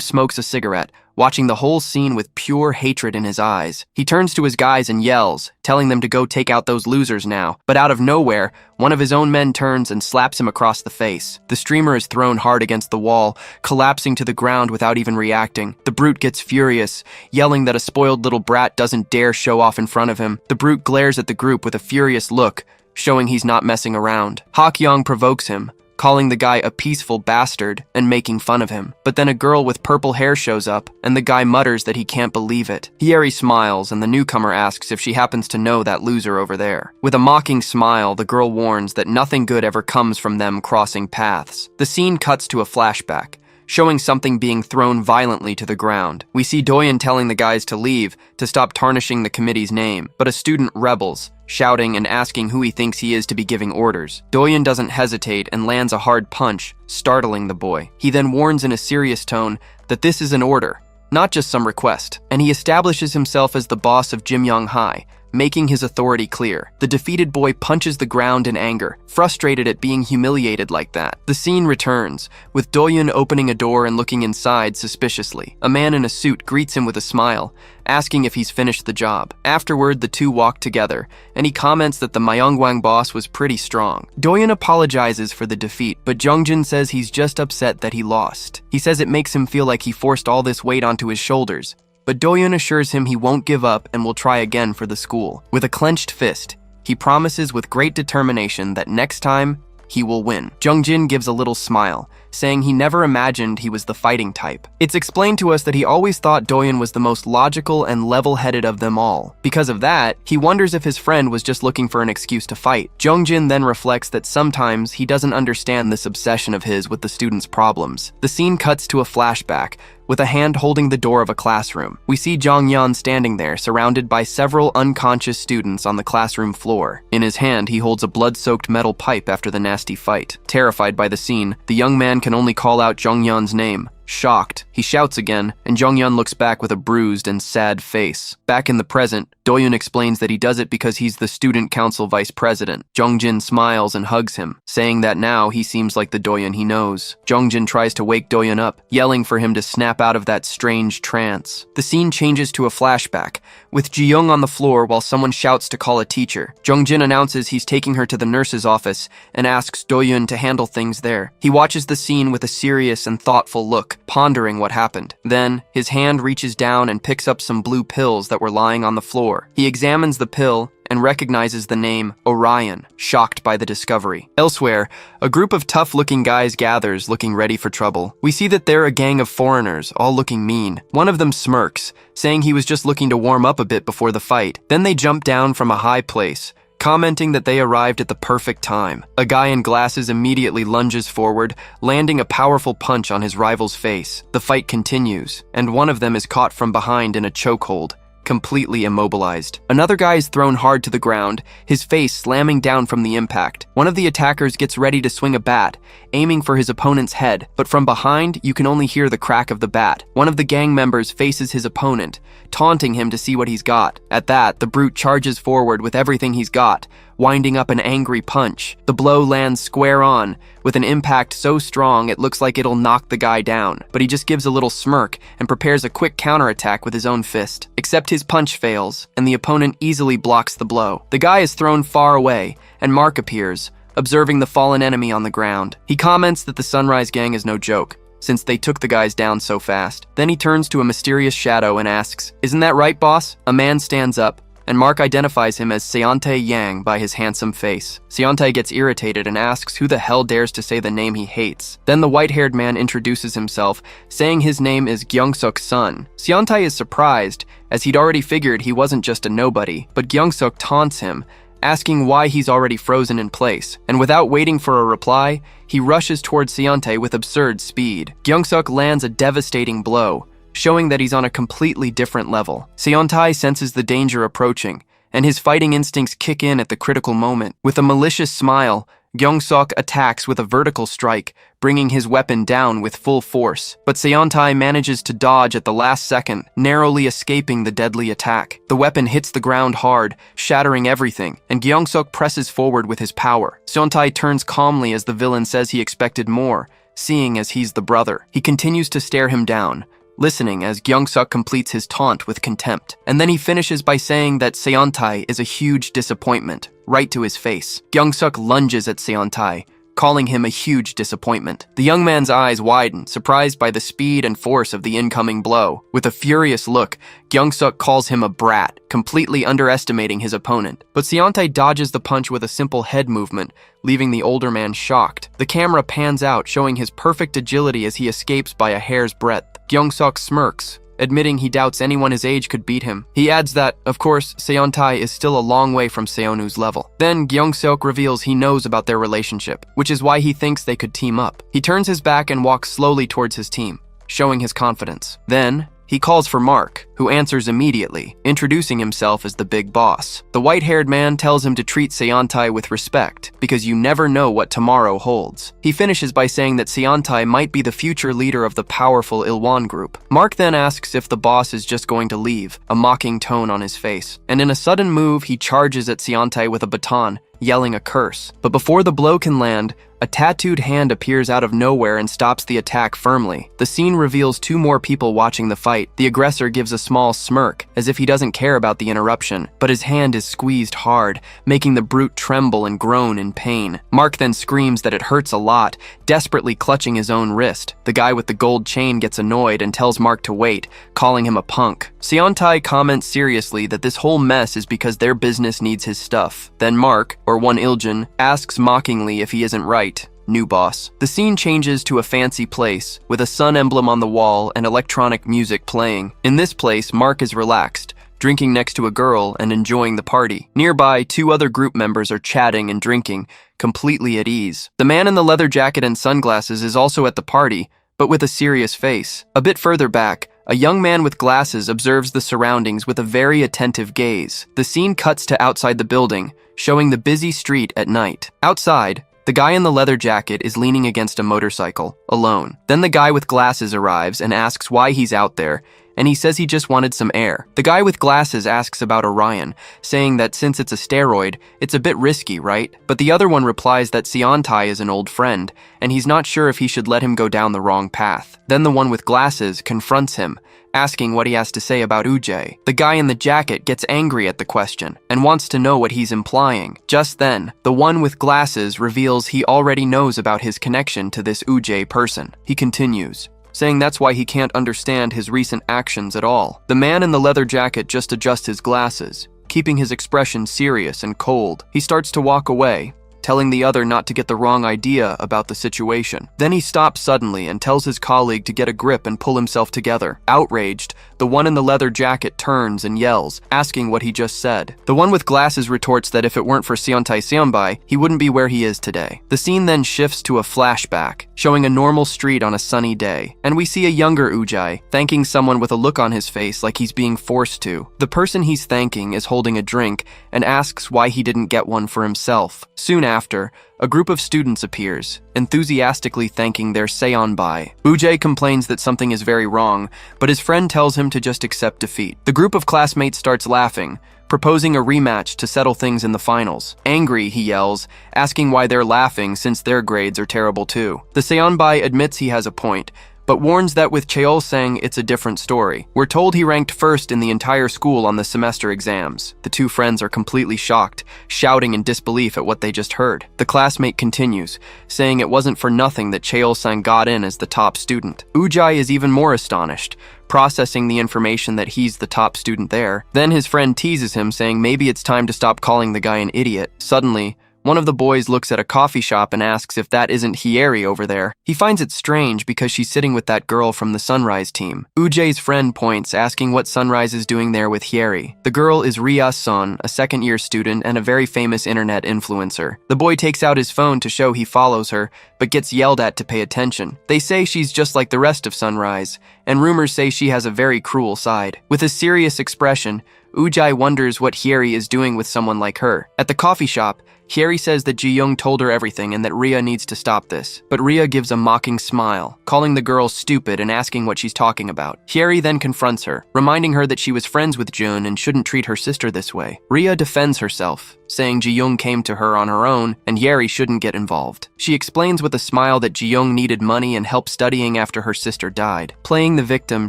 smokes a cigarette, watching the whole scene with pure hatred in his eyes. He turns to his guys and yells, telling them to go take out those losers now. But out of nowhere, one of his own men turns and slaps him across the face. The streamer is thrown hard against the wall, collapsing to the ground without even reacting. The brute gets furious, yelling that a spoiled little brat doesn't dare show off in front of him. The brute glares at the group with a furious look, showing he's not messing around. Hakyong provokes him, calling the guy a peaceful bastard and making fun of him. But then a girl with purple hair shows up, and the guy mutters that he can't believe it. Hyeri smiles, and the newcomer asks if she happens to know that loser over there. With a mocking smile, the girl warns that nothing good ever comes from them crossing paths. The scene cuts to a flashback, showing something being thrown violently to the ground. We see Doyen telling the guys to leave, to stop tarnishing the committee's name, but a student rebels, shouting and asking who he thinks he is to be giving orders. Doyen doesn't hesitate and lands a hard punch, startling the boy. He then warns in a serious tone that this is an order, not just some request, and he establishes himself as the boss of Jimyong High, making his authority clear. The defeated boy punches the ground in anger, frustrated at being humiliated like that. The scene returns, with Doyun opening a door and looking inside suspiciously. A man in a suit greets him with a smile, asking if he's finished the job. Afterward, the two walk together, and he comments that the Myongwang boss was pretty strong. Doyun apologizes for the defeat, but Jongjin says he's just upset that he lost. He says it makes him feel like he forced all this weight onto his shoulders, but Doyun assures him he won't give up and will try again for the school. With a clenched fist, he promises with great determination that next time, he will win. Jongjin gives a little smile, saying he never imagined he was the fighting type. It's explained to us that he always thought Doyen was the most logical and level-headed of them all. Because of that, he wonders if his friend was just looking for an excuse to fight. Jongjin then reflects that sometimes he doesn't understand this obsession of his with the students' problems. The scene cuts to a flashback, with a hand holding the door of a classroom. We see Jongyan standing there, surrounded by several unconscious students on the classroom floor. In his hand, he holds a blood-soaked metal pipe after the nasty fight. Terrified by the scene, the young man can only call out Jongyan's name. Shocked, he shouts again, and Jongyan looks back with a bruised and sad face. Back in the present, Doyun explains that he does it because he's the student council vice president. Jongjin smiles and hugs him, saying that now he seems like the Doyun he knows. Jongjin tries to wake Doyun up, yelling for him to snap out of that strange trance. The scene changes to a flashback, with Jiyoung on the floor while someone shouts to call a teacher. Jongjin announces he's taking her to the nurse's office and asks Doyun to handle things there. He watches the scene with a serious and thoughtful look, pondering what happened. Then, his hand reaches down and picks up some blue pills that were lying on the floor. He examines the pill and recognizes the name Orion, shocked by the discovery. Elsewhere, a group of tough-looking guys gathers, looking ready for trouble. We see that they're a gang of foreigners, all looking mean. One of them smirks, saying he was just looking to warm up a bit before the fight. Then they jump down from a high place, commenting that they arrived at the perfect time. A guy in glasses immediately lunges forward, landing a powerful punch on his rival's face. The fight continues, and one of them is caught from behind in a chokehold, completely immobilized. Another guy is thrown hard to the ground, his face slamming down from the impact. One of the attackers gets ready to swing a bat, aiming for his opponent's head, but from behind, you can only hear the crack of the bat. One of the gang members faces his opponent, taunting him to see what he's got. At that, the brute charges forward with everything he's got, winding up an angry punch. The blow lands square on, with an impact so strong it looks like it'll knock the guy down, but he just gives a little smirk and prepares a quick counterattack with his own fist. Except his punch fails, and the opponent easily blocks the blow. The guy is thrown far away, and Mark appears, observing the fallen enemy on the ground. He comments that the Sunrise Gang is no joke, since they took the guys down so fast. Then he turns to a mysterious shadow and asks, "Isn't that right, boss?" A man stands up, and Mark identifies him as Seontae Yang by his handsome face. Seontae gets irritated and asks who the hell dares to say the name he hates. Then the white-haired man introduces himself, saying his name is Gyeongsuk's son. Seontae is surprised, as he'd already figured he wasn't just a nobody, but Gyeongsuk taunts him, asking why he's already frozen in place, and without waiting for a reply, he rushes towards Seontae with absurd speed. Gyeongsuk lands a devastating blow, showing that he's on a completely different level. Seontae senses the danger approaching, and his fighting instincts kick in at the critical moment. With a malicious smile, Gyeongsuk attacks with a vertical strike, bringing his weapon down with full force. But Seontae manages to dodge at the last second, narrowly escaping the deadly attack. The weapon hits the ground hard, shattering everything, and Gyeongsuk presses forward with his power. Seontae turns calmly as the villain says he expected more, seeing as he's the brother. He continues to stare him down, listening as Gyeongsuk completes his taunt with contempt. And then he finishes by saying that Seontae is a huge disappointment, right to his face. Gyeongsuk lunges at Seontae, calling him a huge disappointment. The young man's eyes widen, surprised by the speed and force of the incoming blow. With a furious look, Gyeongsuk calls him a brat, completely underestimating his opponent. But Seontae dodges the punch with a simple head movement, leaving the older man shocked. The camera pans out, showing his perfect agility as he escapes by a hair's breadth. Gyeongsuk smirks, admitting he doubts anyone his age could beat him. He adds that, of course, Seontae is still a long way from Seonu's level. Then Gyeongsuk reveals he knows about their relationship, which is why he thinks they could team up. He turns his back and walks slowly towards his team, showing his confidence. Then, he calls for Mark, who answers immediately, introducing himself as the big boss. The white-haired man tells him to treat Seontae with respect, because you never know what tomorrow holds. He finishes by saying that Seontae might be the future leader of the powerful Ilwan group. Mark then asks if the boss is just going to leave, a mocking tone on his face. And in a sudden move, he charges at Seontae with a baton, yelling a curse. But before the blow can land, a tattooed hand appears out of nowhere and stops the attack firmly. The scene reveals two more people watching the fight. The aggressor gives a small smirk, as if he doesn't care about the interruption, but his hand is squeezed hard, making the brute tremble and groan in pain. Mark then screams that it hurts a lot, desperately clutching his own wrist. The guy with the gold chain gets annoyed and tells Mark to wait, calling him a punk. Seontae comments seriously that this whole mess is because their business needs his stuff. Then Mark, or one Iljin, asks mockingly if he isn't right. New boss. The scene changes to a fancy place, with a sun emblem on the wall and electronic music playing. In this place, Mark is relaxed, drinking next to a girl and enjoying the party. Nearby, two other group members are chatting and drinking, completely at ease. The man in the leather jacket and sunglasses is also at the party, but with a serious face. A bit further back, a young man with glasses observes the surroundings with a very attentive gaze. The scene cuts to outside the building, showing the busy street at night. Outside, the guy in the leather jacket is leaning against a motorcycle, alone. Then the guy with glasses arrives and asks why he's out there, and he says he just wanted some air. The guy with glasses asks about Orion, saying that since it's a steroid, it's a bit risky, right? But the other one replies that Seontae is an old friend, and he's not sure if he should let him go down the wrong path. Then the one with glasses confronts him, asking what he has to say about Ujjae. The guy in the jacket gets angry at the question and wants to know what he's implying. Just then, the one with glasses reveals he already knows about his connection to this Ujjae person. He continues, saying that's why he can't understand his recent actions at all. The man in the leather jacket just adjusts his glasses, keeping his expression serious and cold. He starts to walk away, telling the other not to get the wrong idea about the situation. Then he stops suddenly and tells his colleague to get a grip and pull himself together. Outraged, the one in the leather jacket turns and yells, asking what he just said. The one with glasses retorts that if it weren't for Seontae Seonbai, he wouldn't be where he is today. The scene then shifts to a flashback, showing a normal street on a sunny day, and we see a younger Ujjae thanking someone with a look on his face like he's being forced to. The person he's thanking is holding a drink and asks why he didn't get one for himself. Soon after, a group of students appears, enthusiastically thanking their Seonbai. Ujjae complains that something is very wrong, but his friend tells him to just accept defeat. The group of classmates starts laughing, proposing a rematch to settle things in the finals. Angry, he yells, asking why they're laughing since their grades are terrible too. The Seonbai admits he has a point, but warns that with Cheol-sang it's a different story. We're told he ranked first in the entire school on the semester exams. The two friends are completely shocked, shouting in disbelief at what they just heard. The classmate continues, saying it wasn't for nothing that Cheol-sang got in as the top student. Ujjae is even more astonished, processing the information that he's the top student there. Then his friend teases him, saying maybe it's time to stop calling the guy an idiot. Suddenly, one of the boys looks at a coffee shop and asks if that isn't Hieri over there. He finds it strange because she's sitting with that girl from the Sunrise team. Ujay's friend points, asking what Sunrise is doing there with Hieri. The girl is Ria Son, a second-year student and a very famous internet influencer. The boy takes out his phone to show he follows her, but gets yelled at to pay attention. They say she's just like the rest of Sunrise, and rumors say she has a very cruel side. With a serious expression, Ujay wonders what Hieri is doing with someone like her. At the coffee shop, Hieri says that Ji-young told her everything and that Ria needs to stop this. But Ria gives a mocking smile, calling the girl stupid and asking what she's talking about. Hieri then confronts her, reminding her that she was friends with Jun and shouldn't treat her sister this way. Ria defends herself, saying Ji-young came to her on her own and Hieri shouldn't get involved. She explains with a smile that Ji-young needed money and help studying after her sister died. Playing the victim,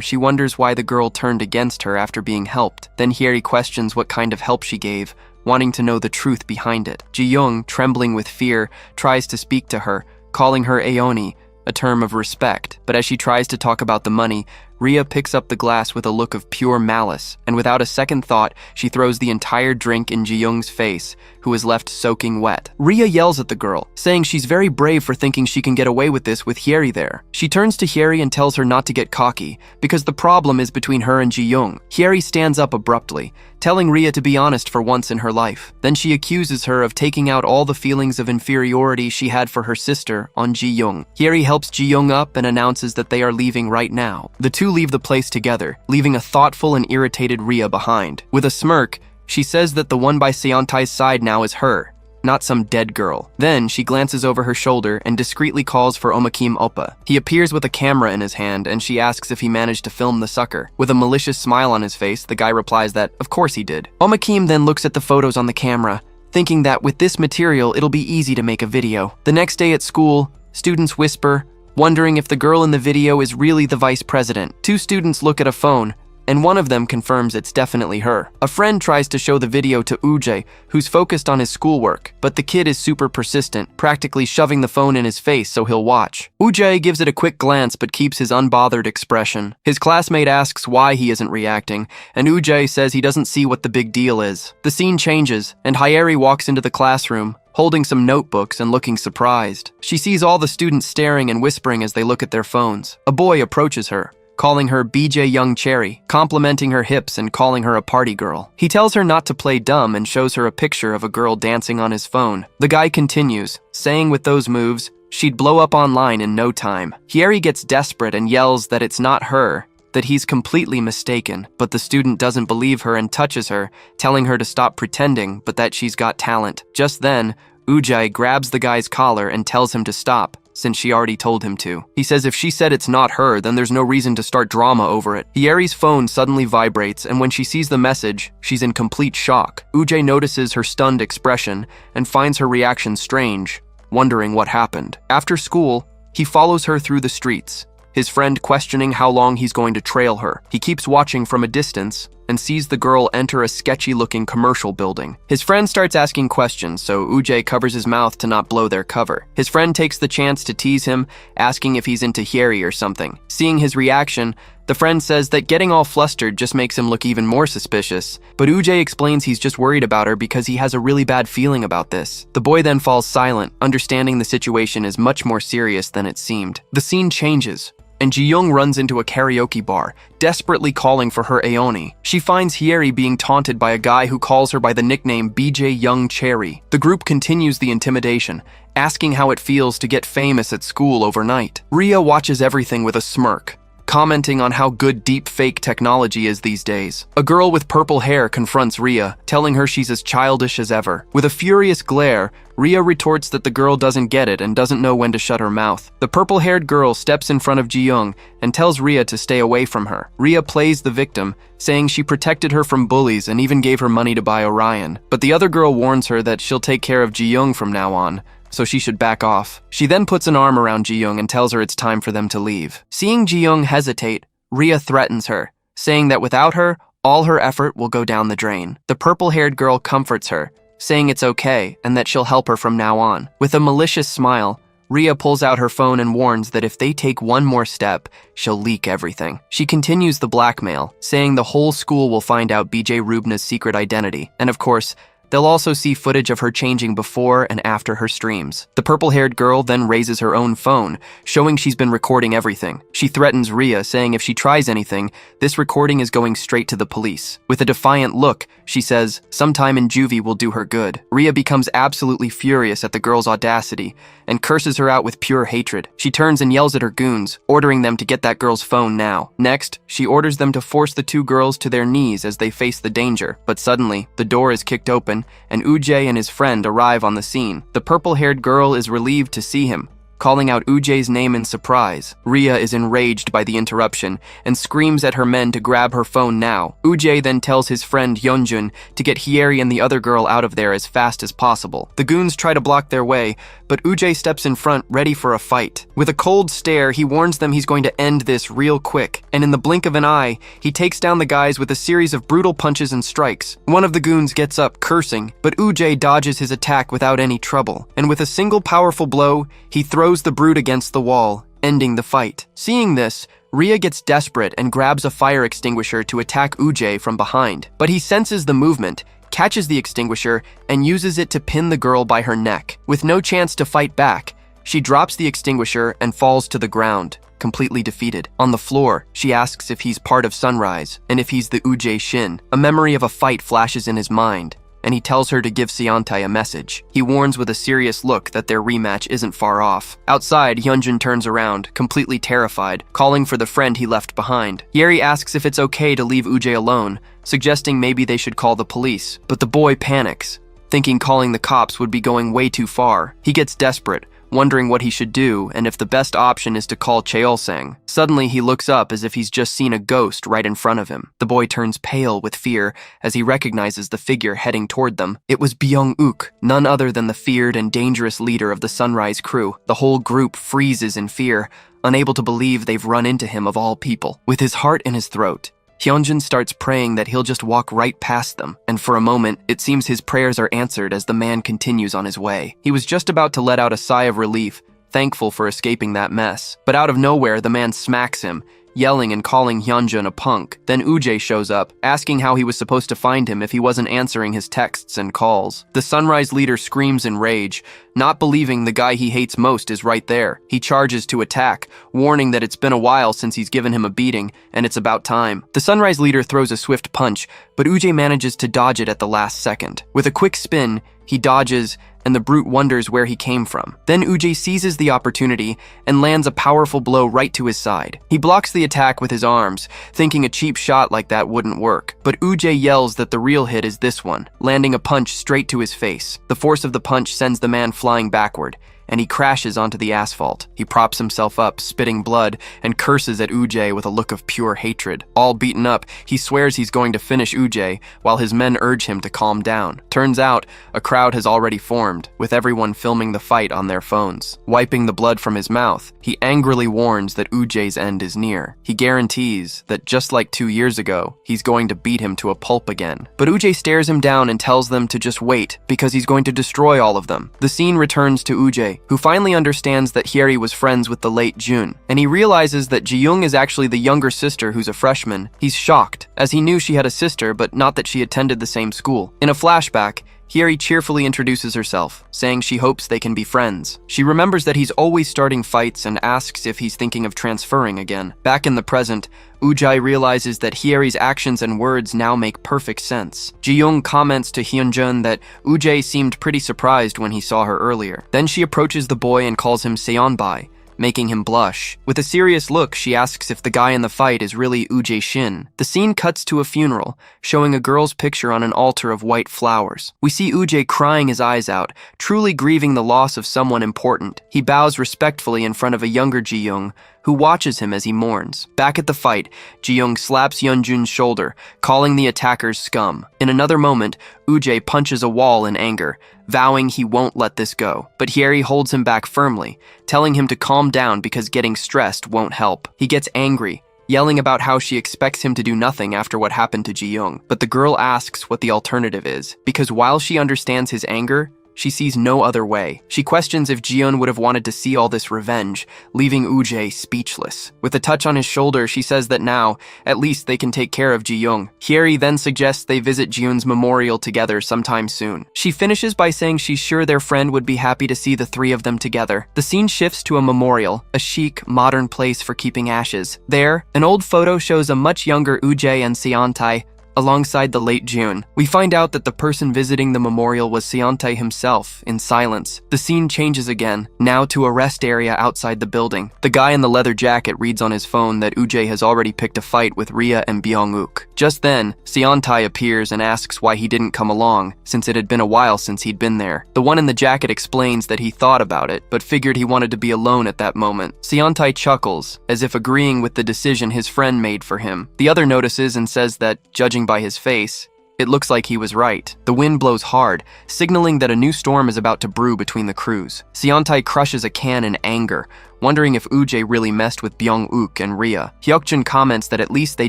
she wonders why the girl turned against her after being helped. Then Hieri questions what kind of help she gave, wanting to know the truth behind it. Ji-young, trembling with fear, tries to speak to her, calling her Aoni, a term of respect. But as she tries to talk about the money, Ria picks up the glass with a look of pure malice, and without a second thought, she throws the entire drink in Ji-young's face, who is left soaking wet. Ria yells at the girl, saying she's very brave for thinking she can get away with this with Hieri there. She turns to Hieri and tells her not to get cocky, because the problem is between her and Ji-young. Hieri stands up abruptly, telling Ria to be honest for once in her life. Then she accuses her of taking out all the feelings of inferiority she had for her sister on Ji-young. Hieri helps Ji-young up and announces that they are leaving right now. The two leave the place together, leaving a thoughtful and irritated Ria behind. With a smirk, she says that the one by Seontai's side now is her, not some dead girl. Then she glances over her shoulder and discreetly calls for Omakim Oppa. He appears with a camera in his hand and she asks if he managed to film the sucker. With a malicious smile on his face, the guy replies that of course he did. Omakim then looks at the photos on the camera, thinking that with this material it'll be easy to make a video. The next day at school, students whisper, wondering if the girl in the video is really the vice president. Two students look at a phone, and one of them confirms it's definitely her. A friend tries to show the video to Ujay, who's focused on his schoolwork, but the kid is super persistent, practically shoving the phone in his face so he'll watch. Ujay gives it a quick glance but keeps his unbothered expression. His classmate asks why he isn't reacting, and Ujay says he doesn't see what the big deal is. The scene changes, and Hieri walks into the classroom, holding some notebooks and looking surprised. She sees all the students staring and whispering as they look at their phones. A boy approaches her, calling her BJ Young Cherry, complimenting her hips and calling her a party girl. He tells her not to play dumb and shows her a picture of a girl dancing on his phone. The guy continues, saying with those moves, she'd blow up online in no time. Hieri gets desperate and yells that it's not her, that he's completely mistaken, but the student doesn't believe her and touches her, telling her to stop pretending, but that she's got talent. Just then, Ujay grabs the guy's collar and tells him to stop, since she already told him to. He says if she said it's not her, then there's no reason to start drama over it. Hieri's phone suddenly vibrates, and when she sees the message, she's in complete shock. Ujay notices her stunned expression and finds her reaction strange, wondering what happened. After school, he follows her through the streets, his friend questioning how long he's going to trail her. He keeps watching from a distance and sees the girl enter a sketchy-looking commercial building. His friend starts asking questions, so Ujay covers his mouth to not blow their cover. His friend takes the chance to tease him, asking if he's into Hieri or something. Seeing his reaction, the friend says that getting all flustered just makes him look even more suspicious, but Ujay explains he's just worried about her because he has a really bad feeling about this. The boy then falls silent, understanding the situation is much more serious than it seemed. The scene changes, and Ji-young runs into a karaoke bar, desperately calling for her Aoni. She finds Hieri being taunted by a guy who calls her by the nickname BJ Young Cherry. The group continues the intimidation, asking how it feels to get famous at school overnight. Ria watches everything with a smirk, commenting on how good deep fake technology is these days. A girl with purple hair confronts Ria, telling her she's as childish as ever. With a furious glare, Ria retorts that the girl doesn't get it and doesn't know when to shut her mouth. The purple-haired girl steps in front of Ji-young and tells Ria to stay away from her. Ria plays the victim, saying she protected her from bullies and even gave her money to buy Orion. But the other girl warns her that she'll take care of Ji-young from now on, so she should back off. She then puts an arm around Ji-young and tells her it's time for them to leave. Seeing Ji-young hesitate, Ria threatens her, saying that without her, all her effort will go down the drain. The purple-haired girl comforts her, saying it's okay and that she'll help her from now on. With a malicious smile, Rhea pulls out her phone and warns that if they take one more step, she'll leak everything. She continues the blackmail, saying the whole school will find out BJ Rubna's secret identity, and of course, they'll also see footage of her changing before and after her streams. The purple-haired girl then raises her own phone, showing she's been recording everything. She threatens Rhea, saying if she tries anything, this recording is going straight to the police. With a defiant look, she says, sometime in juvie will do her good. Rhea becomes absolutely furious at the girl's audacity and curses her out with pure hatred. She turns and yells at her goons, ordering them to get that girl's phone now. Next, she orders them to force the two girls to their knees as they face the danger. But suddenly, the door is kicked open, and Ujay and his friend arrive on the scene. The purple-haired girl is relieved to see him, calling out Ujay's name in surprise. Rhea is enraged by the interruption and screams at her men to grab her phone now. Ujay then tells his friend Yeonjun to get Hyeri and the other girl out of there as fast as possible. The goons try to block their way, but Ujay steps in front, ready for a fight. With a cold stare, he warns them he's going to end this real quick, and in the blink of an eye, he takes down the guys with a series of brutal punches and strikes. One of the goons gets up, cursing, but Ujay dodges his attack without any trouble, and with a single powerful blow, he throws the brute against the wall, ending the fight. Seeing this, Rhea gets desperate and grabs a fire extinguisher to attack Ujay from behind, but he senses the movement, catches the extinguisher, and uses it to pin the girl by her neck. With no chance to fight back, she drops the extinguisher and falls to the ground, completely defeated. On the floor, she asks if he's part of Sunrise, and if he's the Ujay Shin. A memory of a fight flashes in his mind, and he tells her to give Seontae a message. He warns with a serious look that their rematch isn't far off. Outside, Hyunjin turns around, completely terrified, calling for the friend he left behind. Yeri asks if it's okay to leave Ujay alone, suggesting maybe they should call the police. But the boy panics, thinking calling the cops would be going way too far. He gets desperate, wondering what he should do and if the best option is to call Cheolsang. Suddenly, he looks up as if he's just seen a ghost right in front of him. The boy turns pale with fear as he recognizes the figure heading toward them. It was Byung-uk, none other than the feared and dangerous leader of the Sunrise crew. The whole group freezes in fear, unable to believe they've run into him of all people. With his heart in his throat, Hyunjin starts praying that he'll just walk right past them, and for a moment, it seems his prayers are answered as the man continues on his way. He was just about to let out a sigh of relief, thankful for escaping that mess. But out of nowhere, the man smacks him, yelling and calling Hyunjin a punk. Then Ujay shows up, asking how he was supposed to find him if he wasn't answering his texts and calls. The Sunrise leader screams in rage, not believing the guy he hates most is right there. He charges to attack, warning that it's been a while since he's given him a beating, and it's about time. The Sunrise leader throws a swift punch, but Ujay manages to dodge it at the last second. With a quick spin, he dodges, and the brute wonders where he came from. Then Ujay seizes the opportunity and lands a powerful blow right to his side. He blocks the attack with his arms, thinking a cheap shot like that wouldn't work. But Ujay yells that the real hit is this one, landing a punch straight to his face. The force of the punch sends the man flying backward, and he crashes onto the asphalt. He props himself up, spitting blood, and curses at Ujay with a look of pure hatred. All beaten up, he swears he's going to finish Ujay, while his men urge him to calm down. Turns out, a crowd has already formed, with everyone filming the fight on their phones. Wiping the blood from his mouth, he angrily warns that Ujay's end is near. He guarantees that just like 2 years ago, he's going to beat him to a pulp again. But Ujay stares him down and tells them to just wait, because he's going to destroy all of them. The scene returns to Ujay, who finally understands that Hyeri was friends with the late Jun, and he realizes that Ji-young is actually the younger sister who's a freshman. He's shocked, as he knew she had a sister, but not that she attended the same school. In a flashback, Hyeri cheerfully introduces herself, saying she hopes they can be friends. She remembers that he's always starting fights and asks if he's thinking of transferring again. Back in the present, Ujay realizes that Hyeri's actions and words now make perfect sense. Ji-young comments to Hyunjun that Ujay seemed pretty surprised when he saw her earlier. Then she approaches the boy and calls him Seonbai, making him blush. With a serious look, she asks if the guy in the fight is really Ujay Shin. The scene cuts to a funeral, showing a girl's picture on an altar of white flowers. We see Ujay crying his eyes out, truly grieving the loss of someone important. He bows respectfully in front of a younger Ji-young, who watches him as he mourns. Back at the fight, Ji-young slaps Yeonjun's shoulder, calling the attackers scum. In another moment, Ujay punches a wall in anger, vowing he won't let this go. But Hyeri holds him back firmly, telling him to calm down because getting stressed won't help. He gets angry, yelling about how she expects him to do nothing after what happened to Ji-young. But the girl asks what the alternative is, because while she understands his anger, She sees no other way. She questions if Jiyeon would have wanted to see all this revenge, leaving Uje speechless. With a touch on his shoulder, she says that now, at least they can take care of Jiyoung. Hyeri then suggests they visit Jiyoon's memorial together sometime soon. She finishes by saying she's sure their friend would be happy to see the three of them together. The scene shifts to a memorial, a chic, modern place for keeping ashes. There, an old photo shows a much younger Uje and Seontae, alongside the late June. We find out that the person visiting the memorial was Seontae himself, in silence. The scene changes again, now to a rest area outside the building. The guy in the leather jacket reads on his phone that Uje has already picked a fight with Rhea and Byung-uk. Just then, Seontae appears and asks why he didn't come along, since it had been a while since he'd been there. The one in the jacket explains that he thought about it, but figured he wanted to be alone at that moment. Seontae chuckles, as if agreeing with the decision his friend made for him. The other notices and says that, judging by his face, it looks like he was right. The wind blows hard, signaling that a new storm is about to brew between the crews. Seontae crushes a can in anger, wondering if Uje really messed with Byung-uk and Rhea. Hyukjun comments that at least they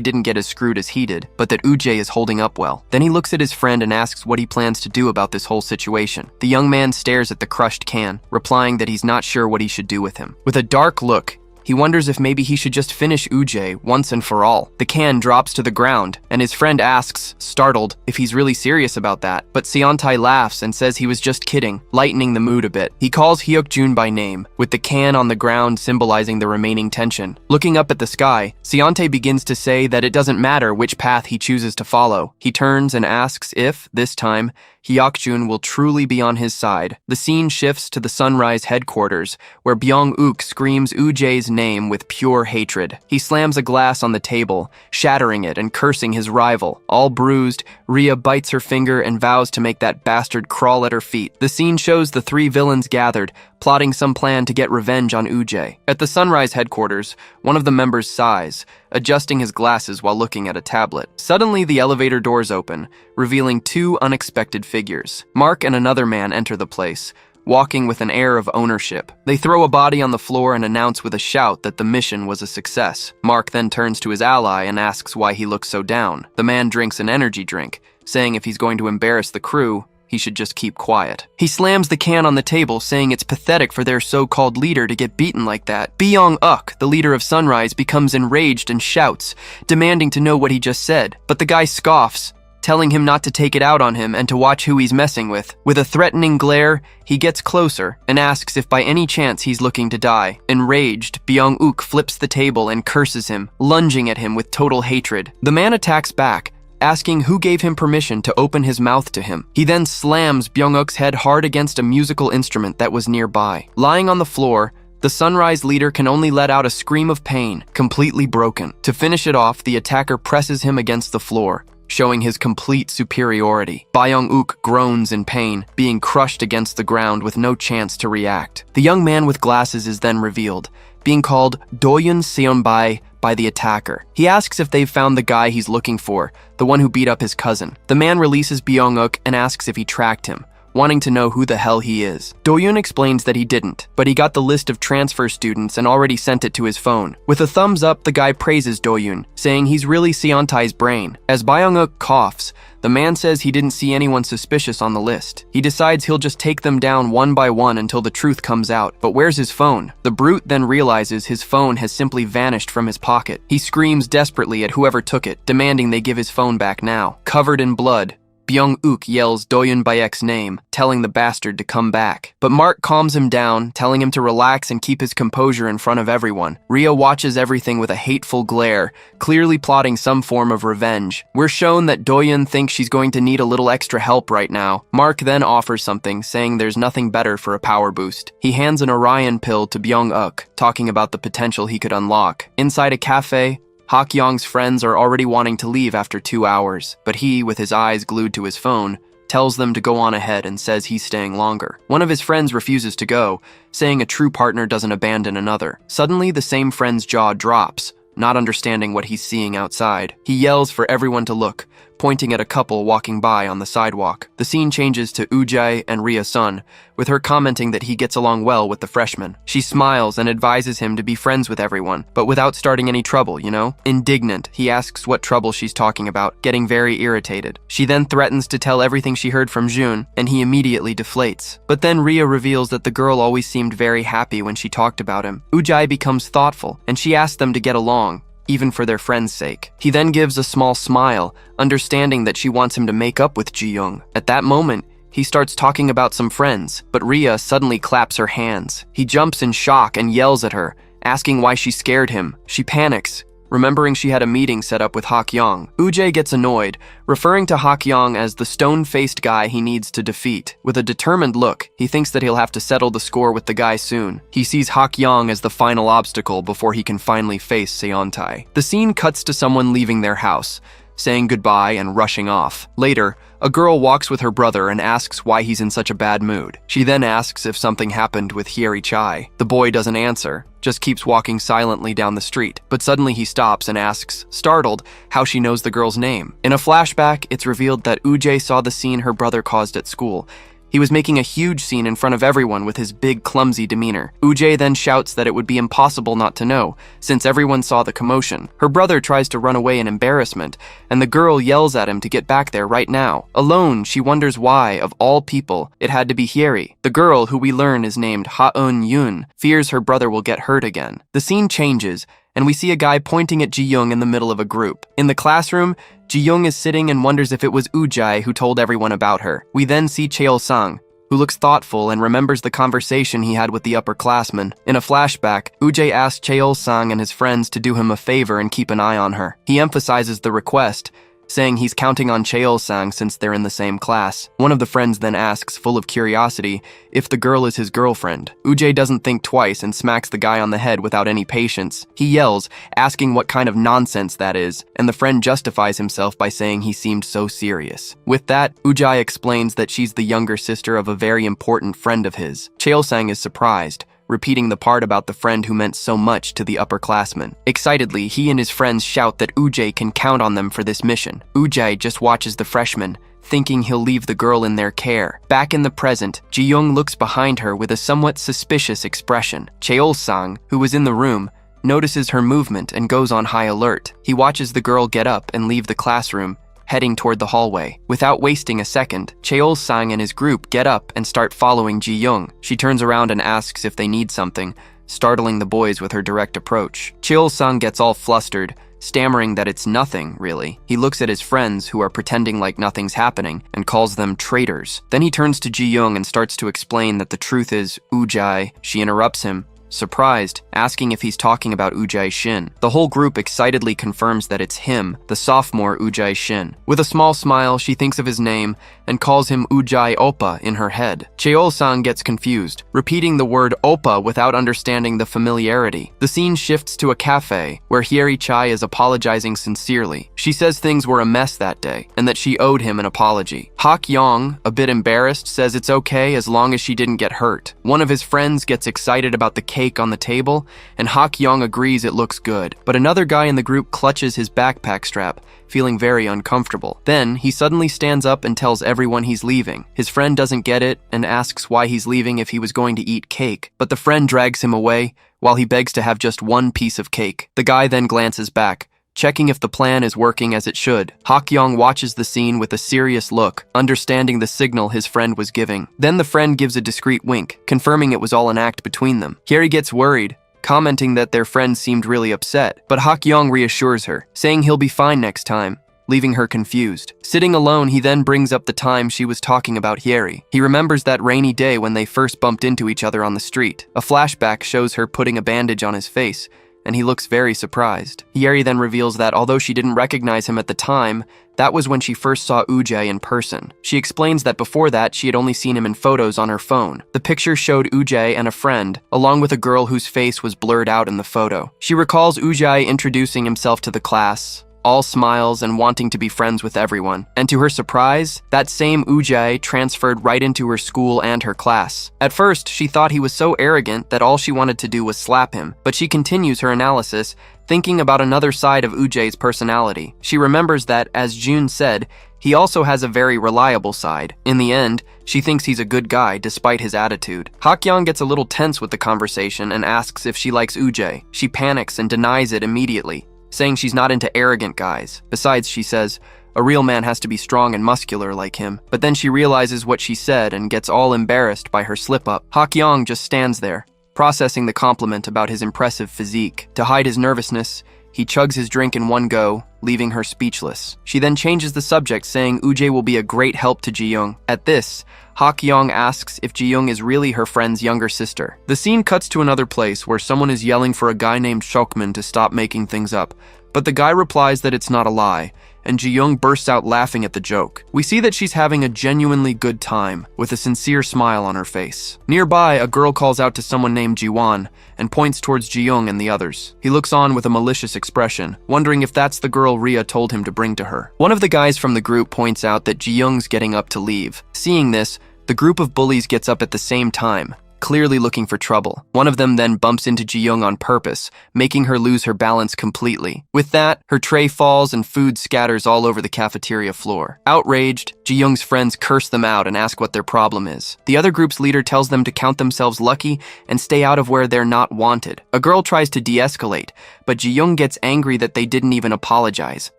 didn't get as screwed as he did, but that Uje is holding up well. Then he looks at his friend and asks what he plans to do about this whole situation. The young man stares at the crushed can, replying that he's not sure what he should do with him. With a dark look, he wonders if maybe he should just finish Uje once and for all. The can drops to the ground, and his friend asks, startled, if he's really serious about that. But Seontae laughs and says he was just kidding, lightening the mood a bit. He calls Hyukjun by name, with the can on the ground symbolizing the remaining tension. Looking up at the sky, Seontae begins to say that it doesn't matter which path he chooses to follow. He turns and asks if, this time, Hyukjun will truly be on his side. The scene shifts to the Sunrise headquarters, where Byung-uk screams Uje's name with pure hatred. He slams a glass on the table, shattering it and cursing his rival. All bruised, Rhea bites her finger and vows to make that bastard crawl at her feet. The scene shows the three villains gathered, plotting some plan to get revenge on Uje. At the Sunrise headquarters, one of the members sighs, adjusting his glasses while looking at a tablet. Suddenly, the elevator doors open, revealing two unexpected figures. Mark and another man enter the place, walking with an air of ownership. They throw a body on the floor and announce with a shout that the mission was a success. Mark then turns to his ally and asks why he looks so down. The man drinks an energy drink, saying if he's going to embarrass the crew, he should just keep quiet. He slams the can on the table, saying it's pathetic for their so-called leader to get beaten like that. Byung-uk, the leader of Sunrise, becomes enraged and shouts, demanding to know what he just said. But the guy scoffs, telling him not to take it out on him and to watch who he's messing with. With a threatening glare, he gets closer and asks if by any chance he's looking to die. Enraged, Byung-uk flips the table and curses him, lunging at him with total hatred. The man attacks back, asking who gave him permission to open his mouth to him. He then slams Byung-uk's head hard against a musical instrument that was nearby. Lying on the floor, the Sunrise leader can only let out a scream of pain, completely broken. To finish it off, the attacker presses him against the floor, showing his complete superiority. Byung-uk groans in pain, being crushed against the ground with no chance to react. The young man with glasses is then revealed, being called Doyun Seonbae by the attacker. He asks if they've found the guy he's looking for, the one who beat up his cousin. The man releases Byung-uk and asks if he tracked him, wanting to know who the hell he is. Doyun explains that he didn't, but he got the list of transfer students and already sent it to his phone. With a thumbs up, the guy praises Doyun, saying he's really Seontae's brain. As Byung-uk coughs, the man says he didn't see anyone suspicious on the list. He decides he'll just take them down one by one until the truth comes out. But where's his phone? The brute then realizes his phone has simply vanished from his pocket. He screams desperately at whoever took it, demanding they give his phone back now. Covered in blood, Byung-uk yells Doyun Bayek's name, telling the bastard to come back. But Mark calms him down, telling him to relax and keep his composure in front of everyone. Rhea watches everything with a hateful glare, clearly plotting some form of revenge. We're shown that Doyun thinks she's going to need a little extra help right now. Mark then offers something, saying there's nothing better for a power boost. He hands an Orion pill to Byung-uk, talking about the potential he could unlock. Inside a cafe, Hak-young's friends are already wanting to leave after 2 hours, but he, with his eyes glued to his phone, tells them to go on ahead and says he's staying longer. One of his friends refuses to go, saying a true partner doesn't abandon another. Suddenly, the same friend's jaw drops, not understanding what he's seeing outside. He yells for everyone to look, pointing at a couple walking by on the sidewalk. The scene changes to Ujai and Ria-sun, with her commenting that he gets along well with the freshman. She smiles and advises him to be friends with everyone, but without starting any trouble, you know? Indignant, he asks what trouble she's talking about, getting very irritated. She then threatens to tell everything she heard from Jun, and he immediately deflates. But then Ria reveals that the girl always seemed very happy when she talked about him. Ujai becomes thoughtful, and she asks them to get along, even for their friend's sake. He then gives a small smile, understanding that she wants him to make up with Ji-young. At that moment, he starts talking about some friends, but Ria suddenly claps her hands. He jumps in shock and yells at her, asking why she scared him. She panics, remembering she had a meeting set up with Hak-young. Ujai gets annoyed, referring to Hak-young as the stone-faced guy he needs to defeat. With a determined look, he thinks that he'll have to settle the score with the guy soon. He sees Hak-young as the final obstacle before he can finally face Seontai. The scene cuts to someone leaving their house, saying goodbye and rushing off. Later, a girl walks with her brother and asks why he's in such a bad mood. She then asks if something happened with Hyeri Chai. The boy doesn't answer, just keeps walking silently down the street, but suddenly he stops and asks, startled, how she knows the girl's name. In a flashback, it's revealed that Ujai saw the scene her brother caused at school. He was making a huge scene in front of everyone with his big, clumsy demeanor. Ujai then shouts that it would be impossible not to know, since everyone saw the commotion. Her brother tries to run away in embarrassment, and the girl yells at him to get back there right now. Alone, she wonders why, of all people, it had to be Hyeri. The girl, who we learn is named Ha-eun-yoon, fears her brother will get hurt again. The scene changes, and we see a guy pointing at Ji-young in the middle of a group. In the classroom, Ji-young is sitting and wonders if it was Ujai who told everyone about her. We then see Cheol-sang, who looks thoughtful and remembers the conversation he had with the upperclassmen. In a flashback, Ujai asks Cheol-sang and his friends to do him a favor and keep an eye on her. He emphasizes the request, saying he's counting on Cheol-sang since they're in the same class. One of the friends then asks, full of curiosity, if the girl is his girlfriend. Ujai doesn't think twice and smacks the guy on the head without any patience. He yells, asking what kind of nonsense that is, and the friend justifies himself by saying he seemed so serious. With that, Ujai explains that she's the younger sister of a very important friend of his. Cheol-sang is surprised, repeating the part about the friend who meant so much to the upperclassmen. Excitedly, he and his friends shout that Ujai can count on them for this mission. Ujai just watches the freshman, thinking he'll leave the girl in their care. Back in the present, Ji-young looks behind her with a somewhat suspicious expression. Cheol-sang, who was in the room, notices her movement and goes on high alert. He watches the girl get up and leave the classroom, heading toward the hallway. Without wasting a second, Cheol-sang and his group get up and start following Ji-young. She turns around and asks if they need something, startling the boys with her direct approach. Cheol-sang gets all flustered, stammering that it's nothing, really. He looks at his friends, who are pretending like nothing's happening, and calls them traitors. Then he turns to Ji-young and starts to explain that the truth is Ujai. She interrupts him, surprised, asking if he's talking about Ujai Shin. The whole group excitedly confirms that it's him, the sophomore Ujai Shin. With a small smile, she thinks of his name and calls him Ujai Oppa in her head. Cheol-sang gets confused, repeating the word Oppa without understanding the familiarity. The scene shifts to a cafe, where Hyeri Chai is apologizing sincerely. She says things were a mess that day, and that she owed him an apology. Hak-young, a bit embarrassed, says it's okay as long as she didn't get hurt. One of his friends gets excited about the cake on the table, and Hak-young agrees it looks good. But another guy in the group clutches his backpack strap, feeling very uncomfortable. Then, he suddenly stands up and tells everyone he's leaving. His friend doesn't get it and asks why he's leaving if he was going to eat cake, but the friend drags him away while he begs to have just one piece of cake. The guy then glances back, checking if the plan is working as it should. Hak-young watches the scene with a serious look, understanding the signal his friend was giving. Then the friend gives a discreet wink, confirming it was all an act between them. Hyeri gets worried, commenting that their friend seemed really upset, but Hak-young reassures her, saying he'll be fine next time, leaving her confused. Sitting alone, he then brings up the time she was talking about Hyeri. He remembers that rainy day when they first bumped into each other on the street. A flashback shows her putting a bandage on his face, and he looks very surprised. Hyeri then reveals that although she didn't recognize him at the time, that was when she first saw Ujai in person. She explains that before that, she had only seen him in photos on her phone. The picture showed Ujai and a friend, along with a girl whose face was blurred out in the photo. She recalls Ujai introducing himself to the class, all smiles and wanting to be friends with everyone. And to her surprise, that same Ujai transferred right into her school and her class. At first, she thought he was so arrogant that all she wanted to do was slap him, but she continues her analysis, thinking about another side of Ujay's personality. She remembers that, as Jun said, he also has a very reliable side. In the end, she thinks he's a good guy despite his attitude. Hakyong gets a little tense with the conversation and asks if she likes Ujay. She panics and denies it immediately, saying she's not into arrogant guys. Besides, she says, a real man has to be strong and muscular like him. But then she realizes what she said and gets all embarrassed by her slip-up. Hakyong just stands there, processing the compliment about his impressive physique. To hide his nervousness, he chugs his drink in one go, leaving her speechless. She then changes the subject, saying Ujay will be a great help to Ji-young. At this, Hakyong asks if Ji-young is really her friend's younger sister. The scene cuts to another place where someone is yelling for a guy named Shokman to stop making things up, but the guy replies that it's not a lie, and Ji-young bursts out laughing at the joke. We see that she's having a genuinely good time, with a sincere smile on her face. Nearby, a girl calls out to someone named Ji-won and points towards Ji-young and the others. He looks on with a malicious expression, wondering if that's the girl Rhea told him to bring to her. One of the guys from the group points out that Ji-young's getting up to leave. Seeing this, the group of bullies gets up at the same time, clearly looking for trouble. One of them then bumps into Ji-young on purpose, making her lose her balance completely. With that, her tray falls and food scatters all over the cafeteria floor. Outraged, Ji-young's friends curse them out and ask what their problem is. The other group's leader tells them to count themselves lucky and stay out of where they're not wanted. A girl tries to de-escalate, but Ji-young gets angry that they didn't even apologize.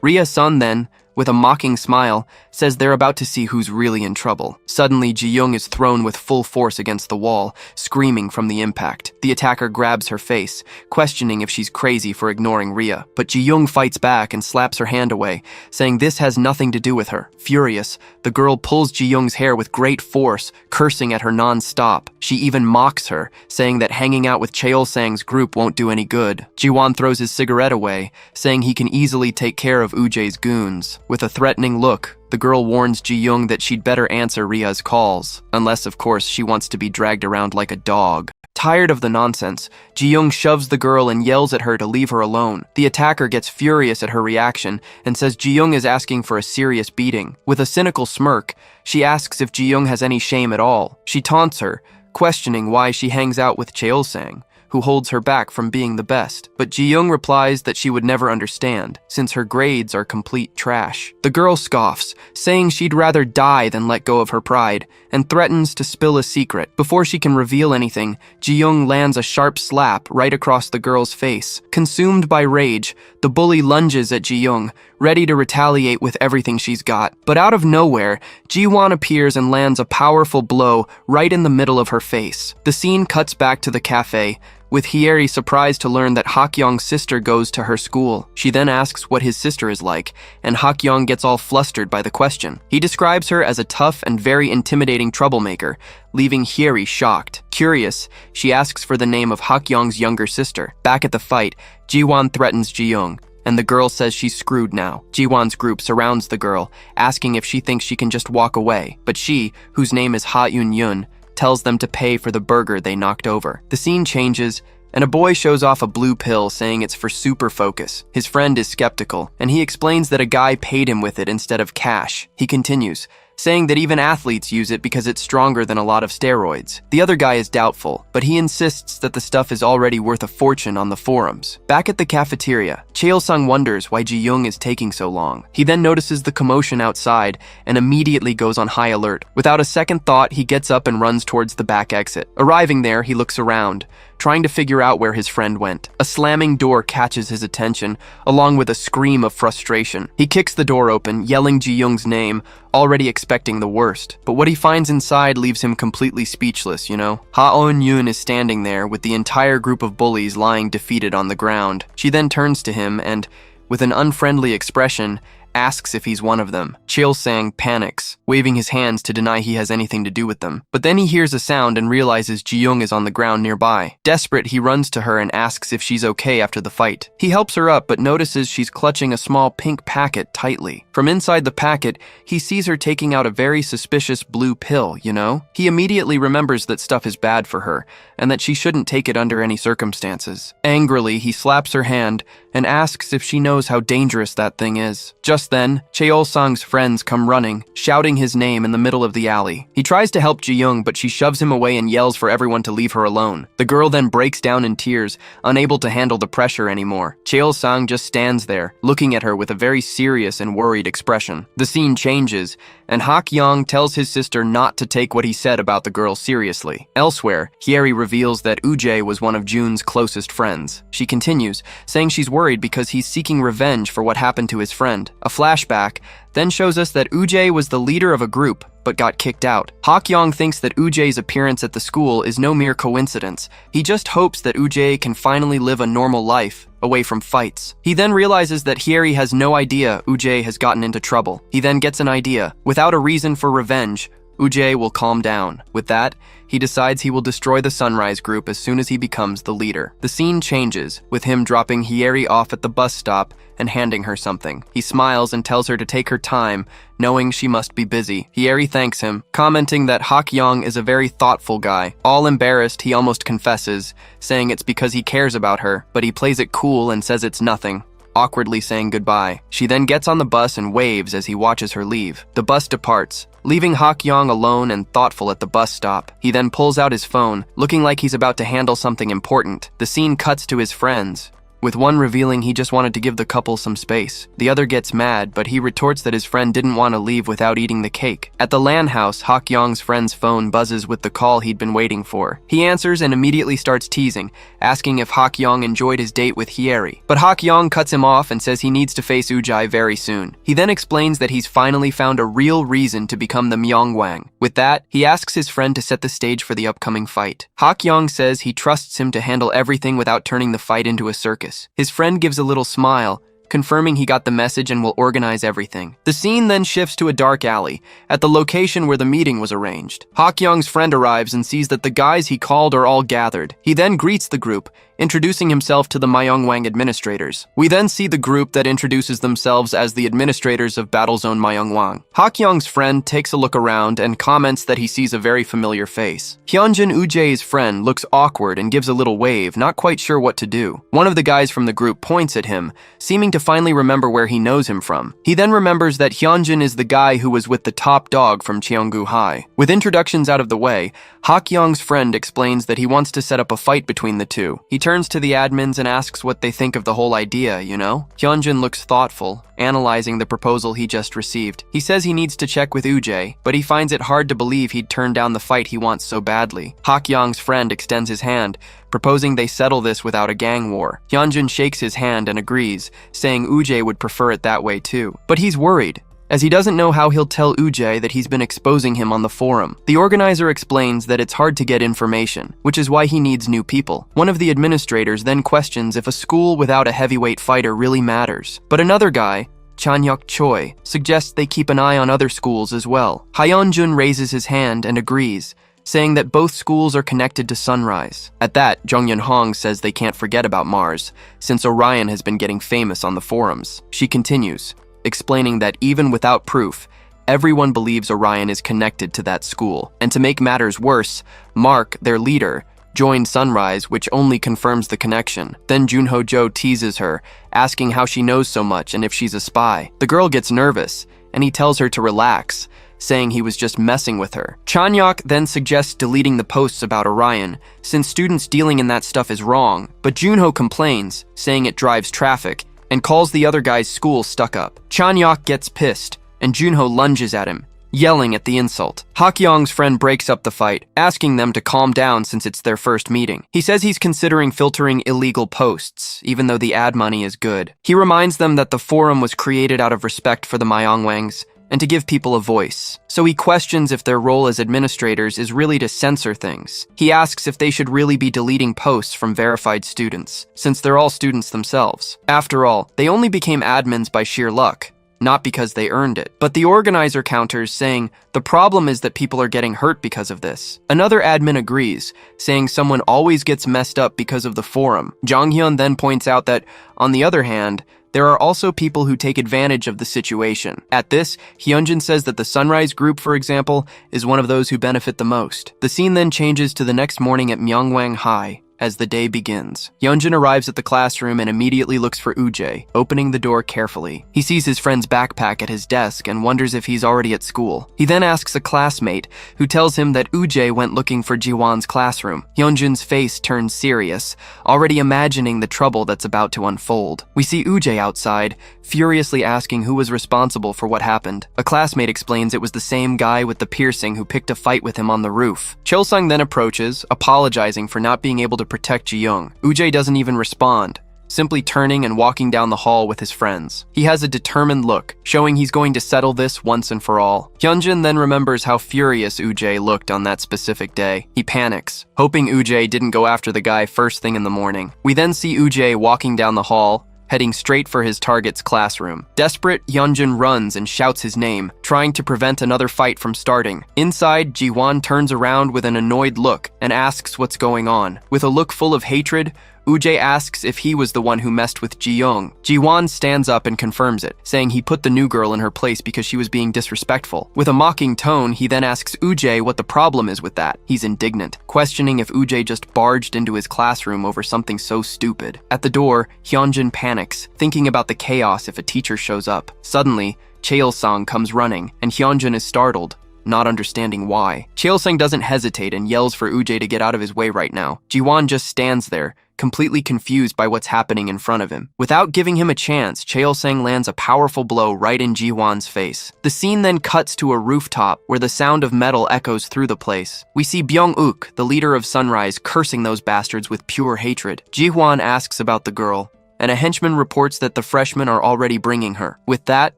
Rhea-sun then, with a mocking smile, says they're about to see who's really in trouble. Suddenly, Ji-young is thrown with full force against the wall, screaming from the impact. The attacker grabs her face, questioning if she's crazy for ignoring Rhea. But Ji-young fights back and slaps her hand away, saying this has nothing to do with her. Furious, the girl pulls Ji-young's hair with great force, cursing at her non-stop. She even mocks her, saying that hanging out with Cheol-sang's group won't do any good. Ji-won throws his cigarette away, saying he can easily take care of Ujay's goons. With a threatening look, the girl warns Ji-young that she'd better answer Rhea's calls, unless of course she wants to be dragged around like a dog. Tired of the nonsense, Ji-young shoves the girl and yells at her to leave her alone. The attacker gets furious at her reaction and says Ji-young is asking for a serious beating. With a cynical smirk, she asks if Ji-young has any shame at all. She taunts her, questioning why she hangs out with Cheol-sang, who holds her back from being the best. But Ji-young replies that she would never understand, since her grades are complete trash. The girl scoffs, saying she'd rather die than let go of her pride, and threatens to spill a secret. Before she can reveal anything, Ji-young lands a sharp slap right across the girl's face. Consumed by rage, the bully lunges at Ji-young, ready to retaliate with everything she's got. But out of nowhere, Ji-won appears and lands a powerful blow right in the middle of her face. The scene cuts back to the cafe, with Hyeri surprised to learn that Hakyong's sister goes to her school. She then asks what his sister is like, and Hakyong gets all flustered by the question. He describes her as a tough and very intimidating troublemaker, leaving Hyeri shocked. Curious, she asks for the name of Hakyong's younger sister. Back at the fight, Ji-won threatens Ji-young, and the girl says she's screwed now. Ji-won's group surrounds the girl, asking if she thinks she can just walk away, but she, whose name is Ha-eun-yun, tells them to pay for the burger they knocked over. The scene changes, and a boy shows off a blue pill saying it's for super focus. His friend is skeptical, and he explains that a guy paid him with it instead of cash. He continues, saying that even athletes use it because it's stronger than a lot of steroids. The other guy is doubtful, but he insists that the stuff is already worth a fortune on the forums. Back at the cafeteria, Cheol-sung wonders why Ji-young is taking so long. He then notices the commotion outside and immediately goes on high alert. Without a second thought, he gets up and runs towards the back exit. Arriving there, he looks around, trying to figure out where his friend went. A slamming door catches his attention, along with a scream of frustration. He kicks the door open, yelling Ji-young's name, already expecting the worst. But what he finds inside leaves him completely speechless, you know? Ha-eun-yun is standing there, with the entire group of bullies lying defeated on the ground. She then turns to him and, with an unfriendly expression, asks if he's one of them. Cheol-sang panics, waving his hands to deny he has anything to do with them. But then he hears a sound and realizes Ji-young is on the ground nearby. Desperate, he runs to her and asks if she's okay after the fight. He helps her up, but notices she's clutching a small pink packet tightly. From inside the packet, he sees her taking out a very suspicious blue pill, you know? He immediately remembers that stuff is bad for her, and that she shouldn't take it under any circumstances. Angrily, he slaps her hand and asks if she knows how dangerous that thing is. Just Just then, Cheol-sang's friends come running, shouting his name in the middle of the alley. He tries to help Ji-young, but she shoves him away and yells for everyone to leave her alone. The girl then breaks down in tears, unable to handle the pressure anymore. Cheol-sang just stands there, looking at her with a very serious and worried expression. The scene changes, and Hak-young tells his sister not to take what he said about the girl seriously. Elsewhere, Hyeri reveals that Uje was one of Jun's closest friends. She continues, saying she's worried because he's seeking revenge for what happened to his friend. A flashback then shows us that Uje was the leader of a group, but got kicked out. Hak-young thinks that Uje's appearance at the school is no mere coincidence. He just hopes that Uje can finally live a normal life, away from fights. He then realizes that Hyeri has no idea Uje has gotten into trouble. He then gets an idea. Without a reason for revenge, Uje will calm down. With that, he decides he will destroy the Sunrise group as soon as he becomes the leader. The scene changes, with him dropping Hyeri off at the bus stop and handing her something. He smiles and tells her to take her time, knowing she must be busy. Hyeri thanks him, commenting that Hak-young is a very thoughtful guy. All embarrassed, he almost confesses, saying it's because he cares about her, but he plays it cool and says it's nothing, awkwardly saying goodbye. She then gets on the bus and waves as he watches her leave. The bus departs, leaving Hak-young alone and thoughtful at the bus stop. He then pulls out his phone, looking like he's about to handle something important. The scene cuts to his friends, with one revealing he just wanted to give the couple some space. The other gets mad, but he retorts that his friend didn't want to leave without eating the cake. At the LAN house, Hak-young's friend's phone buzzes with the call he'd been waiting for. He answers and immediately starts teasing, asking if Hak-young enjoyed his date with Hyeri. But Hak-young cuts him off and says he needs to face Ujai very soon. He then explains that he's finally found a real reason to become the myong wang. With that, he asks his friend to set the stage for the upcoming fight. Hak-young says he trusts him to handle everything without turning the fight into a circus. His friend gives a little smile, confirming he got the message and will organize everything. The scene then shifts to a dark alley, at the location where the meeting was arranged. Hak-young's friend arrives and sees that the guys he called are all gathered. He then greets the group, introducing himself to the myong wang administrators. We then see the group that introduces themselves as the administrators of Battlezone myong wang. Hak-young's friend takes a look around and comments that he sees a very familiar face. Hyunjin, Ujai's friend, looks awkward and gives a little wave, not quite sure what to do. One of the guys from the group points at him, seeming to finally remember where he knows him from. He then remembers that Hyunjin is the guy who was with the top dog from Cheonggu High. With introductions out of the way, Hak-young's friend explains that he wants to set up a fight between the two. He turns to the admins and asks what they think of the whole idea, you know? Hyunjin looks thoughtful, analyzing the proposal he just received. He says he needs to check with Ujai, but he finds it hard to believe he'd turn down the fight he wants so badly. Hak-young's friend extends his hand, proposing they settle this without a gang war. Hyunjin shakes his hand and agrees, saying Ujai would prefer it that way too. But he's worried, as he doesn't know how he'll tell Ujai that he's been exposing him on the forum. The organizer explains that it's hard to get information, which is why he needs new people. One of the administrators then questions if a school without a heavyweight fighter really matters. But another guy, Chanhyuk Choi, suggests they keep an eye on other schools as well. Hyunjun raises his hand and agrees, saying that both schools are connected to Sunrise. At that, Jonghyun Hong says they can't forget about Mars, since Orion has been getting famous on the forums. She continues, explaining that even without proof, everyone believes Orion is connected to that school. And to make matters worse, Mark, their leader, joined Sunrise, which only confirms the connection. Then Junho Jo teases her, asking how she knows so much and if she's a spy. The girl gets nervous, and he tells her to relax, saying he was just messing with her. Chanyak then suggests deleting the posts about Orion, since students dealing in that stuff is wrong, but Junho complains, saying it drives traffic, and calls the other guy's school stuck up. Chanyak gets pissed, and Junho lunges at him, yelling at the insult. Hak-young's friend breaks up the fight, asking them to calm down since it's their first meeting. He says he's considering filtering illegal posts, even though the ad money is good. He reminds them that the forum was created out of respect for the Myongwangs, and to give people a voice. So he questions if their role as administrators is really to censor things. He asks if they should really be deleting posts from verified students, since they're all students themselves. After all, they only became admins by sheer luck, not because they earned it. But the organizer counters, saying the problem is that people are getting hurt because of this. Another admin agrees, saying someone always gets messed up because of the forum. Jonghyun then points out that, on the other hand, there are also people who take advantage of the situation. At this, Hyunjin says that the Sunrise Group, for example, is one of those who benefit the most. The scene then changes to the next morning at Myeongwang High, as the day begins. Hyunjin arrives at the classroom and immediately looks for Uje, opening the door carefully. He sees his friend's backpack at his desk and wonders if he's already at school. He then asks a classmate, who tells him that Uje went looking for Jiwon's classroom. Hyunjin's face turns serious, already imagining the trouble that's about to unfold. We see Uje outside, furiously asking who was responsible for what happened. A classmate explains it was the same guy with the piercing who picked a fight with him on the roof. Chilsung then approaches, apologizing for not being able to protect Ji-young. Uje doesn't even respond, simply turning and walking down the hall with his friends. He has a determined look, showing he's going to settle this once and for all. Hyunjin then remembers how furious Uje looked on that specific day. He panics, hoping Uje didn't go after the guy first thing in the morning. We then see Uje walking down the hall, heading straight for his target's classroom. Desperate, Hyunjin runs and shouts his name, trying to prevent another fight from starting. Inside, Jiwon turns around with an annoyed look and asks what's going on. With a look full of hatred, Uje asks if he was the one who messed with Ji-young. Jiwon stands up and confirms it, saying he put the new girl in her place because she was being disrespectful. With a mocking tone, he then asks Uje what the problem is with that. He's indignant, questioning if Uje just barged into his classroom over something so stupid. At the door, Hyunjin panics, thinking about the chaos if a teacher shows up. Suddenly, Chaeil-sang comes running, and Hyunjin is startled, not understanding why. Chaeil-sang doesn't hesitate and yells for Uje to get out of his way right now. Jiwon just stands there, completely confused by what's happening in front of him. Without giving him a chance, Chaeil-sang lands a powerful blow right in Jiwon's face. The scene then cuts to a rooftop where the sound of metal echoes through the place. We see Byung-uk, the leader of Sunrise, cursing those bastards with pure hatred. Jiwon asks about the girl, and a henchman reports that the freshmen are already bringing her. With that,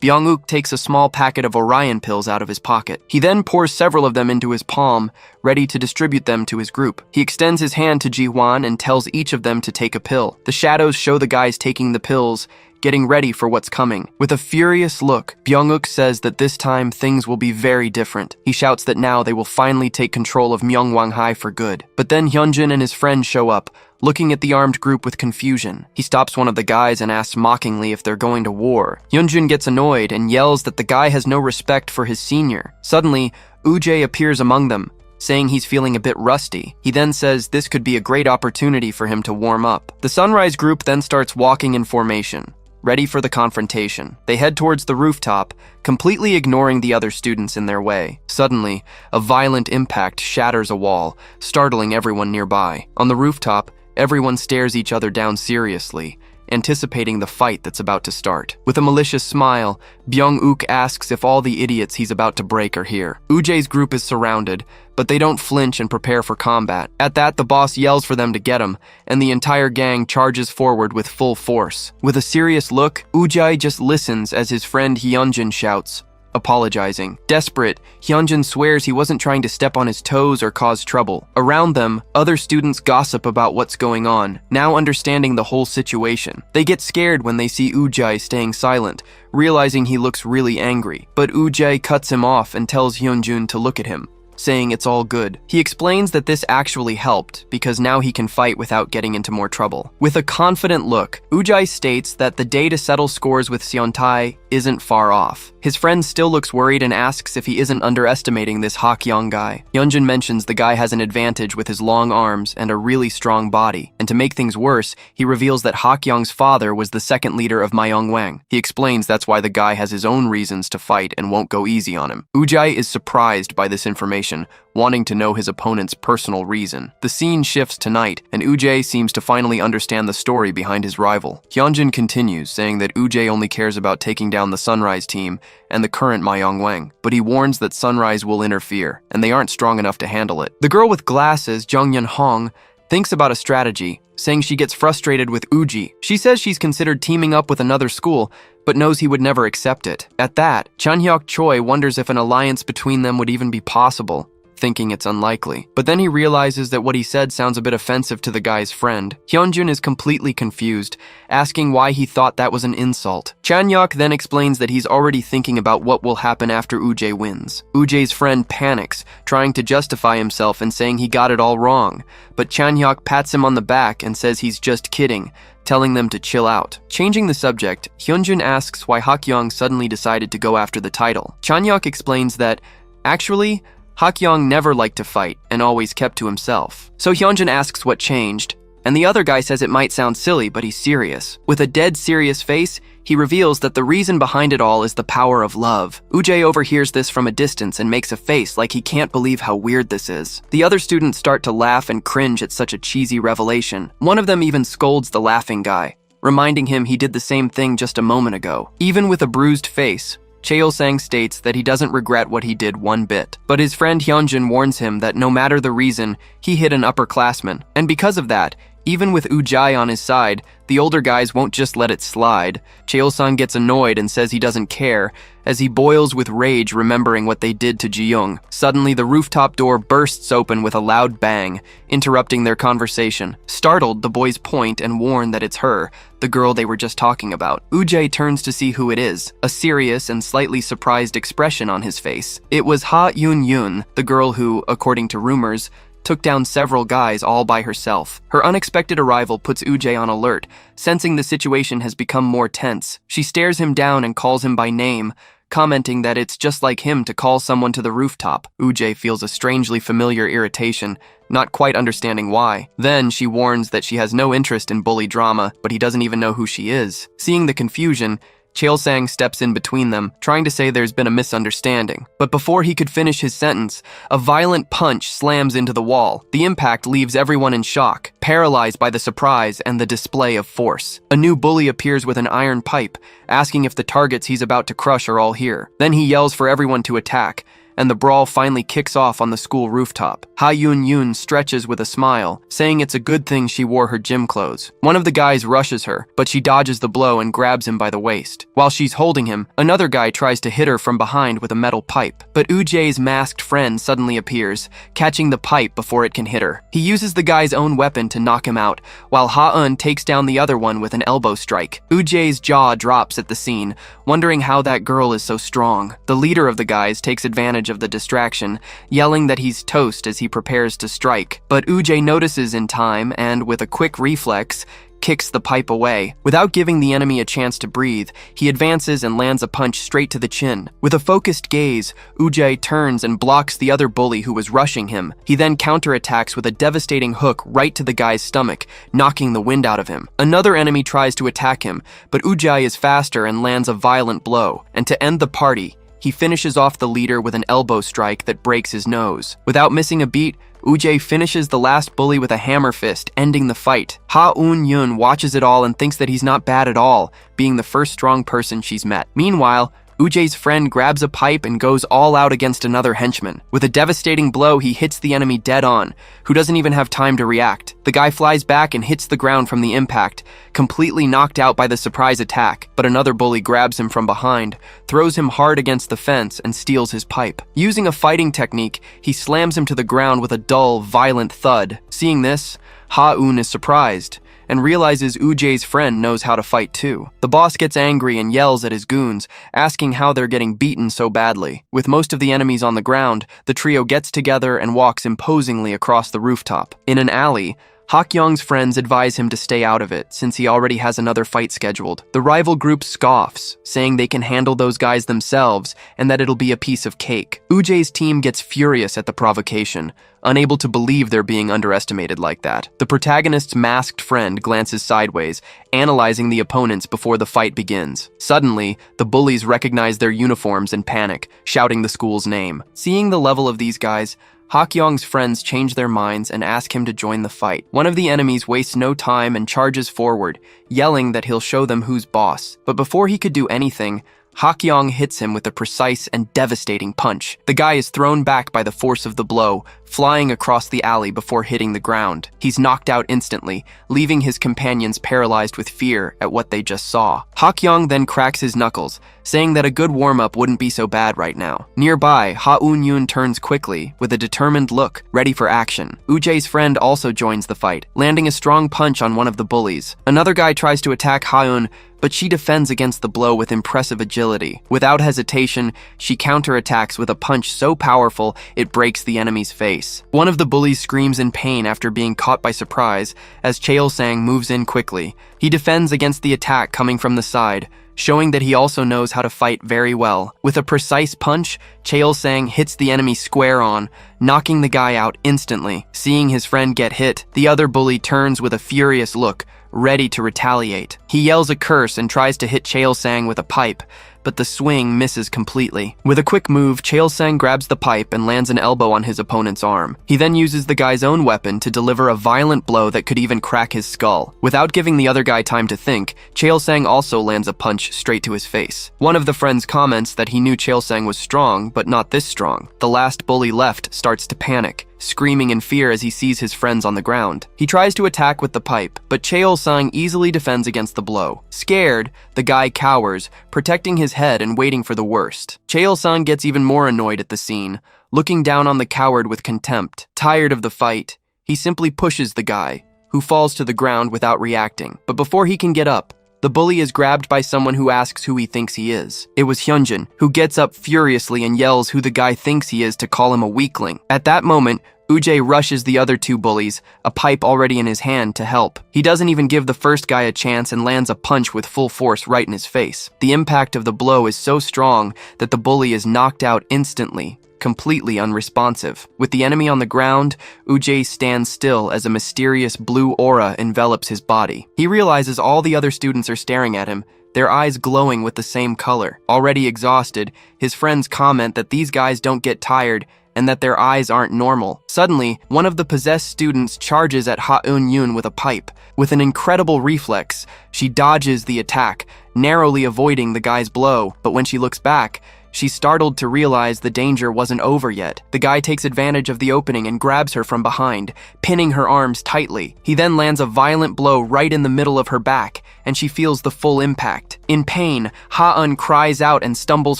Byung-uk takes a small packet of Orion pills out of his pocket. He then pours several of them into his palm, ready to distribute them to his group. He extends his hand to Ji-hwan and tells each of them to take a pill. The shadows show the guys taking the pills, getting ready for what's coming. With a furious look, Byung-uk says that this time things will be very different. He shouts that now they will finally take control of Myeongwanghai for good. But then Hyunjin and his friend show up, looking at the armed group with confusion. He stops one of the guys and asks mockingly if they're going to war. Hyunjin gets annoyed and yells that the guy has no respect for his senior. Suddenly, Uje appears among them, saying he's feeling a bit rusty. He then says this could be a great opportunity for him to warm up. The Sunrise group then starts walking in formation, ready for the confrontation. They head towards the rooftop, completely ignoring the other students in their way. Suddenly, a violent impact shatters a wall, startling everyone nearby. On the rooftop, everyone stares each other down seriously, anticipating the fight that's about to start. With a malicious smile, Byung-uk asks if all the idiots he's about to break are here. Uje's group is surrounded, but they don't flinch and prepare for combat. At that, the boss yells for them to get him, and the entire gang charges forward with full force. With a serious look, Uje just listens as his friend Hyunjin shouts, apologizing. Desperate, Hyunjin swears he wasn't trying to step on his toes or cause trouble. Around them, other students gossip about what's going on, now understanding the whole situation. They get scared when they see Uje staying silent, realizing he looks really angry. But Uje cuts him off and tells Hyunjin to look at him, saying it's all good. He explains that this actually helped because now he can fight without getting into more trouble. With a confident look, Uje states that the day to settle scores with Seontae isn't far off. His friend still looks worried and asks if he isn't underestimating this Hak-young guy. Hyunjin mentions the guy has an advantage with his long arms and a really strong body. And to make things worse, he reveals that Hak-young's father was the second leader of Myong Wang. He explains that's why the guy has his own reasons to fight and won't go easy on him. Uje is surprised by this information, wanting to know his opponent's personal reason. The scene shifts to night, and Uje seems to finally understand the story behind his rival. Hyunjin continues, saying that Uje only cares about taking down the Sunrise team and the current Myong Wang, but he warns that Sunrise will interfere, and they aren't strong enough to handle it. The girl with glasses, Jung Yun Hong, thinks about a strategy, saying she gets frustrated with Uji. She says she's considered teaming up with another school, but knows he would never accept it. At that, Chan Hyuk Choi wonders if an alliance between them would even be possible, thinking it's unlikely. But then he realizes that what he said sounds a bit offensive to the guy's friend. Hyunjin is completely confused, asking why he thought that was an insult. Chan-hyuk then explains that he's already thinking about what will happen after Uje wins. Uje's friend panics, trying to justify himself and saying he got it all wrong, but Chan-hyuk pats him on the back and says he's just kidding, telling them to chill out. Changing the subject, Hyunjin asks why Hak-young suddenly decided to go after the title. Chan-hyuk explains that, actually, Hak-young never liked to fight and always kept to himself. So Hyunjin asks what changed, And the other guy says it might sound silly, but he's serious. With a dead serious face, he reveals that the reason behind it all is the power of love. Ujay overhears this from a distance and makes a face like he can't believe how weird this is. The other students start to laugh and cringe at such a cheesy revelation. One of them even scolds the laughing guy, reminding him he did the same thing just a moment ago. Even with a bruised face, Cheol-sang states that he doesn't regret what he did one bit. But his friend Hyunjin warns him that no matter the reason, he hit an upperclassman. And because of that, even with Ujai on his side, the older guys won't just let it slide. Cheol-sang gets annoyed and says he doesn't care, as he boils with rage remembering what they did to Ji-young. Suddenly, the rooftop door bursts open with a loud bang, interrupting their conversation. Startled, the boys point and warn that it's her, the girl they were just talking about. Ujai turns to see who it is, a serious and slightly surprised expression on his face. It was Ha Yun-yun, the girl who, according to rumors, took down several guys all by herself. Her unexpected arrival puts Ujay on alert, sensing the situation has become more tense. She stares him down and calls him by name, commenting that it's just like him to call someone to the rooftop. Ujay feels a strangely familiar irritation, not quite understanding why. Then she warns that she has no interest in bully drama, but he doesn't even know who she is. Seeing the confusion, Cheol-sang steps in between them, trying to say there's been a misunderstanding. But before he could finish his sentence, a violent punch slams into the wall. The impact leaves everyone in shock, paralyzed by the surprise and the display of force. A new bully appears with an iron pipe, asking if the targets he's about to crush are all here. Then he yells for everyone to attack, and the brawl finally kicks off on the school rooftop. Ha Yun-yun stretches with a smile, saying it's a good thing she wore her gym clothes. One of the guys rushes her, but she dodges the blow and grabs him by the waist. While she's holding him, another guy tries to hit her from behind with a metal pipe. But Ujay's masked friend suddenly appears, catching the pipe before it can hit her. He uses the guy's own weapon to knock him out, while Ha-eun takes down the other one with an elbow strike. Ujay's jaw drops at the scene, wondering how that girl is so strong. The leader of the guys takes advantage of the distraction, yelling that he's toast as he prepares to strike. But Ujay notices in time and, with a quick reflex, kicks the pipe away. Without giving the enemy a chance to breathe, he advances and lands a punch straight to the chin. With a focused gaze, Ujay turns and blocks the other bully who was rushing him. He then counterattacks with a devastating hook right to the guy's stomach, knocking the wind out of him. Another enemy tries to attack him, but Ujay is faster and lands a violent blow. And to end the party, he finishes off the leader with an elbow strike that breaks his nose. Without missing a beat, Ujay finishes the last bully with a hammer fist, ending the fight. Ha Eun-yun watches it all and thinks that he's not bad at all, being the first strong person she's met. Meanwhile, Ujay's friend grabs a pipe and goes all out against another henchman. With a devastating blow, he hits the enemy dead on, who doesn't even have time to react. The guy flies back and hits the ground from the impact, completely knocked out by the surprise attack, but another bully grabs him from behind, throws him hard against the fence, and steals his pipe. Using a fighting technique, he slams him to the ground with a dull, violent thud. Seeing this, Ha-eun is surprised, and realizes Ujay's friend knows how to fight too. The boss gets angry and yells at his goons, asking how they're getting beaten so badly. With most of the enemies on the ground, the trio gets together and walks imposingly across the rooftop. In an alley, Hak-young's friends advise him to stay out of it, since he already has another fight scheduled. The rival group scoffs, saying they can handle those guys themselves and that it'll be a piece of cake. Ujay's team gets furious at the provocation, unable to believe they're being underestimated like that. The protagonist's masked friend glances sideways, analyzing the opponents before the fight begins. Suddenly, the bullies recognize their uniforms and panic, shouting the school's name. Seeing the level of these guys, Hak-young's friends change their minds and ask him to join the fight. One of the enemies wastes no time and charges forward, yelling that he'll show them who's boss. But before he could do anything, Hak-young hits him with a precise and devastating punch. The guy is thrown back by the force of the blow, flying across the alley before hitting the ground. He's knocked out instantly, leaving his companions paralyzed with fear at what they just saw. Hak-young then cracks his knuckles, saying that a good warm-up wouldn't be so bad right now. Nearby, Ha Eun-yun turns quickly, with a determined look, ready for action. Ujay's friend also joins the fight, landing a strong punch on one of the bullies. Another guy tries to attack Ha-eun, but she defends against the blow with impressive agility. Without hesitation, she counterattacks with a punch so powerful it breaks the enemy's face. One of the bullies screams in pain after being caught by surprise as Cheol-sang moves in quickly. He defends against the attack coming from the side, showing that he also knows how to fight very well. With a precise punch, Cheol-sang hits the enemy square on, knocking the guy out instantly. Seeing his friend get hit, the other bully turns with a furious look, ready to retaliate. He yells a curse and tries to hit Cheol-sang with a pipe, but the swing misses completely. With a quick move, Cheol-sang grabs the pipe and lands an elbow on his opponent's arm. He then uses the guy's own weapon to deliver a violent blow that could even crack his skull. Without giving the other guy time to think, Cheol-sang also lands a punch straight to his face. One of the friends comments that he knew Cheol-sang was strong, but not this strong. The last bully left starts to panic, screaming in fear as he sees his friends on the ground. He tries to attack with the pipe, but Cheol-sang easily defends against the blow. Scared, the guy cowers, protecting his head and waiting for the worst. Cheol-sang gets even more annoyed at the scene, looking down on the coward with contempt. Tired of the fight, he simply pushes the guy, who falls to the ground without reacting. But before he can get up, the bully is grabbed by someone who asks who he thinks he is. It was Hyunjin, who gets up furiously and yells who the guy thinks he is to call him a weakling. At that moment, Ujjae rushes the other two bullies, a pipe already in his hand, to help. He doesn't even give the first guy a chance and lands a punch with full force right in his face. The impact of the blow is so strong that the bully is knocked out instantly, completely unresponsive. With the enemy on the ground, Ujjae stands still as a mysterious blue aura envelops his body. He realizes all the other students are staring at him, their eyes glowing with the same color. Already exhausted, his friends comment that these guys don't get tired and that their eyes aren't normal. Suddenly, one of the possessed students charges at Ha-eun-yoon with a pipe. With an incredible reflex, she dodges the attack, narrowly avoiding the guy's blow, but when she looks back, she's startled to realize the danger wasn't over yet. The guy takes advantage of the opening and grabs her from behind, pinning her arms tightly. He then lands a violent blow right in the middle of her back, and she feels the full impact. In pain, Ha-eun cries out and stumbles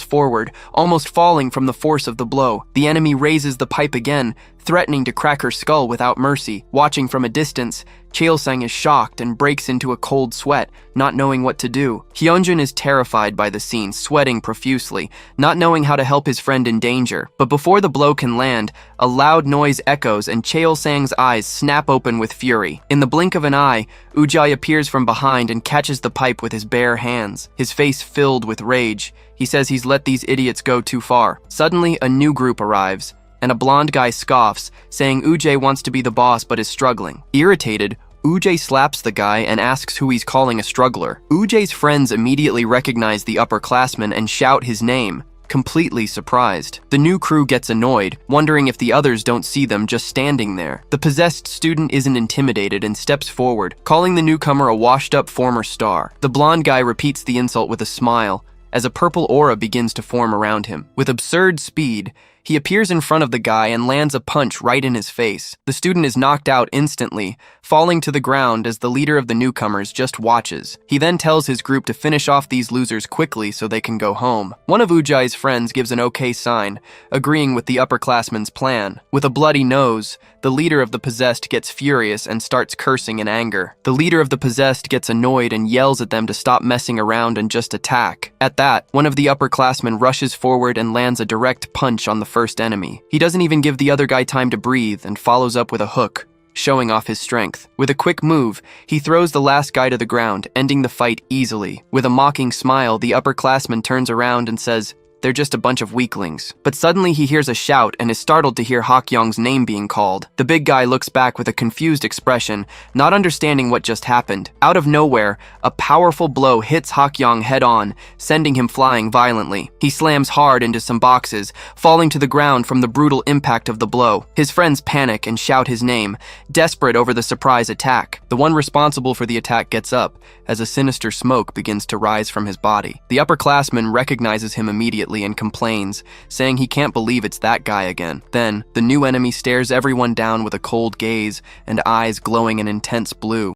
forward, almost falling from the force of the blow. The enemy raises the pipe again, threatening to crack her skull without mercy. Watching from a distance, Cheol-sang is shocked and breaks into a cold sweat, not knowing what to do. Hyunjin is terrified by the scene, sweating profusely, not knowing how to help his friend in danger. But before the blow can land, a loud noise echoes and Cheol-sang's eyes snap open with fury. In the blink of an eye, Ujjae appears from behind and catches the pipe with his bare hands, his face filled with rage. He says he's let these idiots go too far. Suddenly, a new group arrives, and a blonde guy scoffs, saying Ujjae wants to be the boss but is struggling. Irritated, Ujjae slaps the guy and asks who he's calling a struggler. Ujjae's friends immediately recognize the upperclassman and shout his name, completely surprised. The new crew gets annoyed, wondering if the others don't see them just standing there. The possessed student isn't intimidated and steps forward, calling the newcomer a washed-up former star. The blonde guy repeats the insult with a smile, as a purple aura begins to form around him. With absurd speed, he appears in front of the guy and lands a punch right in his face. The student is knocked out instantly, falling to the ground as the leader of the newcomers just watches. He then tells his group to finish off these losers quickly so they can go home. One of Ujjae's friends gives an okay sign, agreeing with the upperclassman's plan. With a bloody nose, the leader of the possessed gets furious and starts cursing in anger. The leader of the possessed gets annoyed and yells at them to stop messing around and just attack. At that, one of the upperclassmen rushes forward and lands a direct punch on the first enemy. He doesn't even give the other guy time to breathe and follows up with a hook, showing off his strength. With a quick move, he throws the last guy to the ground, ending the fight easily. With a mocking smile, the upperclassman turns around and says, "They're just a bunch of weaklings." But suddenly he hears a shout and is startled to hear Hak-young's name being called. The big guy looks back with a confused expression, not understanding what just happened. Out of nowhere, a powerful blow hits Hak-young head-on, sending him flying violently. He slams hard into some boxes, falling to the ground from the brutal impact of the blow. His friends panic and shout his name, desperate over the surprise attack. The one responsible for the attack gets up, as a sinister smoke begins to rise from his body. The upperclassman recognizes him immediately and complains, saying he can't believe it's that guy again. Then, the new enemy stares everyone down with a cold gaze and eyes glowing an intense blue.